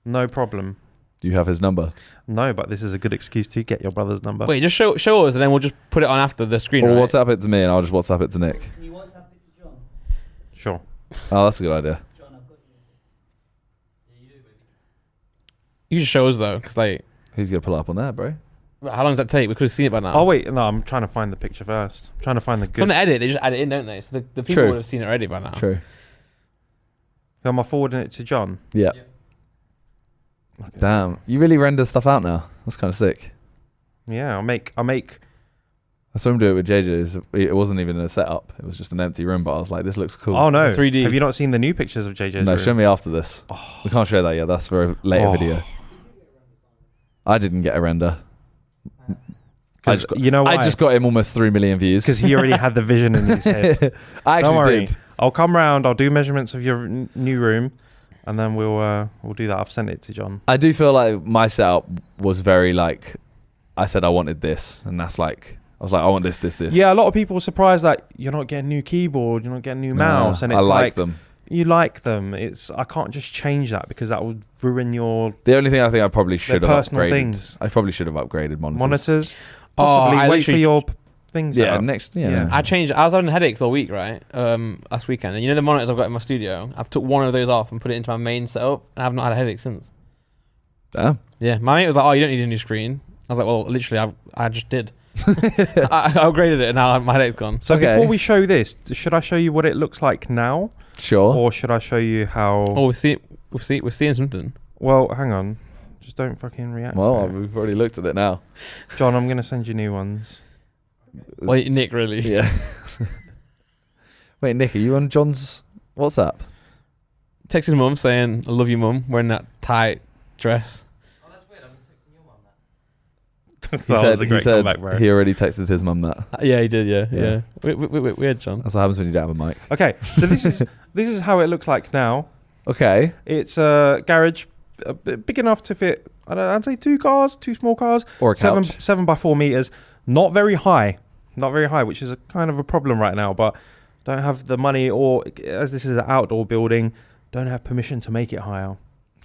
No problem. Do you have his number? No, but this is a good excuse to get your brother's number. Wait, just show us, and then we'll just put it on after the screen. Or right? WhatsApp it to me and I'll just WhatsApp it to Nick. Can you WhatsApp it to John? Sure. Oh, that's a good idea. John, I've got you. Yeah, you do, baby. You just show us though, because like, He's going to pull up on there, bro. how long does that take? We could have seen it by now. Oh, wait. No, I'm trying to find the picture first. I'm trying to find the From good. the edit, they just add it in, don't they? So the people True. would have seen it already by now. True. Am I forwarding it to John? Yeah. Okay. Damn. You really render stuff out now. That's kind of sick. Yeah, I'll make. I saw him do it with JJ. It wasn't even a setup. It was just an empty room, but I was like, this looks cool. Oh, no. 3D. Have you not seen the new pictures of JJ's No, room? show me after this. We can't show that yet. That's for a later video. I didn't get a render. You know why? I just got him almost 3 million views. Because he already had the vision in his head. I Don't actually worry. did. I'll come round. I'll do measurements of your new room, and then we'll do that. I've sent it to John. I do feel like my setup was very like, I said I wanted this, and that's like, I was like, I want this. Yeah, a lot of people were surprised that you're not getting a new keyboard, you're not getting a new mouse, and it's I like like them. you like them. I can't just change that because that would ruin your The only thing I think I probably should have personal upgraded. things. I probably should have upgraded monitors. Oh, Possibly I wait for literally- your things. Yeah, up. next. Yeah. Yeah. I was having headaches all week, right? Last weekend, and you know the monitors I've got in my studio. I've took one of those off and put it into my main setup, and I've not had a headache since. Damn. Yeah, my mate was like, "Oh, you don't need a new screen." I was like, "Well, literally, I just did." I upgraded it, and now my headache's gone. So Okay. before we show this, should I show you what it looks like now, Sure. or should I show you how? Oh, we're seeing something. Well, hang on. Just don't fucking react. to Well, it. we've already looked at it now. John, I'm gonna send you new ones. Wait, Nick, really? Yeah. Wait, Nick, are you on John's WhatsApp? Text his mum saying, "I love you, mum," wearing that tight dress. Oh, that's weird. I've been texting your mum that. That was a great comeback, bro. he already texted his mum that. Yeah, he did. Yeah. Yeah. Weird, John. That's what happens when you don't have a mic. Okay, so this is how it looks like now. Okay. It's a garage, big enough to fit. I'd say two small cars, Or a couch. 7 by 4 meters. Not very high, which is a kind of a problem right now. But don't have the money, or as this is an outdoor building, don't have permission to make it higher,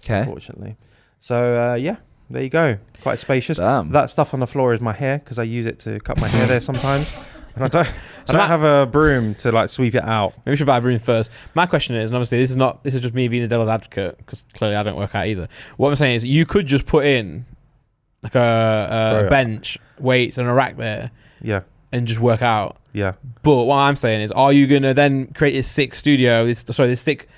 Okay. unfortunately. So yeah, there you go. Quite spacious. Damn. That stuff on the floor is my hair because I use it to cut my hair there sometimes. And I don't Matt- have a broom to like sweep it out. Maybe we should buy a broom first. My question is, and obviously this is just me being the devil's advocate because clearly I don't work out either. What I'm saying is, you could just put in like a bench, weights, and a rack there, Yeah, and just work out. yeah. But what I'm saying is, are you gonna then create this sick studio, this sick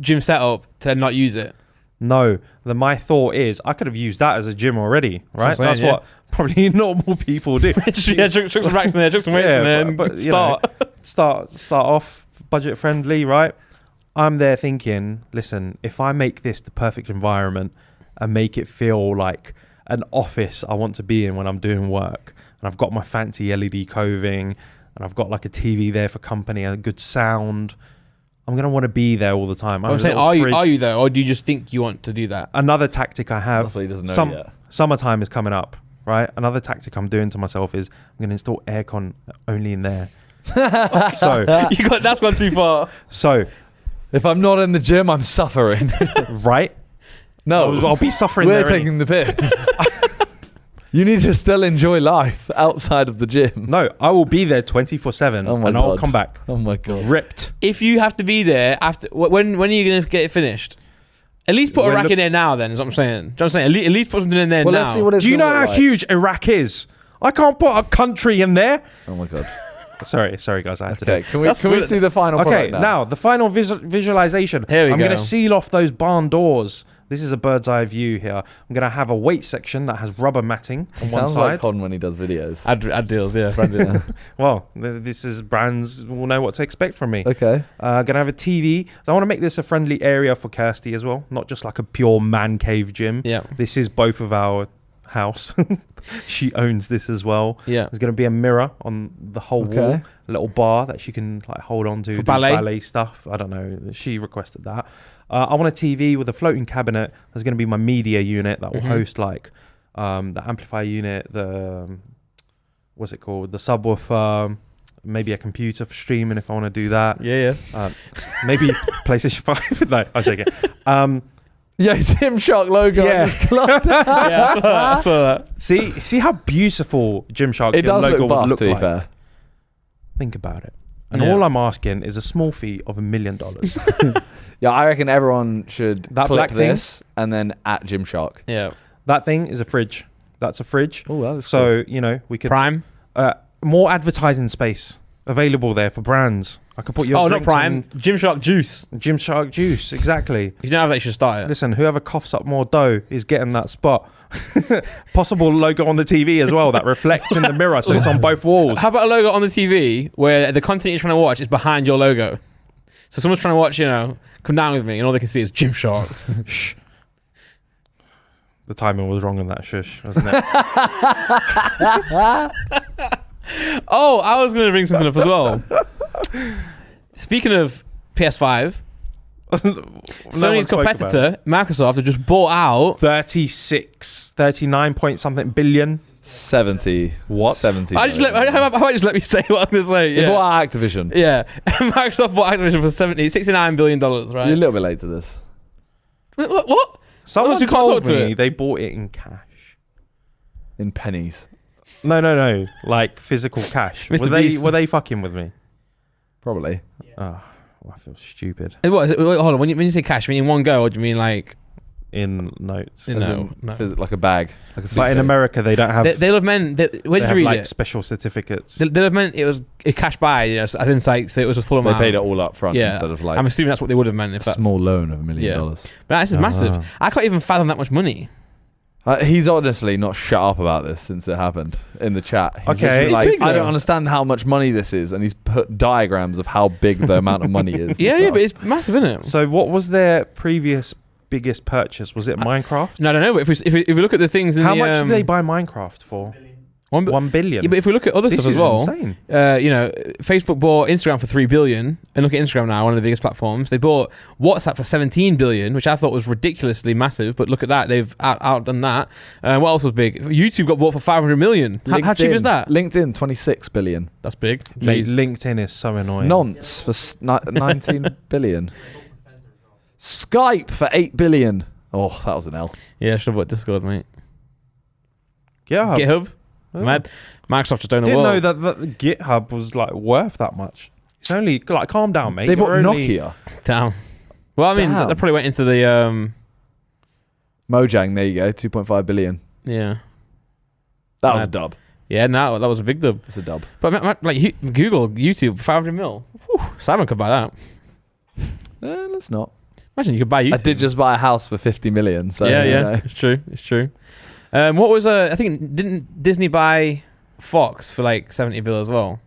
gym setup to then not use it? No, my thought is I could have used that as a gym already, right? That's what I'm That's saying, what probably normal people do. Yeah, chuck some racks in there, chuck some weights in there, and you know, start. start off budget friendly, right? I'm there thinking, listen, if I make this the perfect environment and make it feel like an office I want to be in when I'm doing work, and I've got my fancy LED coving, and I've got like a TV there for company and a good sound, I'm gonna want to be there all the time. I'm saying, are you though, or do you just think you want to do that? Another tactic I have. That's what he doesn't know yet. Summertime is coming up, right? Another tactic I'm doing to myself is I'm going to install aircon only in there. So That's gone too far. So If I'm not in the gym, I'm suffering. right? No, I'll be suffering we're there. taking the piss. You need to still enjoy life outside of the gym. No, I will be there 24/7, Oh my and I'll God. come back Oh my god. ripped. If you have to be there after, when are you going to get it finished? At least put a When rack the- in there now. Then is what I'm saying. Do you know what I'm saying? At least put something in there Well, now. let's see what it's Do you know gonna how look like. huge Iraq is? I can't put a country in there. Oh my god. Sorry, guys. I had to do Okay, it. can we see the final Okay, product now the final visualization. Here we I'm go. going to seal off those barn doors. This is a bird's eye view here. I'm going to have a weight section that has rubber matting on one Sounds side. like Con when he does videos. Ad deals, yeah. Brand deal. Well, this is brands will know what to expect from me. Okay. Going to have a TV. So I want to make this a friendly area for Kirsty as well, not just like a pure man cave gym. Yeah. This is both of our house. She owns this as well. Yeah. There's going to be a mirror on the whole wall, a little bar that she can like hold on to For do ballet stuff. I don't know. She requested that. I want a TV with a floating cabinet. There's going to be my media unit that will host like the amplifier unit, the what's it called, the subwoofer, maybe a computer for streaming if I want to do that. Yeah. Maybe PlayStation 5. No, I'm joking. Yeah, Gymshark logo. Yeah. I just clocked it. Yeah, I saw that. See how beautiful Gymshark It does logo look buff, would look to be like. fair. Think about it. And Yeah. all I'm asking is a small fee of $1 million. Yeah, I reckon everyone should That clip black thing? this and then at Gymshark. Yeah. That thing is a fridge. That's a fridge. Oh, that is cool. So, you know, we could... Prime. more advertising space available there for brands. I could put your Oh, not drinks Prime. Gymshark Juice. in Gymshark juice, exactly. If you don't have that, you should start it. Listen, whoever coughs up more dough is getting that spot. Possible logo on the TV as well that reflects in the mirror, so it's on both walls. How about a logo on the TV where the content you're trying to watch is behind your logo? So someone's trying to watch, Come Down With Me, and all they can see is Gymshark. Shh. The timing was wrong on that shush, wasn't it? Oh, I was going to bring something up as well. Speaking of PS5, Sony's competitor, Microsoft, have just bought out... 39 point something billion. 70. What? 70. How about just let me say what I was going to say? They Yeah. bought out Activision. Yeah. Microsoft bought Activision for $69 billion, right? You're a little bit late to this. What? Someone you can't told talk to me it. they bought it in cash. In pennies. No. Like physical cash. Mr. Were Beast. they fucking with me? Probably. Oh, I feel stupid. What is it? Wait, hold on. When you say cash, you mean in one go, or do you mean like... In notes. In- As No, in no. like a bag. Like a But in suitcase. America, they don't have. They'll have meant... Where they did have you read like it? special certificates. They'll have meant it was a cash buy, as in like, so it was a full They amount. paid it all up front Yeah. instead of like I'm assuming that's what they would have meant if a that's... small loan of $1 million. Yeah. But this is massive. Ah. I can't even fathom that much money. He's honestly not shut up about this since it happened in the chat. He's Okay. literally It's like, big I don't though. understand how much money this is, and he's put diagrams of how big the amount of money is. and Yeah, stuff. but it's massive, isn't it? So, what was their previous biggest purchase? Was it Minecraft? No, I don't know. But if we look at the things in How the... much did they buy Minecraft for? 1 billion. Yeah, but if we look at other This stuff is as well, insane. Facebook bought Instagram for $3 billion, and look at Instagram now, one of the biggest platforms. They bought WhatsApp for $17 billion, which I thought was ridiculously massive. But look at that, they've outdone that. What else was big? YouTube got bought for $500 million. How cheap is that? LinkedIn, 26 billion. That's big. Mate, Jeez. LinkedIn is so annoying. Nonce for 19 billion. Skype for 8 billion. Oh, that was an L. Yeah, I should have bought Discord, mate. GitHub. GitHub, Oh. mad. Microsoft just own the Didn't world. know that GitHub was like worth that much. It's only like, calm down, mate. They bought You're only- Nokia. Damn. Well, I mean, Damn. that probably went into the Mojang, there you go, 2.5 billion. yeah. That was a Mad. dub. Yeah, no, that was a big dub. It's a dub. But like Google, YouTube, 500 mil. Whew, Simon could buy that. Let's not. Imagine you could buy YouTube. I did just buy a house for 50 million. So yeah, you yeah, know. it's true. It's true. What was I think didn't Disney buy Fox for like 70 bill as well?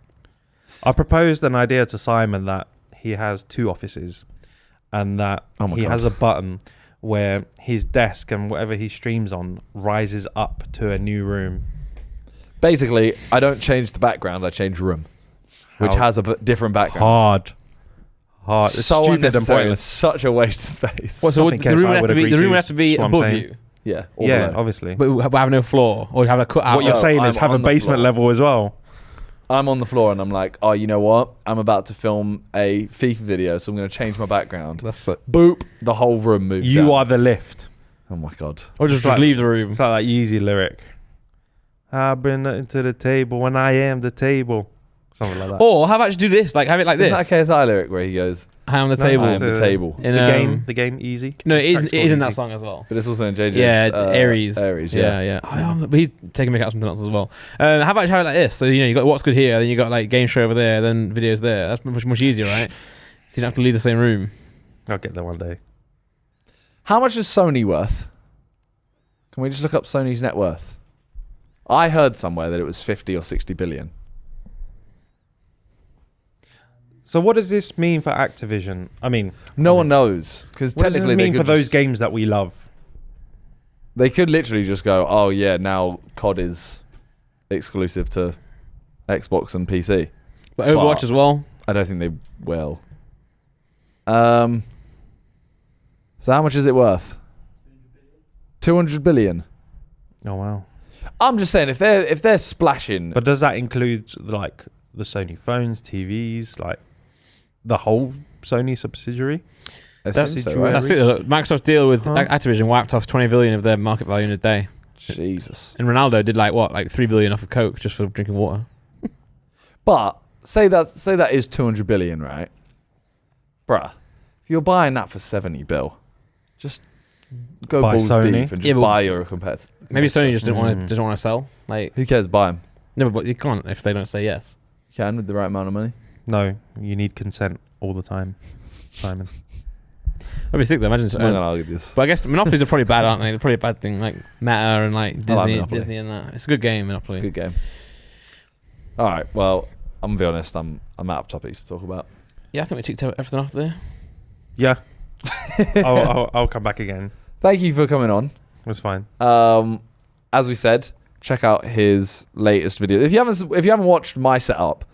I proposed an idea to Simon that he has 2 offices and that Oh my he God. has a button where his desk and whatever he streams on rises up to a new room. Basically, I don't change the background, I change room, which How has a different background. Hard. It's So stupid and unnecessary. pointless. It's such a waste of space. What, so Something the room KSI would have would to be agree the room to, would have to be is what I'm above saying. you, Yeah, or Yeah, below. obviously. but have no floor or have a cut out. What you're no, saying is I'm have a on the basement floor. level as well. I'm on the floor and I'm like, oh, you know what? I'm about to film a FIFA video, so I'm going to change my background. That's it. Boop. The whole room moves You down. are the lift. Oh my God. Or just like- leave the room. It's like that Yeezy lyric. I bring nothing to the table when I am the table. Something like that. Or how about you do this? Like have it like Isn't this. that a KSI lyric where he goes, High on the No, table. I am the table? In, the game, easy. No, it Track's is in called that Easy. song as well. But it's also in JJ's. Yeah, Aries. Aries, yeah. But he's taking me out something else as well. How about you have it like this? So you got what's good here, then you got like game show over there, then videos there. That's much easier, right? So you don't have to leave the same room. I'll get there one day. How much is Sony worth? Can we just look up Sony's net worth? I heard somewhere that it was 50 or 60 billion. So what does this mean for Activision? I mean, No one knows, because what does it technically mean they for could those just- games that we love? They could literally just go, oh yeah, now COD is exclusive to Xbox and PC. But Overwatch But- as well. I don't think they will. So how much is it worth? 200 billion. Oh wow! I'm just saying, if they're splashing, But does that include like the Sony phones, TVs, like the whole Sony subsidiary? that's so, so, right? right? That's it. Look, Microsoft's deal with Huh? Activision wiped off 20 billion of their market value in a day. Jesus. And Ronaldo did like 3 billion off of Coke just for drinking water. But say that is 200 billion, right? Bruh, if you're buying that for 70 bill, just go Buy balls Sony. deep and just Yeah, but buy your competitor. Maybe Sony just didn't want Mm. to doesn't want to sell. Like Who cares? Buy them. no, but you can't if they don't say yes. You can with the right amount of money. No, you need consent all the time, Simon. I'd be sick though. Imagine. I'm not gonna argue this. But I guess Monopolies are probably bad, aren't they? They're probably a bad thing, like Meta and like Disney, Monopoly. Disney and that. It's a good game, It's Monopoly. a good game. All right. Well, I'm gonna be honest. I'm out of topics to talk about. Yeah, I think we ticked everything off there. Yeah, I'll come back again. Thank you for coming on. It was fine. As we said, check out his latest video. If you haven't watched my setup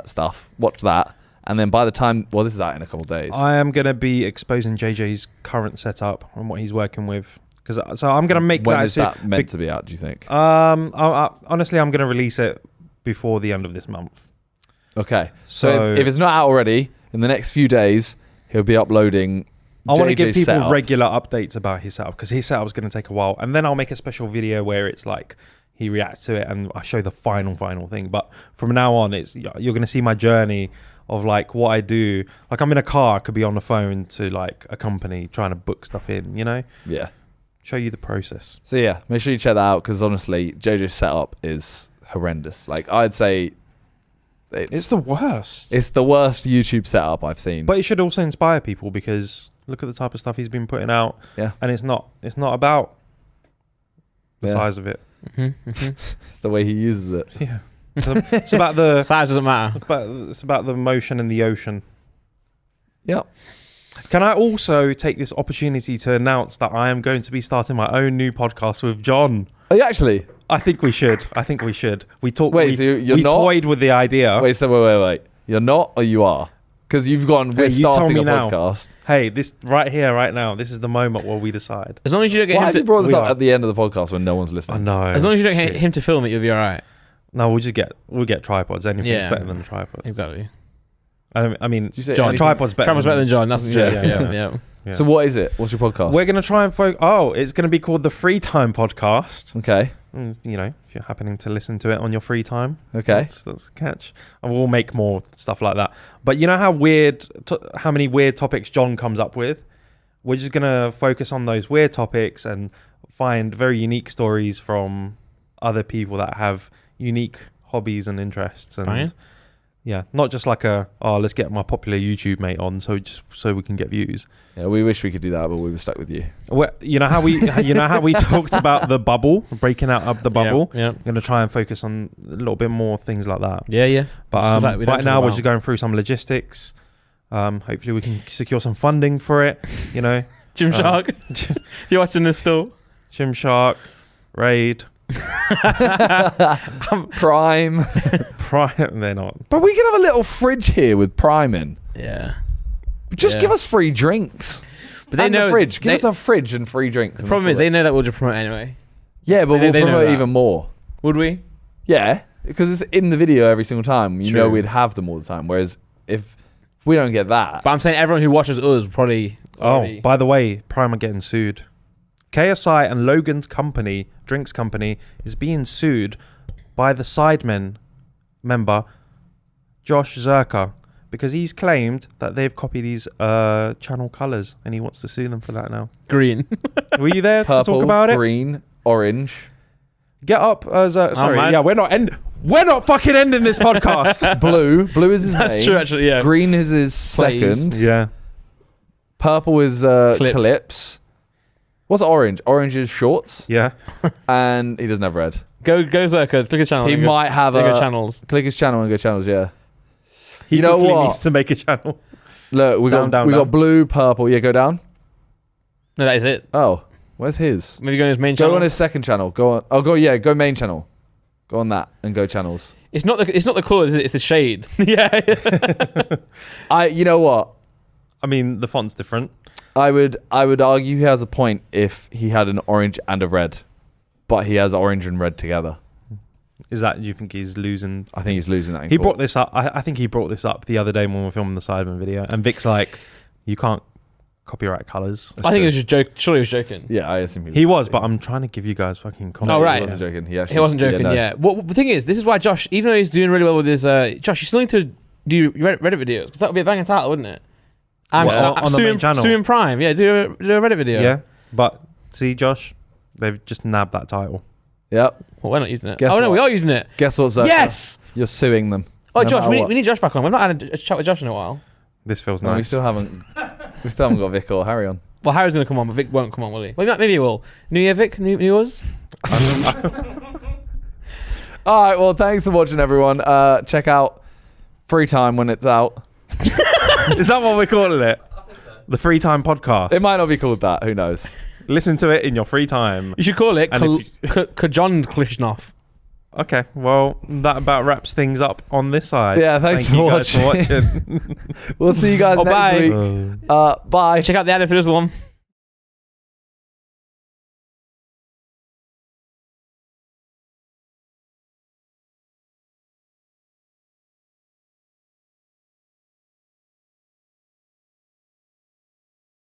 stuff, watch that. And then by the time, well, this is out in a couple of days. I am gonna be exposing JJ's current setup and what he's working with. So I'm gonna make when that. is that meant to be out? Do you think? Honestly, I'm gonna release it before the end of this month. Okay. So So if it's not out already, in the next few days, he'll be uploading. I want to give JJ's people setup. regular updates about his setup because his setup is going to take a while, and then I'll make a special video where it's like he reacts to it and I show the final thing. But from now on, you're going to see my journey of like what I do. Like I'm in a car, I could be on the phone to like a company trying to book stuff in. Yeah. Show you the process. So yeah, make sure you check that out because honestly, JJ's setup is horrendous. Like I'd say, It's the worst. it's the worst YouTube setup I've seen. But it should also inspire people because look at the type of stuff he's been putting out. Yeah. And it's not about the Yeah. size of it. It's the way he uses it. Yeah. It's about the Size doesn't matter. it's about the motion in the ocean. Yep. Can I also take this opportunity to announce that I am going to be starting my own new podcast with John? Oh, you actually? I think we should. We talked. Wait, so you're we not? toyed with the idea. Wait, so wait. You're not or you are? Because you've gone, Hey, we're you tell starting me a now. podcast. Hey, this right here, right now. This is the moment where we decide. As long as you don't get Why him have you to, brought this we up are. at the end of the podcast when no one's I listening? know. as long as you don't get Shit. him to film it, you'll be all right. No, we'll get tripods. Anything's Yeah. better than a tripod. Exactly. I mean, Did you say John, anything? tripod's better. Travel's better than John. That's the Yeah, joke. yeah, Yeah. yeah. So what is it? What's your podcast? We're gonna try and it's gonna be called the Free Time Podcast. Okay. If you're happening to listen to it on your free time. Okay. That's the catch. And we'll make more stuff like that. But you know how how many weird topics John comes up with? We're just going to focus on those weird topics and find very unique stories from other people that have unique hobbies and interests. And Fine. yeah, not just like let's get my popular YouTube mate on so we can get views. Yeah, we wish we could do that, but we were stuck with you. You know how we talked about the bubble, breaking out of the bubble? Yeah. I'm going to try and focus on a little bit more things like that. Yeah. But Stuff that we don't right talk now we're about. just going through some logistics. Hopefully we can secure some funding for it. Gymshark. If you're watching this still. Gymshark, Raid, Prime. Prime. They're not. But we can have a little fridge here with Prime in. Yeah. Just Yeah. give us free drinks. But they And know the fridge. Give they- us a fridge and free drinks. The problem is they know that we'll just promote anyway. Yeah, but they we'll know promote that. even more. Would we? Yeah, because it's in the video every single time. You True. know we'd have them all the time. Whereas if we don't get that, But I'm saying everyone who watches us probably. Oh, by the way, Prime are getting sued. KSI and Logan's company, drinks company, is being sued by the Sidemen member Josh Zerka because he's claimed that they've copied his channel colours and he wants to sue them for that now. Green. Were you there Purple, to talk about it? green, orange. Get up, sorry. man. Yeah, we're not fucking ending this podcast. Blue is his That's name. true, actually. Yeah. Green is his Plays. second. Yeah. Purple is Clips. What's orange? Orange is shorts. Yeah. And he doesn't have red. Go Zerka. Click his channel. He and might have go a channels. click his channel and go channels. Yeah. He You know quickly what? needs to make a channel. Look, we Down, got blue, purple. Yeah, go down. No, that is it. Oh, where's his? Maybe go on his main Go channel. on his second channel. Go on. Oh, go main channel. Go on that and go channels. It's not the colour, is it? It's the shade. Yeah. You know what? I mean, the font's different. I would argue he has a point if he had an orange and a red, but he has orange and red together. Is that, do you think he's losing? I think he's losing that. in He court. brought this up. I think he brought this up the other day when we were filming the Sidemen video. And Vic's like, you can't copyright colours. I think it was just joke. Surely he was joking. Yeah, I assume He was, but I'm trying to give you guys fucking context. Oh, right. He wasn't joking. He He wasn't joking. no. Yeah. Well, the thing is, this is why Josh, even though he's doing really well with his, Josh, you still need to do Reddit videos because that would be a banging title, wouldn't it? I'm What, on the main channel? Suing Prime. Yeah, do a Reddit video. Yeah, but see, Josh, they've just nabbed that title. Yep. Well, we're not using it. Guess No, what? we are using it. Guess what, Zerka? Yes. You're suing them. Oh, No Josh, matter we what. need Josh back on. We've not had a chat with Josh in a while. This feels No, nice. we still haven't got Vic or Harry on. Well, Harry's going to come on, but Vic won't come on, will he? Well, maybe he will. New Year, Vic? New yours? All right. Well, thanks for watching, everyone. Check out Free Time when it's out. Is that what we're calling it? I think so. The Free Time Podcast. It might not be called that. Who knows? Listen to it in your free time. You should call it And Kajon Klishnoff. Okay, well, that about wraps things up on this side. Yeah, thanks Thank for you guys watching. for watching. We'll see you guys Oh, next bye. week. Bye. Check out the ad for this one.